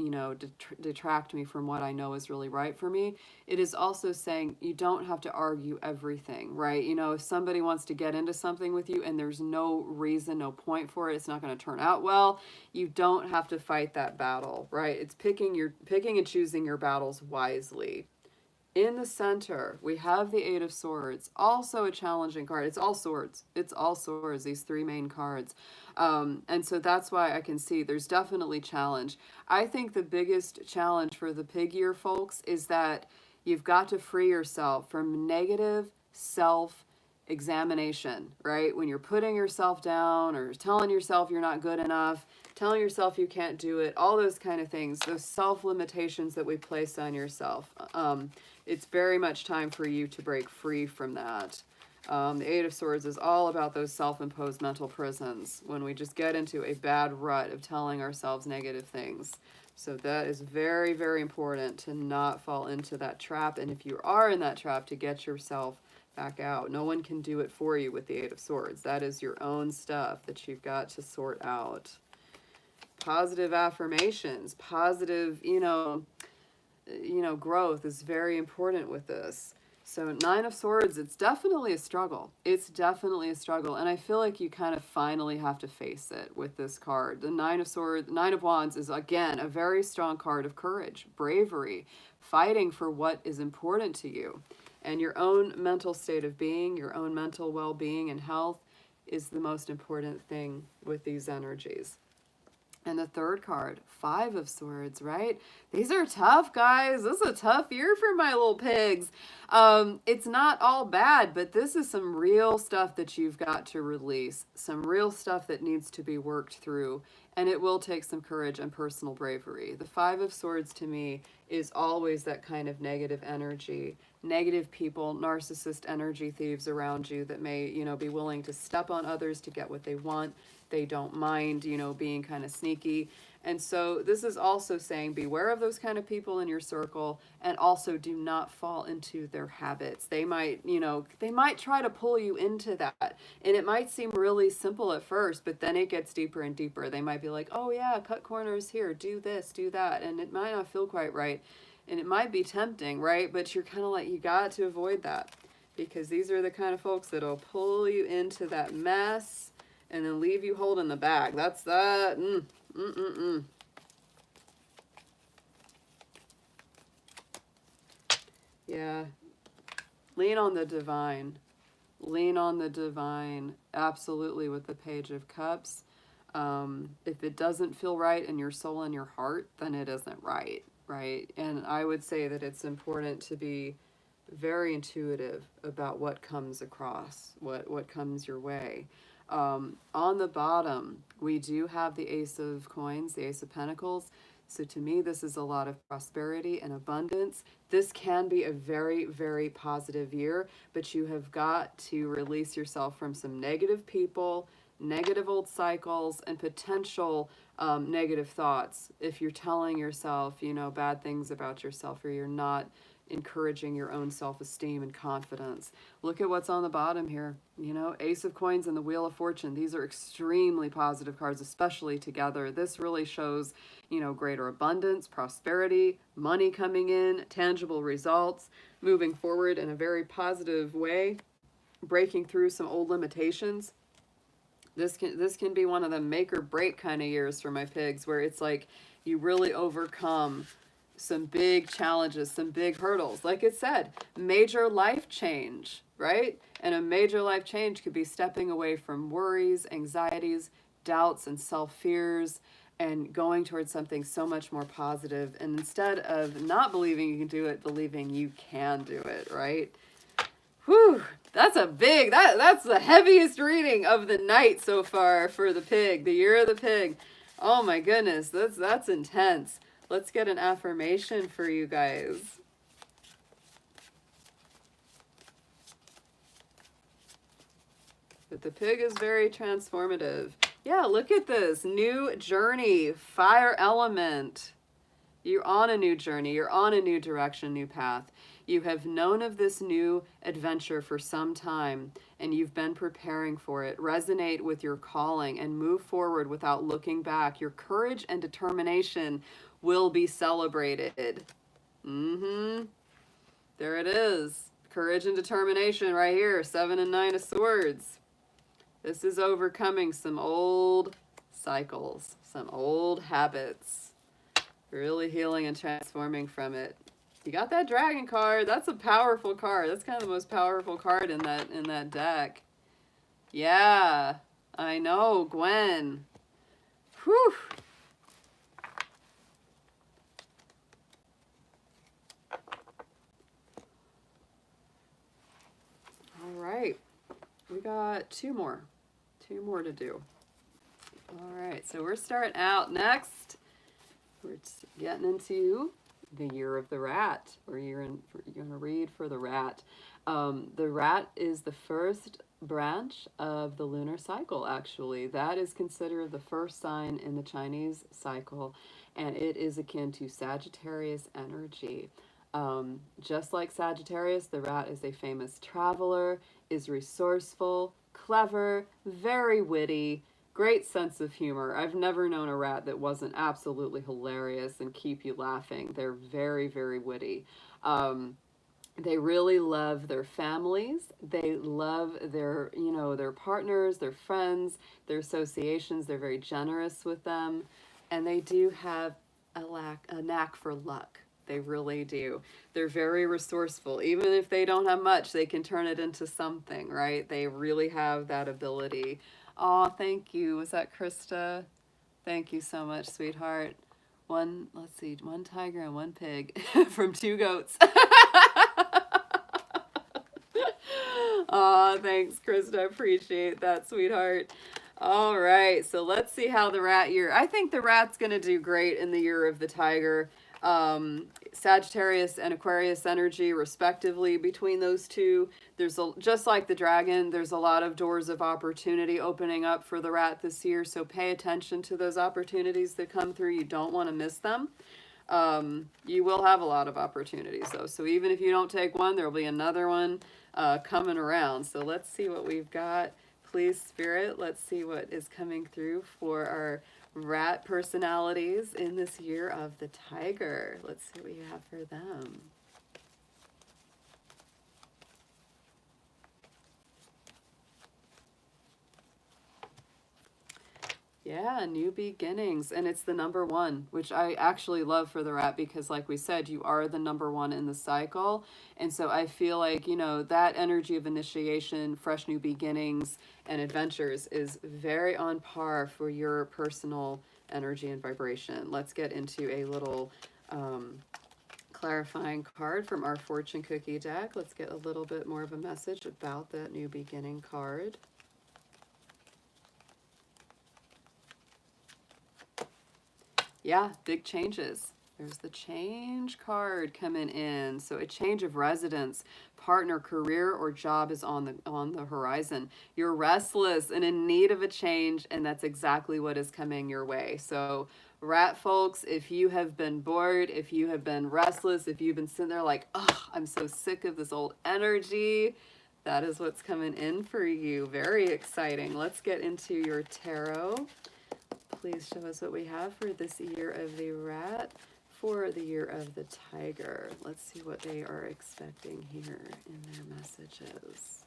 detract me from what I know is really right for me. It is also saying you don't have to argue everything, right? If somebody wants to get into something with you and there's no reason, no point for it, it's not going to turn out well. You don't have to fight that battle, right? It's picking and choosing your battles wisely. In the center, we have the Eight of Swords, also a challenging card. It's all swords. It's all swords, these three main cards. And so that's why I can see there's definitely challenge. I think the biggest challenge for the pig year folks is that you've got to free yourself from negative self-examination, right? When you're putting yourself down or telling yourself you're not good enough, telling yourself you can't do it, all those kind of things, those self-limitations that we place on yourself. It's very much time for you to break free from that. The Eight of Swords is all about those self-imposed mental prisons when we just get into a bad rut of telling ourselves negative things. So that is very, very important to not fall into that trap. And if you are in that trap, to get yourself back out. No one can do it for you with the Eight of Swords. That is your own stuff that you've got to sort out. Positive affirmations, positive, growth is very important with this. So Nine of Swords, it's definitely a struggle. It's definitely a struggle. And I feel like you kind of finally have to face it with this card. The Nine of Swords, Nine of Wands is, again, a very strong card of courage, bravery, fighting for what is important to you. And your own mental state of being, your own mental well-being and health is the most important thing with these energies. And the third card, Five of Swords, right? These are tough, guys. This is a tough year for my little pigs. It's not all bad, but this is some real stuff that you've got to release. Some real stuff that needs to be worked through. And it will take some courage and personal bravery. The Five of Swords to me is always that kind of negative energy. Negative people, narcissist energy thieves around you that may, be willing to step on others to get what they want. They don't mind, being kind of sneaky. And so this is also saying beware of those kind of people in your circle, and also do not fall into their habits. They might, they might try to pull you into that. And it might seem really simple at first, but then it gets deeper and deeper. They might be like, oh yeah, cut corners here, do this, do that. And it might not feel quite right. And it might be tempting, right? But you're kind of like, you got to avoid that, because these are the kind of folks that'll pull you into that mess and then leave you holding the bag. That's that. Yeah. Lean on the divine. Lean on the divine. Absolutely, with the Page of Cups. If it doesn't feel right in your soul and your heart, then it isn't right, right? And I would say that it's important to be very intuitive about what comes across, what comes your way. On the bottom, we do have the Ace of Coins, the Ace of Pentacles. So to me, this is a lot of prosperity and abundance. This can be a very, very positive year, but you have got to release yourself from some negative people, negative old cycles, and potential negative thoughts. If you're telling yourself, you know, bad things about yourself, or you're not encouraging your own self-esteem and confidence. Look at what's on the bottom here. You know, Ace of Coins and the Wheel of Fortune. These are extremely positive cards, especially together. This really shows, you know, greater abundance, prosperity, money coming in, tangible results, moving forward in a very positive way, breaking through some old limitations. This can be one of the make or break kind of years for my pigs, where it's like you really overcome some big challenges, some big hurdles. Like it said, major life change, right? And a major life change could be stepping away from worries, anxieties, doubts, and self-fears, and going towards something so much more positive. And instead of not believing you can do it, believing you can do it, right? Whew, that's a big, that's the heaviest reading of the night so far for the pig, the year of the pig. Oh my goodness, that's intense. Let's get an affirmation for you guys. But the pig is very transformative. Yeah, look at this. New journey, fire element. You're on a new journey. You're on a new direction, new path. You have known of this new adventure for some time, and you've been preparing for it. Resonate with your calling and move forward without looking back. Your courage and determination will be celebrated. There it is. Courage and determination right here. 7 and 9 of Swords. This is overcoming some old cycles, some old habits. Really healing and transforming from it. You got that dragon card. That's a powerful card. That's kind of the most powerful card in that deck. Yeah, I know, Gwen. Whew. All right, we got two more to do. All right, so we're starting out next. We're getting into the year of the rat, or you're going to read for the rat. The rat is the first branch of the lunar cycle, actually. That is considered the first sign in the Chinese cycle, and it is akin to Sagittarius energy. Just like Sagittarius, the rat is a famous traveler, is resourceful, clever, very witty, great sense of humor. I've never known a rat that wasn't absolutely hilarious and keep you laughing. They're very, very witty. They really love their families. They love their, you know, their partners, their friends, their associations. They're very generous with them. And they do have a knack for luck. They really do. They're very resourceful. Even if they don't have much, they can turn it into something, right? They really have that ability. Oh, thank you. Was that Krista? Thank you so much, sweetheart. Let's see, one tiger and one pig from 2 goats. Oh, thanks, Krista. I appreciate that, sweetheart. All right, so let's see how the rat year. I think the rat's going to do great in the year of the tiger. Sagittarius and Aquarius energy, respectively, between those two. Just like the dragon, there's a lot of doors of opportunity opening up for the rat this year. So pay attention to those opportunities that come through. You don't want to miss them. You will have a lot of opportunities, though. So even if you don't take one, there'll be another one coming around. So let's see what we've got. Please, Spirit, let's see what is coming through for our rat personalities in this year of the tiger. Let's see what you have for them. Yeah, new beginnings. And it's the number 1, which I actually love for the rat because, like we said, you are the number 1 in the cycle. And so I feel like, you know, that energy of initiation, fresh new beginnings, and adventures is very on par for your personal energy and vibration. Let's get into a little clarifying card from our fortune cookie deck. Let's get a little bit more of a message about that new beginning card. Yeah, big changes. There's the change card coming in. So a change of residence, partner, career, or job is on the horizon. You're restless and in need of a change, and that's exactly what is coming your way. So rat folks, if you have been bored, if you have been restless, if you've been sitting there like, oh, I'm so sick of this old energy, that is what's coming in for you. Very exciting. Let's get into your tarot. Please show us what we have for this year of the rat, for the year of the tiger. Let's see what they are expecting here in their messages.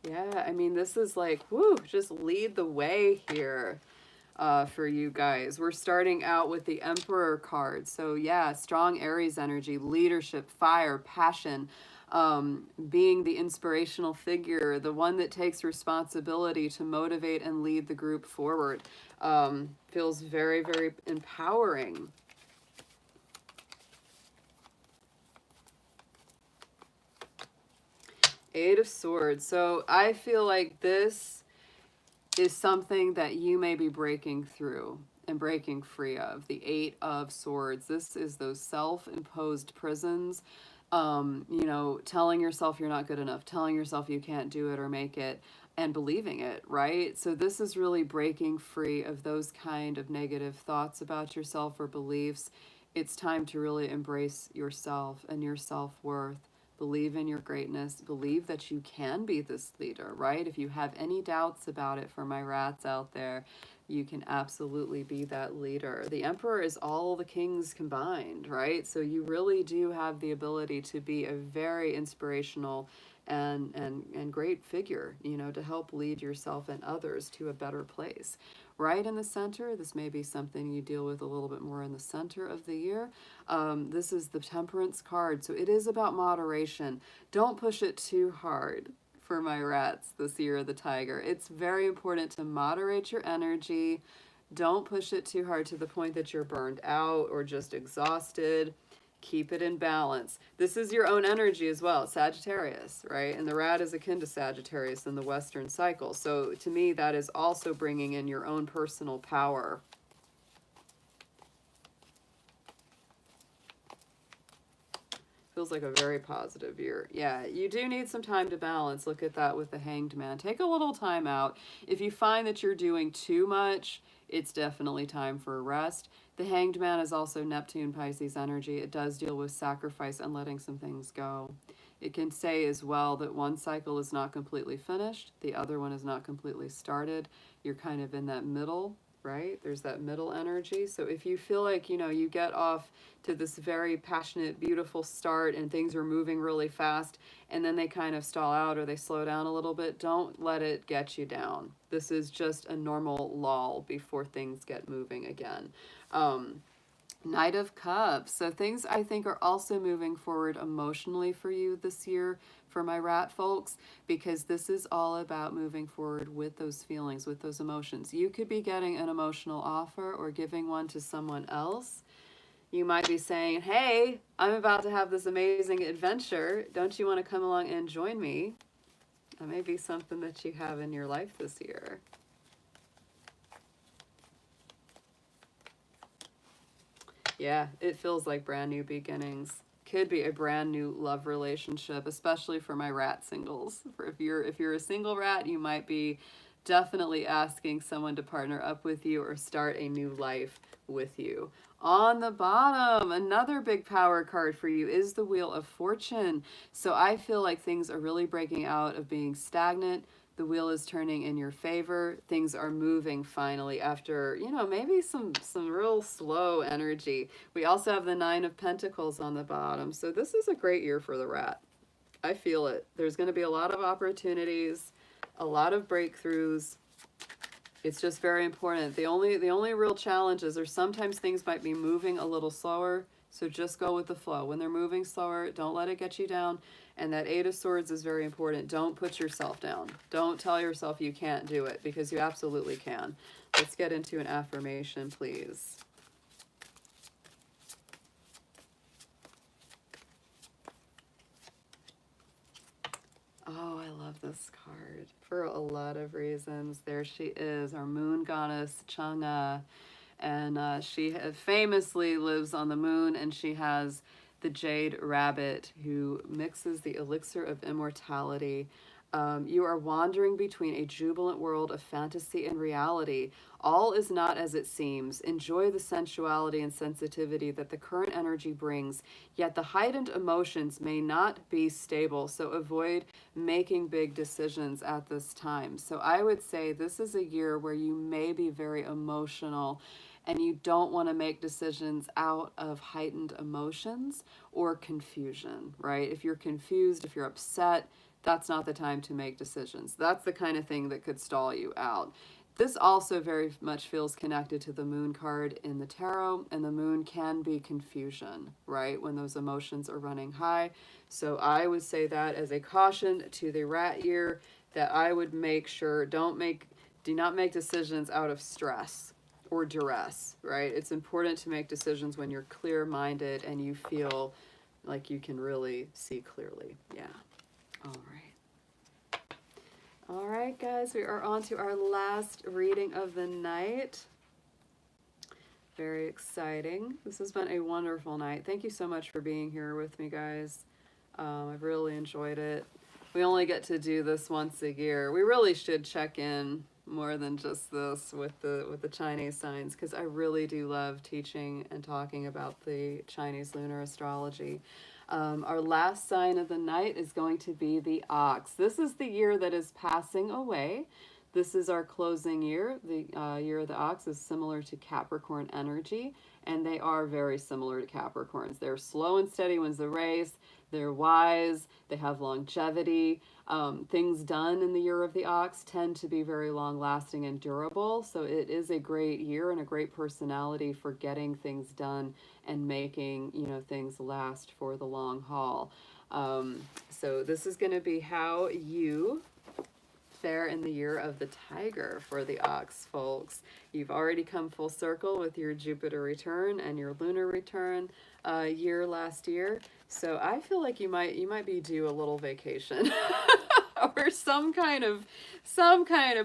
Yeah, I mean, this is like, whoo, just lead the way here. For you guys. We're starting out with the Emperor card. So yeah, strong Aries energy, leadership, fire, passion, being the inspirational figure, the one that takes responsibility to motivate and lead the group forward. Feels very, very empowering. Eight of Swords. So I feel like this is something that you may be breaking through and breaking free of. The Eight of Swords. This is those self-imposed prisons. You know, telling yourself you're not good enough, telling yourself you can't do it or make it, and believing it, right? So this is really breaking free of those kind of negative thoughts about yourself or beliefs. It's time to really embrace yourself and your self-worth. Believe in your greatness. Believe that you can be this leader, right? If you have any doubts about it, for my rats out there, you can absolutely be that leader. The Emperor is all the kings combined, right? So you really do have the ability to be a very inspirational and great figure, you know, to help lead yourself and others to a better place. Right in the center, this may be something you deal with a little bit more in the center of the year. This is the Temperance card, so it is about moderation. Don't push it too hard for my rats this year of the tiger. It's very important to moderate your energy. Don't push it too hard to the point that you're burned out or just exhausted. Keep it in balance. This is your own energy as well, Sagittarius, right? And the rat is akin to Sagittarius in the Western cycle. So to me, that is also bringing in your own personal power. Feels like a very positive year. Yeah, you do need some time to balance. Look at that with the Hanged Man. Take a little time out. If you find that you're doing too much, it's definitely time for a rest. The Hanged Man is also Neptune Pisces energy. It does deal with sacrifice and letting some things go. It can say as well that one cycle is not completely finished. The other one is not completely started. You're kind of in that middle, right? There's that middle energy. So if you feel like, you know, you get off to this very passionate, beautiful start and things are moving really fast and then they kind of stall out or they slow down a little bit, don't let it get you down. This is just a normal lull before things get moving again. Knight of Cups. So things I think are also moving forward emotionally for you this year, for my rat folks, because this is all about moving forward with those feelings, with those emotions. You could be getting an emotional offer or giving one to someone else. You might be saying, hey, I'm about to have this amazing adventure. Don't you want to come along and join me? That may be something that you have in your life this year. Yeah, it feels like brand new beginnings. Could be a brand new love relationship, especially for my rat singles. If you're a single rat, you might be definitely asking someone to partner up with you or start a new life with you. On the bottom, another big power card for you is the Wheel of Fortune. So I feel like things are really breaking out of being stagnant. The wheel is turning in your favor. Things are moving finally after, you know, maybe some real slow energy. We also have the Nine of Pentacles on the bottom. So this is a great year for the rat. I feel it. There's going to be a lot of opportunities, a lot of breakthroughs. It's just very important. The only real challenges are sometimes things might be moving a little slower. So just go with the flow. When they're moving slower, don't let it get you down. And that Eight of Swords is very important. Don't put yourself down. Don't tell yourself you can't do it, because you absolutely can. Let's get into an affirmation, please. Oh, I love this card for a lot of reasons. There she is, our moon goddess, Chang'e. And she famously lives on the moon, and she has the jade rabbit who mixes the elixir of immortality. You are wandering between a jubilant world of fantasy and reality. All is not as it seems. Enjoy the sensuality and sensitivity that the current energy brings, yet the heightened emotions may not be stable, so avoid making big decisions at this time. So I would say this is a year where you may be very emotional, and you don't want to make decisions out of heightened emotions or confusion, right? If you're confused, if you're upset, that's not the time to make decisions. That's the kind of thing that could stall you out. This also very much feels connected to the moon card in the tarot, and the moon can be confusion, right? When those emotions are running high. So I would say that as a caution to the rat year, that I would make sure do not make decisions out of stress or duress, right? It's important to make decisions when you're clear-minded and you feel like you can really see clearly. Yeah. All right. All right, guys, we are on to our last reading of the night. Very exciting. This has been a wonderful night. Thank you so much for being here with me, guys. I've really enjoyed it. We only get to do this once a year. We really should check in more than just this with the Chinese signs, because I really do love teaching and talking about the Chinese lunar astrology. Our last sign of the night is going to be the ox. This is the year that is passing away. This is our closing year. The year of the ox is similar to Capricorn energy, and they are very similar to Capricorns. They're slow and steady wins the race. They're wise. They have longevity. Things done in the year of the ox tend to be very long-lasting and durable. So it is a great year and a great personality for getting things done and making, things last for the long haul. So this is going to be how you fare in the year of the tiger for the ox, folks. You've already come full circle with your Jupiter return and your lunar return year last year. So I feel like you might be due a little vacation or some kind of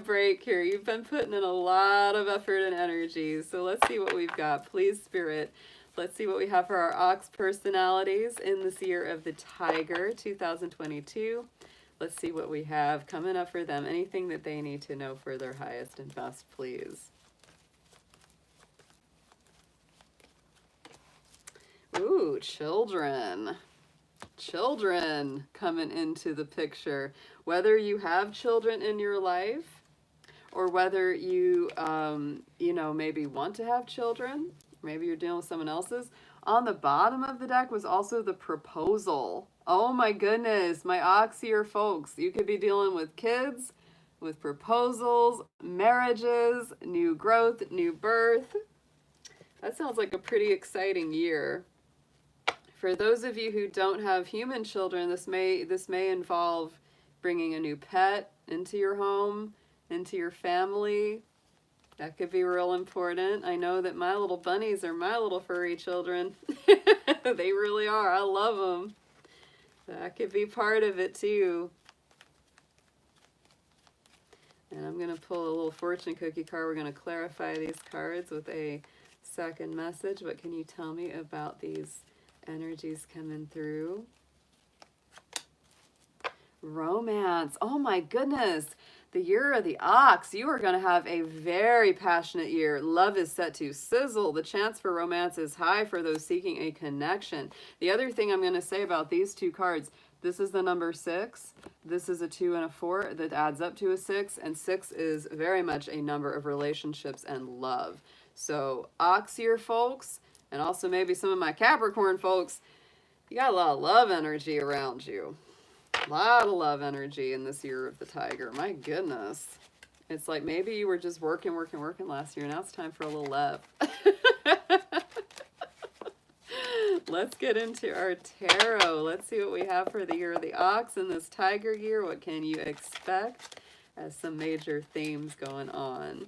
break here. You've been putting in a lot of effort and energy. So let's see what we've got. Please, Spirit, let's see what we have for our ox personalities in this year of the tiger, 2022. Let's see what we have coming up for them. Anything that they need to know for their highest and best, please. Ooh, children. Children coming into the picture. Whether you have children in your life or whether you, maybe want to have children, maybe you're dealing with someone else's. On the bottom of the deck was also the proposal. Oh my goodness, my ox here, folks. You could be dealing with kids, with proposals, marriages, new growth, new birth. That sounds like a pretty exciting year. For those of you who don't have human children, this may involve bringing a new pet into your home, into your family. That could be real important. I know that my little bunnies are my little furry children. They really are. I love them. That could be part of it too. And I'm going to pull a little fortune cookie card. We're going to clarify these cards with a second message. What can you tell me about these energies coming through? Romance. Oh my goodness. The year of the ox, you are going to have a very passionate year. Love is set to sizzle. The chance for romance is high for those seeking a connection. The other thing I'm going to say about these two cards, this is the number 6. This is a 2 and a 4 that adds up to a 6. And 6 is very much a number of relationships and love. So ox year folks, and also maybe some of my Capricorn folks, you got a lot of love energy around you. A lot of love energy in this year of the tiger. My goodness. It's like maybe you were just working last year. Now it's time for a little love. Let's get into our tarot. Let's see what we have for the year of the ox in this tiger year. What can you expect as some major themes going on?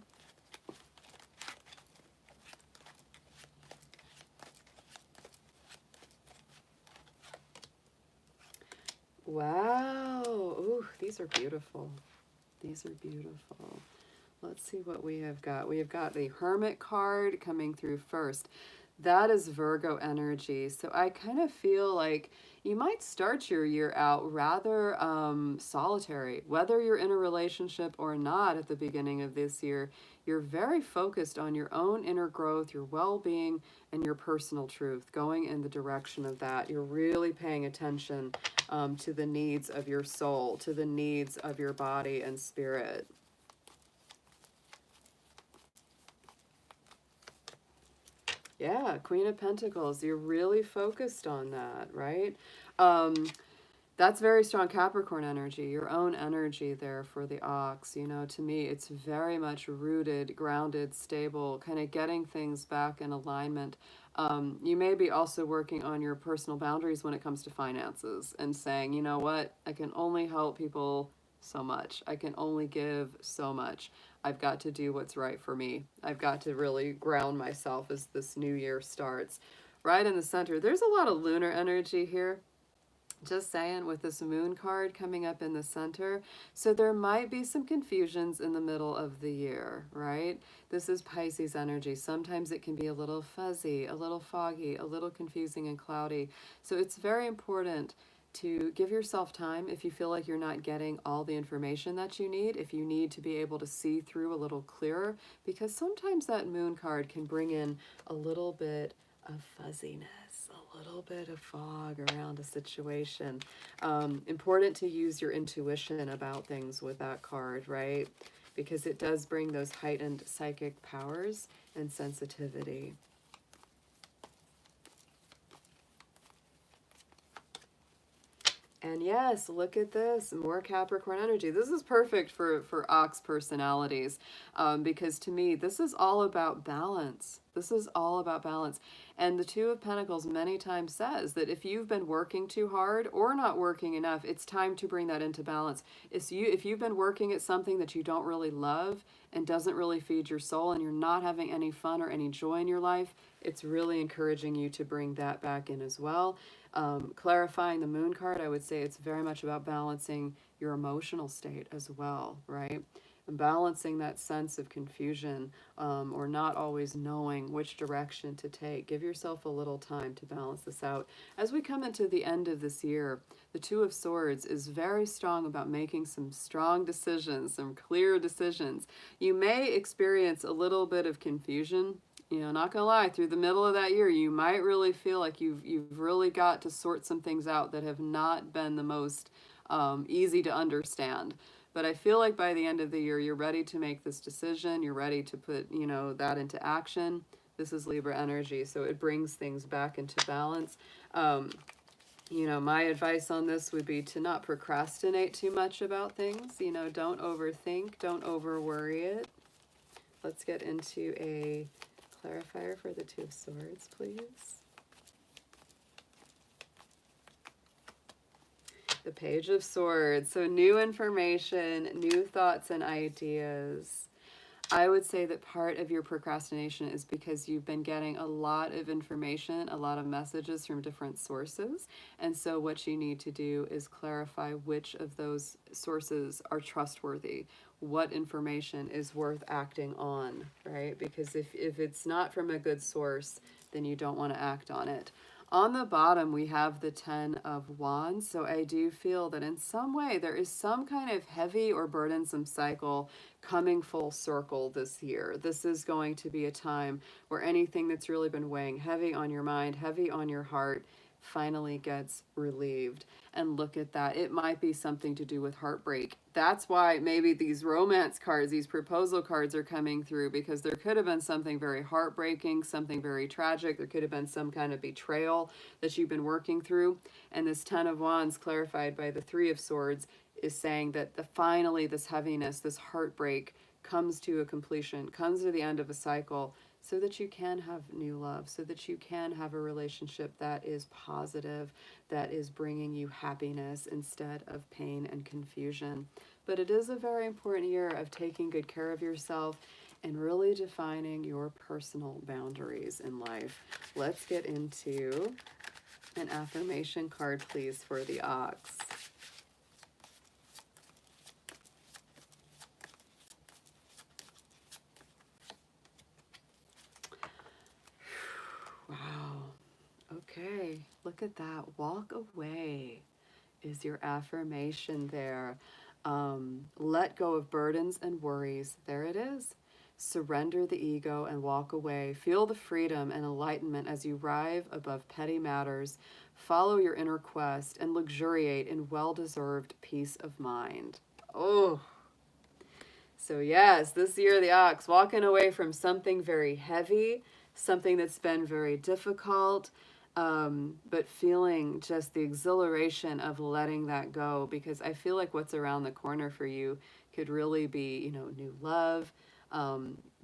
Wow. Ooh, these are beautiful. These are beautiful. Let's see what we have got. We have got the Hermit card coming through first. That is Virgo energy. So I kind of feel like you might start your year out rather solitary. Whether you're in a relationship or not at the beginning of this year, you're very focused on your own inner growth, your well-being, and your personal truth, going in the direction of that. You're really paying attention to the needs of your soul, to the needs of your body and spirit. Yeah, Queen of Pentacles. You're really focused on that, right? That's very strong Capricorn energy, your own energy there for the ox. You know, to me, it's very much rooted, grounded, stable, kind of getting things back in alignment. You may be also working on your personal boundaries when it comes to finances and saying, you know what, I can only help people so much. I can only give so much. I've got to do what's right for me. I've got to really ground myself as this new year starts. Right in the center, there's a lot of lunar energy here. Just saying, with this moon card coming up in the center. So there might be some confusions in the middle of the year, right? This is Pisces energy. Sometimes it can be a little fuzzy, a little foggy, a little confusing and cloudy. So it's very important to give yourself time if you feel like you're not getting all the information that you need, if you need to be able to see through a little clearer, because sometimes that moon card can bring in a little bit of fuzziness, a little bit of fog around a situation. Important to use your intuition about things with that card, right? Because it does bring those heightened psychic powers and sensitivity. And yes, look at this, more Capricorn energy. This is perfect for ox personalities because to me, this is all about balance. This is all about balance. And the Two of Pentacles many times says that if you've been working too hard or not working enough, it's time to bring that into balance. If you've been working at something that you don't really love and doesn't really feed your soul and you're not having any fun or any joy in your life, it's really encouraging you to bring that back in as well. Clarifying the moon card, I would say it's very much about balancing your emotional state as well, right? And balancing that sense of confusion or not always knowing which direction to take. Give yourself a little time to balance this out. As we come into the end of this year, the Two of Swords is very strong about making some strong decisions, some clear decisions. You may experience a little bit of confusion. You know, not gonna lie, through the middle of that year, you might really feel like you've really got to sort some things out that have not been the most easy to understand. But I feel like by the end of the year, you're ready to make this decision. You're ready to put, you know, that into action. This is Libra energy, so it brings things back into balance. You know, my advice on this would be to not procrastinate too much about things. You know, don't overthink, don't over worry it. Let's get into a clarifier for the Two of Swords, please. The Page of Swords. So new information, new thoughts and ideas. I would say that part of your procrastination is because you've been getting a lot of information, a lot of messages from different sources. And so what you need to do is clarify which of those sources are trustworthy, what information is worth acting on, right? Because if it's not from a good source, then you don't want to act on it. On the bottom, we have the 10 of Wands. So I do feel that in some way there is some kind of heavy or burdensome cycle coming full circle this year. This is going to be a time where anything that's really been weighing heavy on your mind, heavy on your heart, finally gets relieved. And look at that. It might be something to do with heartbreak. That's why maybe these romance cards, these proposal cards are coming through, because there could have been something very heartbreaking, something very tragic. There could have been some kind of betrayal that you've been working through. And this 10 of Wands, clarified by the 3 of Swords, is saying that finally this heaviness, this heartbreak comes to a completion, comes to the end of a cycle, so that you can have new love, so that you can have a relationship that is positive, that is bringing you happiness instead of pain and confusion. But it is a very important year of taking good care of yourself and really defining your personal boundaries in life. Let's get into an affirmation card, please, for the ox. look at that. Walk away is your affirmation there. Let go of burdens and worries. There it is. Surrender the ego and walk away. Feel the freedom and enlightenment as you rise above petty matters. Follow your inner quest and luxuriate in well-deserved peace of mind. Oh, so yes, this year the ox, walking away from something very heavy, something that's been very difficult, but feeling just the exhilaration of letting that go, because I feel like what's around the corner for you could really be, you know, new love,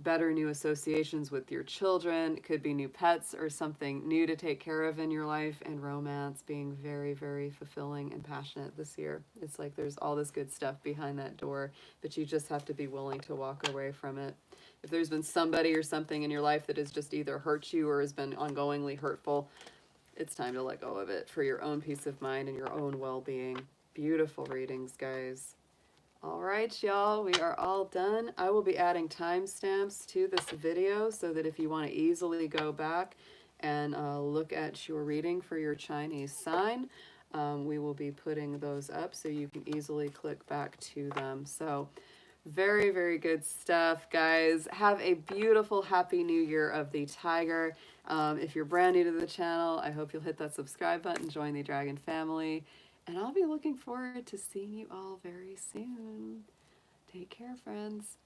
better new associations with your children. It could be new pets or something new to take care of in your life, and romance being very, very fulfilling and passionate this year. It's like there's all this good stuff behind that door, but you just have to be willing to walk away from it. If there's been somebody or something in your life that has just either hurt you or has been ongoingly hurtful, it's time to let go of it for your own peace of mind and your own well-being. Beautiful readings, guys. All right, y'all, we are all done. I will be adding timestamps to this video so that if you want to easily go back and look at your reading for your Chinese sign, we will be putting those up so you can easily click back to them. So very, very good stuff, guys. Have a beautiful, happy new year of the tiger. If you're brand new to the channel, I hope you'll hit that subscribe button, join the dragon family. And I'll be looking forward to seeing you all very soon. Take care, friends.